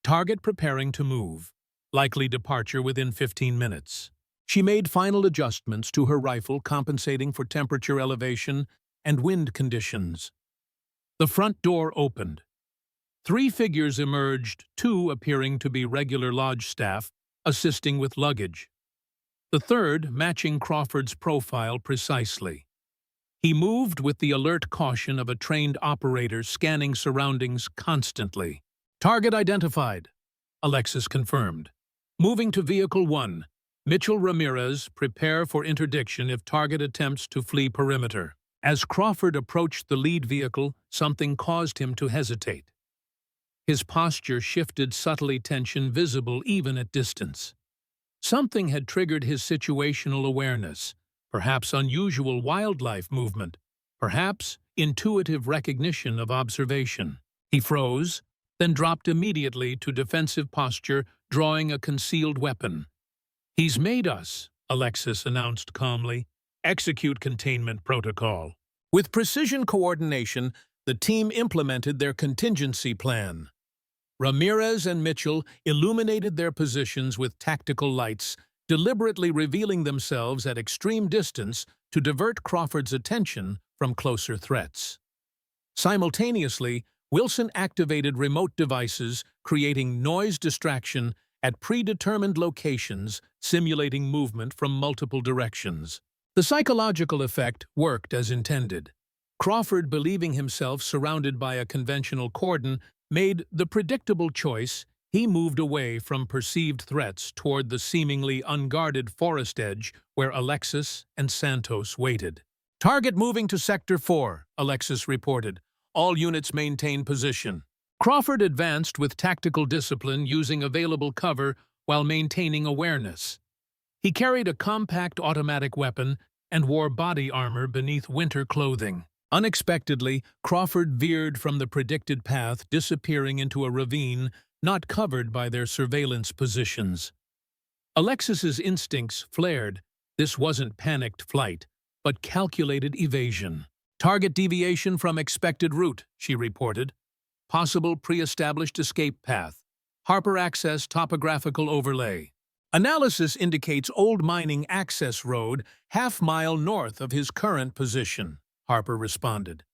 "Target preparing to move. Likely departure within 15 minutes." She made final adjustments to her rifle, compensating for temperature elevation and wind conditions. The front door opened. 3 figures emerged, 2 appearing to be regular lodge staff, assisting with luggage. The third matching Crawford's profile precisely. He moved with the alert caution of a trained operator, scanning surroundings constantly. "Target identified," Alexis confirmed. "Moving to Vehicle 1. Mitchell Ramirez, prepare for interdiction if target attempts to flee perimeter." As Crawford approached the lead vehicle, something caused him to hesitate. His posture shifted, subtly, tension visible even at distance. Something had triggered his situational awareness, perhaps unusual wildlife movement, perhaps intuitive recognition of observation. He froze, then dropped immediately to defensive posture, drawing a concealed weapon. "He's made us," Alexis announced calmly. "Execute containment protocol." With precision coordination, the team implemented their contingency plan. Ramirez and Mitchell illuminated their positions with tactical lights, deliberately revealing themselves at extreme distance to divert Crawford's attention from closer threats. Simultaneously, Wilson activated remote devices, creating noise distraction at predetermined locations, simulating movement from multiple directions. The psychological effect worked as intended. Crawford, believing himself surrounded by a conventional cordon, made the predictable choice. He moved away from perceived threats toward the seemingly unguarded forest edge where Alexis and Santos waited. "Target moving to Sector 4, Alexis reported. All units maintain position." Crawford advanced with tactical discipline, using available cover while maintaining awareness. He carried a compact automatic weapon and wore body armor beneath winter clothing. Unexpectedly, Crawford veered from the predicted path, disappearing into a ravine not covered by their surveillance positions. Alexis's instincts flared. This wasn't panicked flight, but calculated evasion. "Target deviation from expected route," she reported. "Possible pre-established escape path. Harper Access topographical overlay. Analysis indicates old mining access road half-mile north of his current position," Harper responded.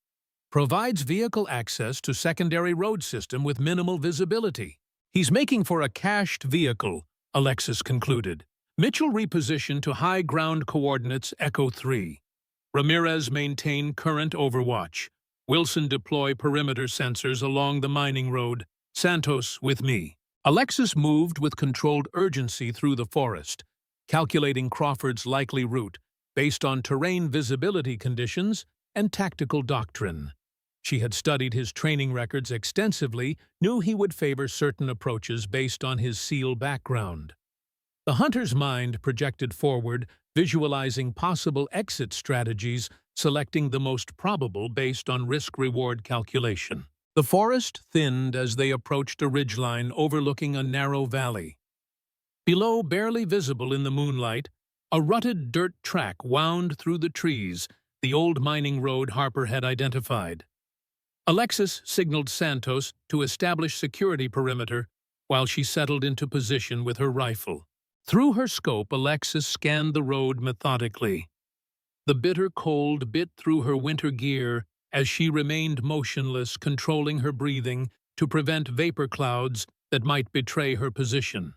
"Provides vehicle access to secondary road system with minimal visibility." "He's making for a cached vehicle," Alexis concluded. Mitchell repositioned to high ground coordinates Echo 3. Ramirez maintain current overwatch. Wilson deploy perimeter sensors along the mining road. Santos with me. Alexis moved with controlled urgency through the forest, calculating Crawford's likely route based on terrain visibility conditions and tactical doctrine. She had studied his training records extensively, knew he would favor certain approaches based on his SEAL background. The hunter's mind projected forward, visualizing possible exit strategies, selecting the most probable based on risk-reward calculation. The forest thinned as they approached a ridgeline overlooking a narrow valley. Below, barely visible in the moonlight, a rutted dirt track wound through the trees, the old mining road Harper had identified. Alexis signaled Santos to establish security perimeter while she settled into position with her rifle. Through her scope, Alexis scanned the road methodically. The bitter cold bit through her winter gear as she remained motionless, controlling her breathing to prevent vapor clouds that might betray her position.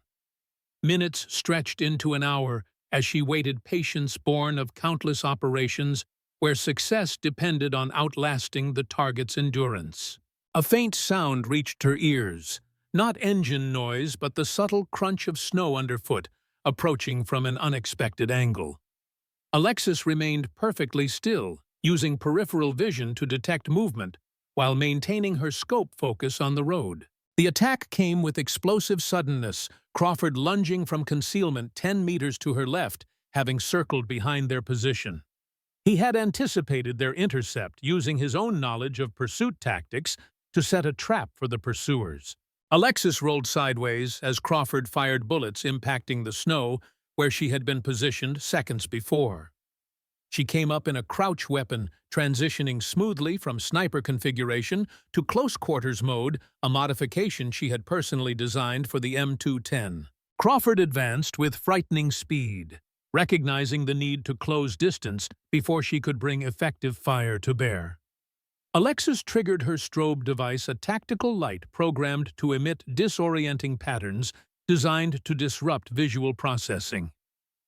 Minutes stretched into an hour as she waited, patience born of countless operations where success depended on outlasting the target's endurance. A faint sound reached her ears, not engine noise but the subtle crunch of snow underfoot, approaching from an unexpected angle. Alexis remained perfectly still, using peripheral vision to detect movement while maintaining her scope focus on the road. The attack came with explosive suddenness, Crawford lunging from concealment 10 meters to her left, having circled behind their position. He had anticipated their intercept, using his own knowledge of pursuit tactics to set a trap for the pursuers. Alexis rolled sideways as Crawford fired bullets impacting the snow where she had been positioned seconds before. She came up in a crouch weapon, transitioning smoothly from sniper configuration to close quarters mode, a modification she had personally designed for the M210. Crawford advanced with frightening speed, recognizing the need to close distance before she could bring effective fire to bear. Alexis triggered her strobe device, a tactical light programmed to emit disorienting patterns designed to disrupt visual processing.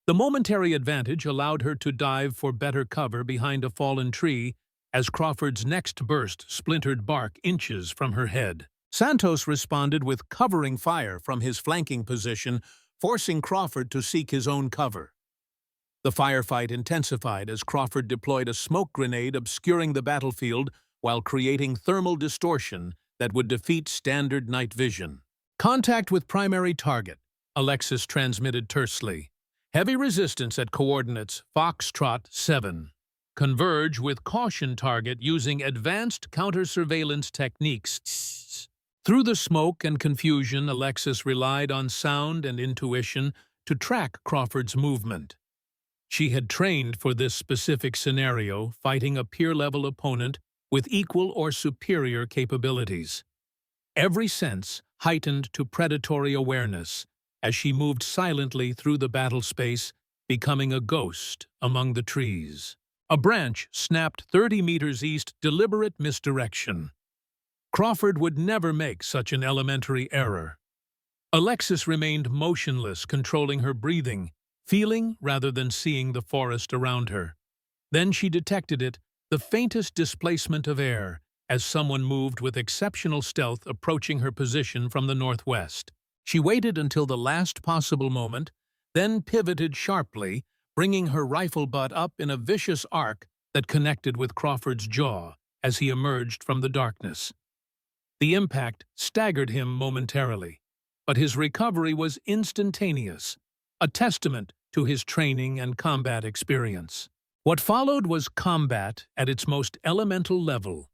The momentary advantage allowed her to dive for better cover behind a fallen tree as Crawford's next burst splintered bark inches from her head. Santos responded with covering fire from his flanking position, forcing Crawford to seek his own cover. The firefight intensified as Crawford deployed a smoke grenade obscuring the battlefield while creating thermal distortion that would defeat standard night vision. "Contact with primary target," Alexis transmitted tersely. "Heavy resistance at coordinates Foxtrot 7. Converge with caution target using advanced counter-surveillance techniques." Through the smoke and confusion, Alexis relied on sound and intuition to track Crawford's movement. She had trained for this specific scenario, fighting a peer-level opponent with equal or superior capabilities. Every sense, heightened to predatory awareness as she moved silently through the battle space, becoming a ghost among the trees. A branch snapped 30 meters east, deliberate misdirection. Crawford would never make such an elementary error. Alexis remained motionless, controlling her breathing, feeling rather than seeing the forest around her. Then she detected it, the faintest displacement of air, as someone moved with exceptional stealth approaching her position from the northwest. She waited until the last possible moment, then pivoted sharply, bringing her rifle butt up in a vicious arc that connected with Crawford's jaw as he emerged from the darkness. The impact staggered him momentarily, but his recovery was instantaneous, a testament to his training and combat experience. What followed was combat at its most elemental level.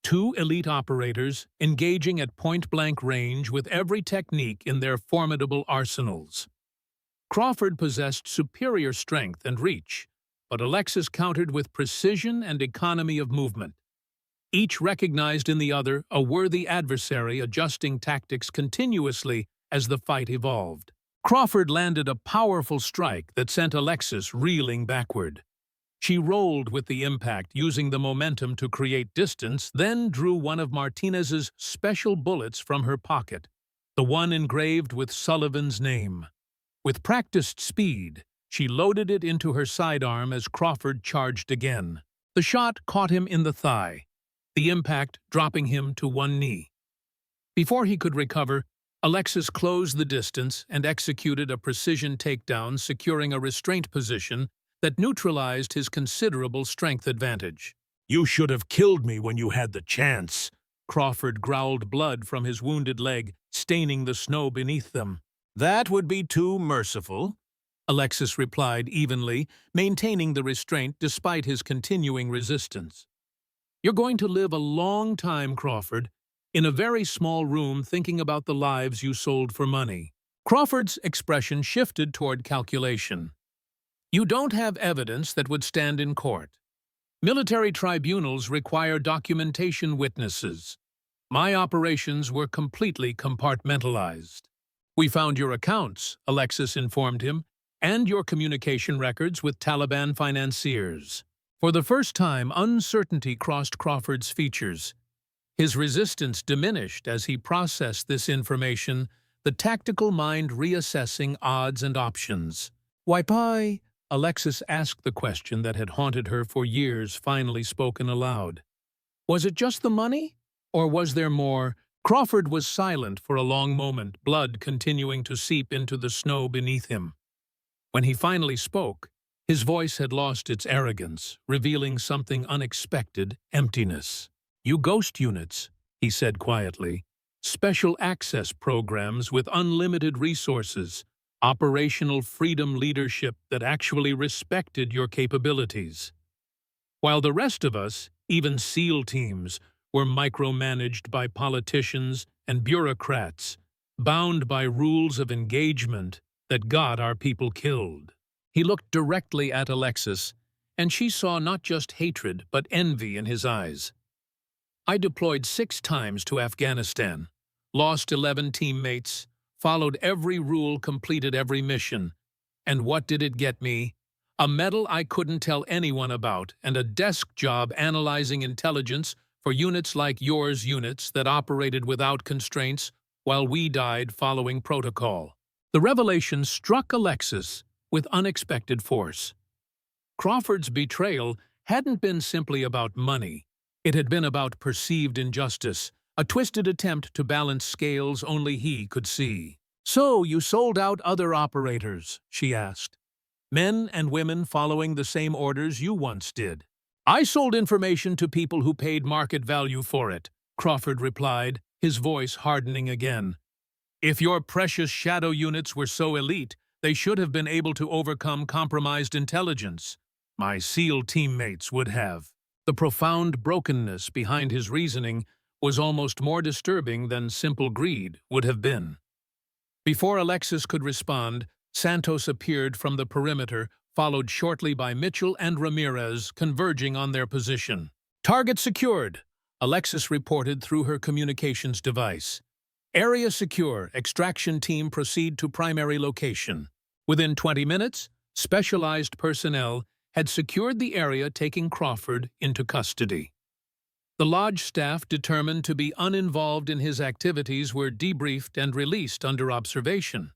Two elite operators engaging at point-blank range with every technique in their formidable arsenals. Crawford possessed superior strength and reach, but Alexis countered with precision and economy of movement. Each recognized in the other a worthy adversary, adjusting tactics continuously as the fight evolved. Crawford landed a powerful strike that sent Alexis reeling backward. She rolled with the impact, using the momentum to create distance, then drew one of Martinez's special bullets from her pocket, the one engraved with Sullivan's name. With practiced speed, she loaded it into her sidearm as Crawford charged again. The shot caught him in the thigh, the impact dropping him to one knee. Before he could recover, Alexis closed the distance and executed a precision takedown, securing a restraint position that neutralized his considerable strength advantage. "You should have killed me when you had the chance." Crawford growled, blood from his wounded leg staining the snow beneath them. "That would be too merciful," Alexis replied evenly, maintaining the restraint despite his continuing resistance. "You're going to live a long time, Crawford, in a very small room thinking about the lives you sold for money." Crawford's expression shifted toward calculation. "You don't have evidence that would stand in court. Military tribunals require documentation witnesses. My operations were completely compartmentalized. We found your accounts," Alexis informed him, "and your communication records with Taliban financiers." For the first time, uncertainty crossed Crawford's features. His resistance diminished as he processed this information, the tactical mind reassessing odds and options. "Why, Alexis asked the question that had haunted her for years, finally spoken aloud. Was it just the money? Or was there more? Crawford was silent for a long moment, blood continuing to seep into the snow beneath him. When he finally spoke, his voice had lost its arrogance, revealing something unexpected: emptiness. "You ghost units," he said quietly. "Special access programs with unlimited resources. Operational freedom leadership that actually respected your capabilities. While the rest of us, even SEAL teams, were micromanaged by politicians and bureaucrats, bound by rules of engagement that got our people killed." He looked directly at Alexis, and she saw not just hatred but envy in his eyes. "I deployed 6 times to Afghanistan, lost 11 teammates, followed every rule, completed every mission. And what did it get me? A medal I couldn't tell anyone about, and a desk job analyzing intelligence for units like yours, units that operated without constraints while we died following protocol." The revelation struck Alexis with unexpected force. Crawford's betrayal hadn't been simply about money. It had been about perceived injustice, a twisted attempt to balance scales only he could see. "So you sold out other operators?" she asked. "Men and women following the same orders you once did?" "I sold information to people who paid market value for it," Crawford replied, his voice hardening again. "If your precious shadow units were so elite, they should have been able to overcome compromised intelligence. My SEAL teammates would have." The profound brokenness behind his reasoning was almost more disturbing than simple greed would have been. Before Alexis could respond, Santos appeared from the perimeter, followed shortly by Mitchell and Ramirez, converging on their position. "Target secured," Alexis reported through her communications device. Area secure. Extraction team proceed to primary location. Within 20 minutes, specialized personnel had secured the area, taking Crawford into custody. The lodge staff, determined to be uninvolved in his activities, were debriefed and released under observation.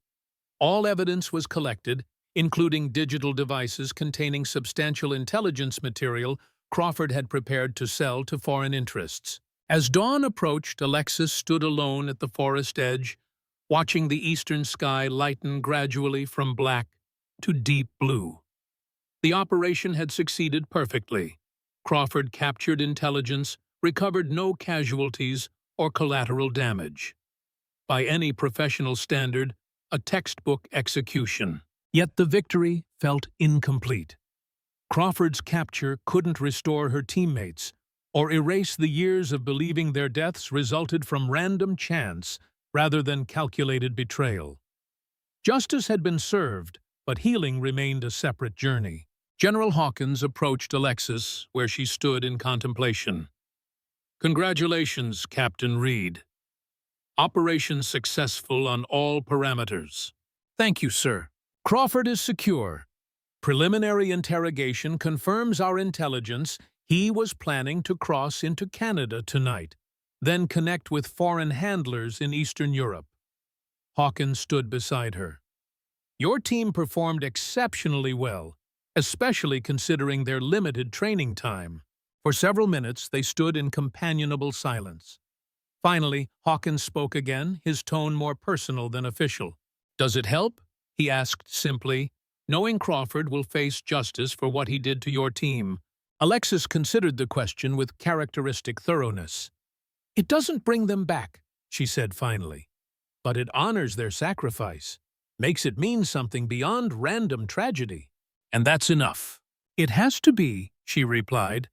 All evidence was collected, including digital devices containing substantial intelligence material Crawford had prepared to sell to foreign interests. As dawn approached, Alexis stood alone at the forest edge, watching the eastern sky lighten gradually from black to deep blue. The operation had succeeded perfectly. Crawford captured intelligence, recovered no casualties or collateral damage. By any professional standard, a textbook execution. Yet the victory felt incomplete. Crawford's capture couldn't restore her teammates or erase the years of believing their deaths resulted from random chance rather than calculated betrayal. Justice had been served, but healing remained a separate journey. General Hawkins approached Alexis, where she stood in contemplation. "Congratulations, Captain Reed. Operation successful on all parameters." "Thank you, sir. Crawford is secure. Preliminary interrogation confirms our intelligence he was planning to cross into Canada tonight, then connect with foreign handlers in Eastern Europe." Hawkins stood beside her. "Your team performed exceptionally well, especially considering their limited training time." For several minutes, they stood in companionable silence. Finally, Hawkins spoke again, his tone more personal than official. "Does it help?" he asked simply. "Knowing Crawford will face justice for what he did to your team." Alexis considered the question with characteristic thoroughness. "It doesn't bring them back," she said finally, "but it honors their sacrifice, makes it mean something beyond random tragedy. And that's enough." "It has to be," she replied.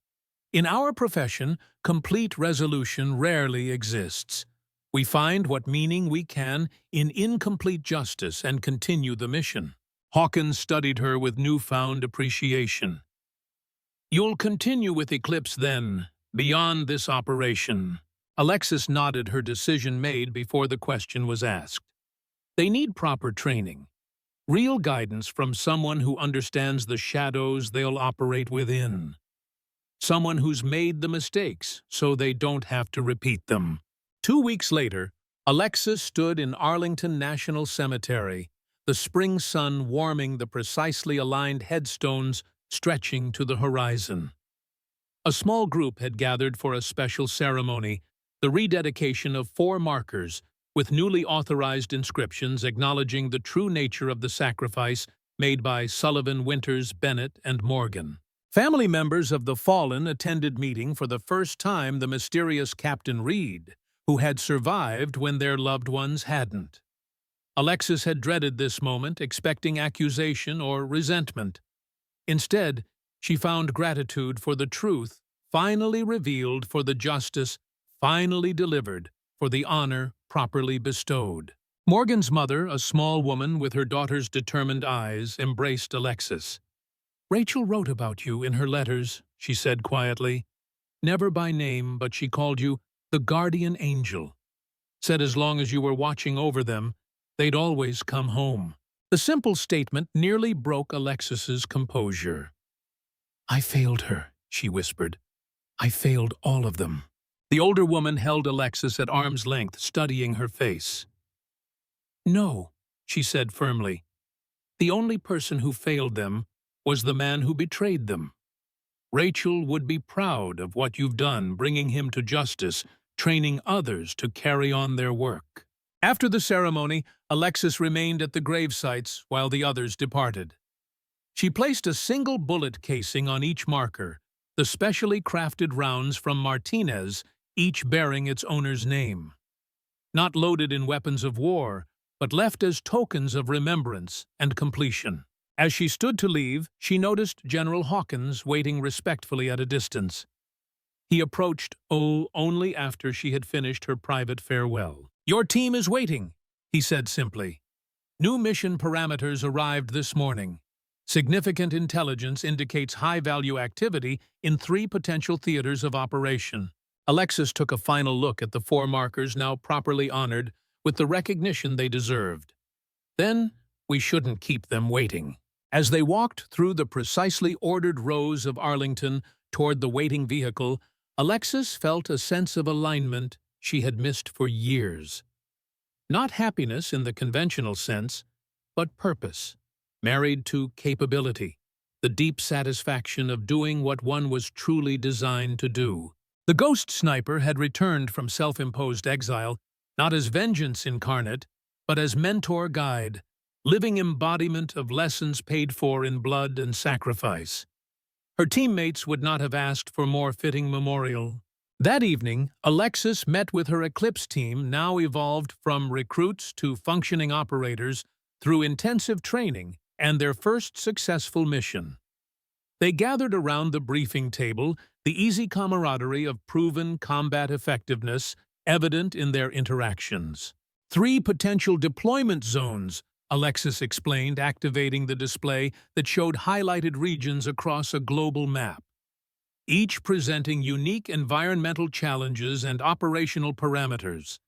"In our profession, complete resolution rarely exists. We find what meaning we can in incomplete justice and continue the mission." Hawkins studied her with newfound appreciation. "You'll continue with Eclipse then, beyond this operation?" Alexis nodded, her decision made before the question was asked. "They need proper training, real guidance from someone who understands the shadows they'll operate within. Someone who's made the mistakes so they don't have to repeat them." 2 weeks later, Alexis stood in Arlington National Cemetery, the spring sun warming the precisely aligned headstones stretching to the horizon. A small group had gathered for a special ceremony, the rededication of 4 markers, with newly authorized inscriptions acknowledging the true nature of the sacrifice made by Sullivan, Winters, Bennett, and Morgan. Family members of the fallen attended meeting for the first time the mysterious Captain Reed, who had survived when their loved ones hadn't. Alexis had dreaded this moment, expecting accusation or resentment. Instead, she found gratitude for the truth finally revealed, for the justice finally delivered, for the honor properly bestowed. Morgan's mother, a small woman with her daughter's determined eyes, embraced Alexis. "Rachel wrote about you in her letters," she said quietly. "Never by name, but she called you the guardian angel. Said as long as you were watching over them, they'd always come home." The simple statement nearly broke Alexis's composure. "I failed her," she whispered. "I failed all of them." The older woman held Alexis at arm's length, studying her face. "No," she said firmly. "The only person who failed them was the man who betrayed them. Rachel would be proud of what you've done, bringing him to justice, training others to carry on their work." After the ceremony, Alexis remained at the grave sites while the others departed. She placed a single bullet casing on each marker, the specially crafted rounds from Martinez, each bearing its owner's name. Not loaded in weapons of war, but left as tokens of remembrance and completion. As she stood to leave, she noticed General Hawkins waiting respectfully at a distance. He approached only after she had finished her private farewell. "Your team is waiting," he said simply. "New mission parameters arrived this morning. Significant intelligence indicates high-value activity in 3 potential theaters of operation." Alexis took a final look at the 4 markers now properly honored, with the recognition they deserved. Then, we shouldn't keep them waiting. As they walked through the precisely ordered rows of Arlington toward the waiting vehicle, Alexis felt a sense of alignment she had missed for years. Not happiness in the conventional sense, but purpose, married to capability, the deep satisfaction of doing what one was truly designed to do. The ghost sniper had returned from self-imposed exile, not as vengeance incarnate, but as mentor-guide, living embodiment of lessons paid for in blood and sacrifice. Her teammates would not have asked for more fitting memorial. That evening, Alexis met with her Eclipse team, now evolved from recruits to functioning operators, through intensive training and their first successful mission. They gathered around the briefing table, the easy camaraderie of proven combat effectiveness evident in their interactions. 3 potential deployment zones, Alexis explained, activating the display that showed highlighted regions across a global map, each presenting unique environmental challenges and operational parameters.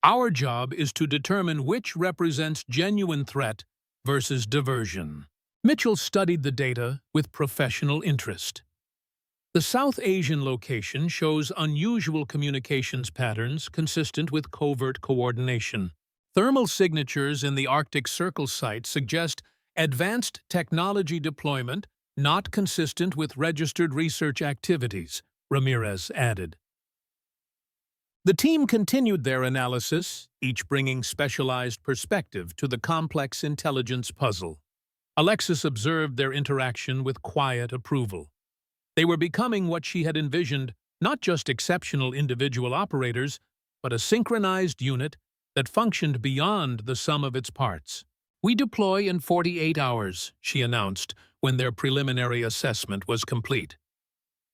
Our job is to determine which represents genuine threat versus diversion. Mitchell studied the data with professional interest. The South Asian location shows unusual communications patterns consistent with covert coordination. Thermal signatures in the Arctic Circle site suggest advanced technology deployment not consistent with registered research activities, Ramirez added. The team continued their analysis, each bringing specialized perspective to the complex intelligence puzzle. Alexis observed their interaction with quiet approval. They were becoming what she had envisioned, not just exceptional individual operators, but a synchronized unit that functioned beyond the sum of its parts. "We deploy in 48 hours, she announced when their preliminary assessment was complete.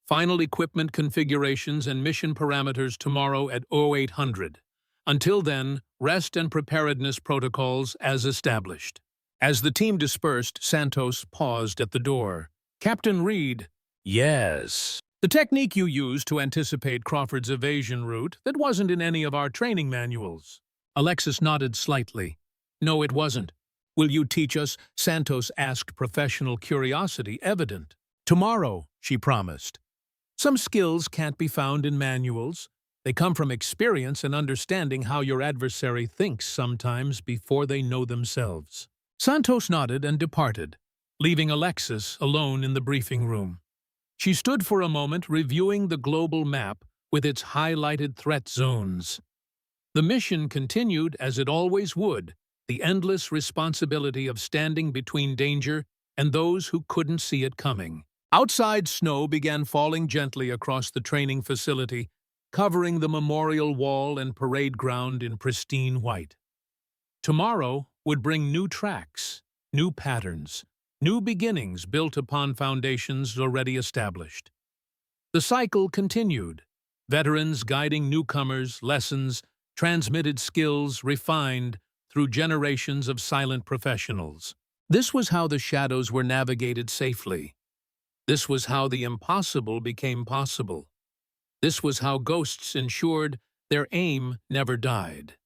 "Final equipment configurations and mission parameters tomorrow at 0800. Until then, rest and preparedness protocols as established." As the team dispersed, Santos paused at the door. "Captain Reed." "Yes." "The technique you used to anticipate Crawford's evasion route, that wasn't in any of our training manuals." Alexis nodded slightly. "No, it wasn't." "Will you teach us?" Santos asked, professional curiosity evident. "Tomorrow," she promised. "Some skills can't be found in manuals. They come from experience and understanding how your adversary thinks sometimes before they know themselves." Santos nodded and departed, leaving Alexis alone in the briefing room. She stood for a moment reviewing the global map with its highlighted threat zones. The mission continued as it always would, the endless responsibility of standing between danger and those who couldn't see it coming. Outside, snow began falling gently across the training facility, covering the memorial wall and parade ground in pristine white. Tomorrow would bring new tracks, new patterns, new beginnings built upon foundations already established. The cycle continued, veterans guiding newcomers, lessons, transmitted skills refined through generations of silent professionals. This was how the shadows were navigated safely. This was how the impossible became possible. This was how ghosts ensured their aim never died.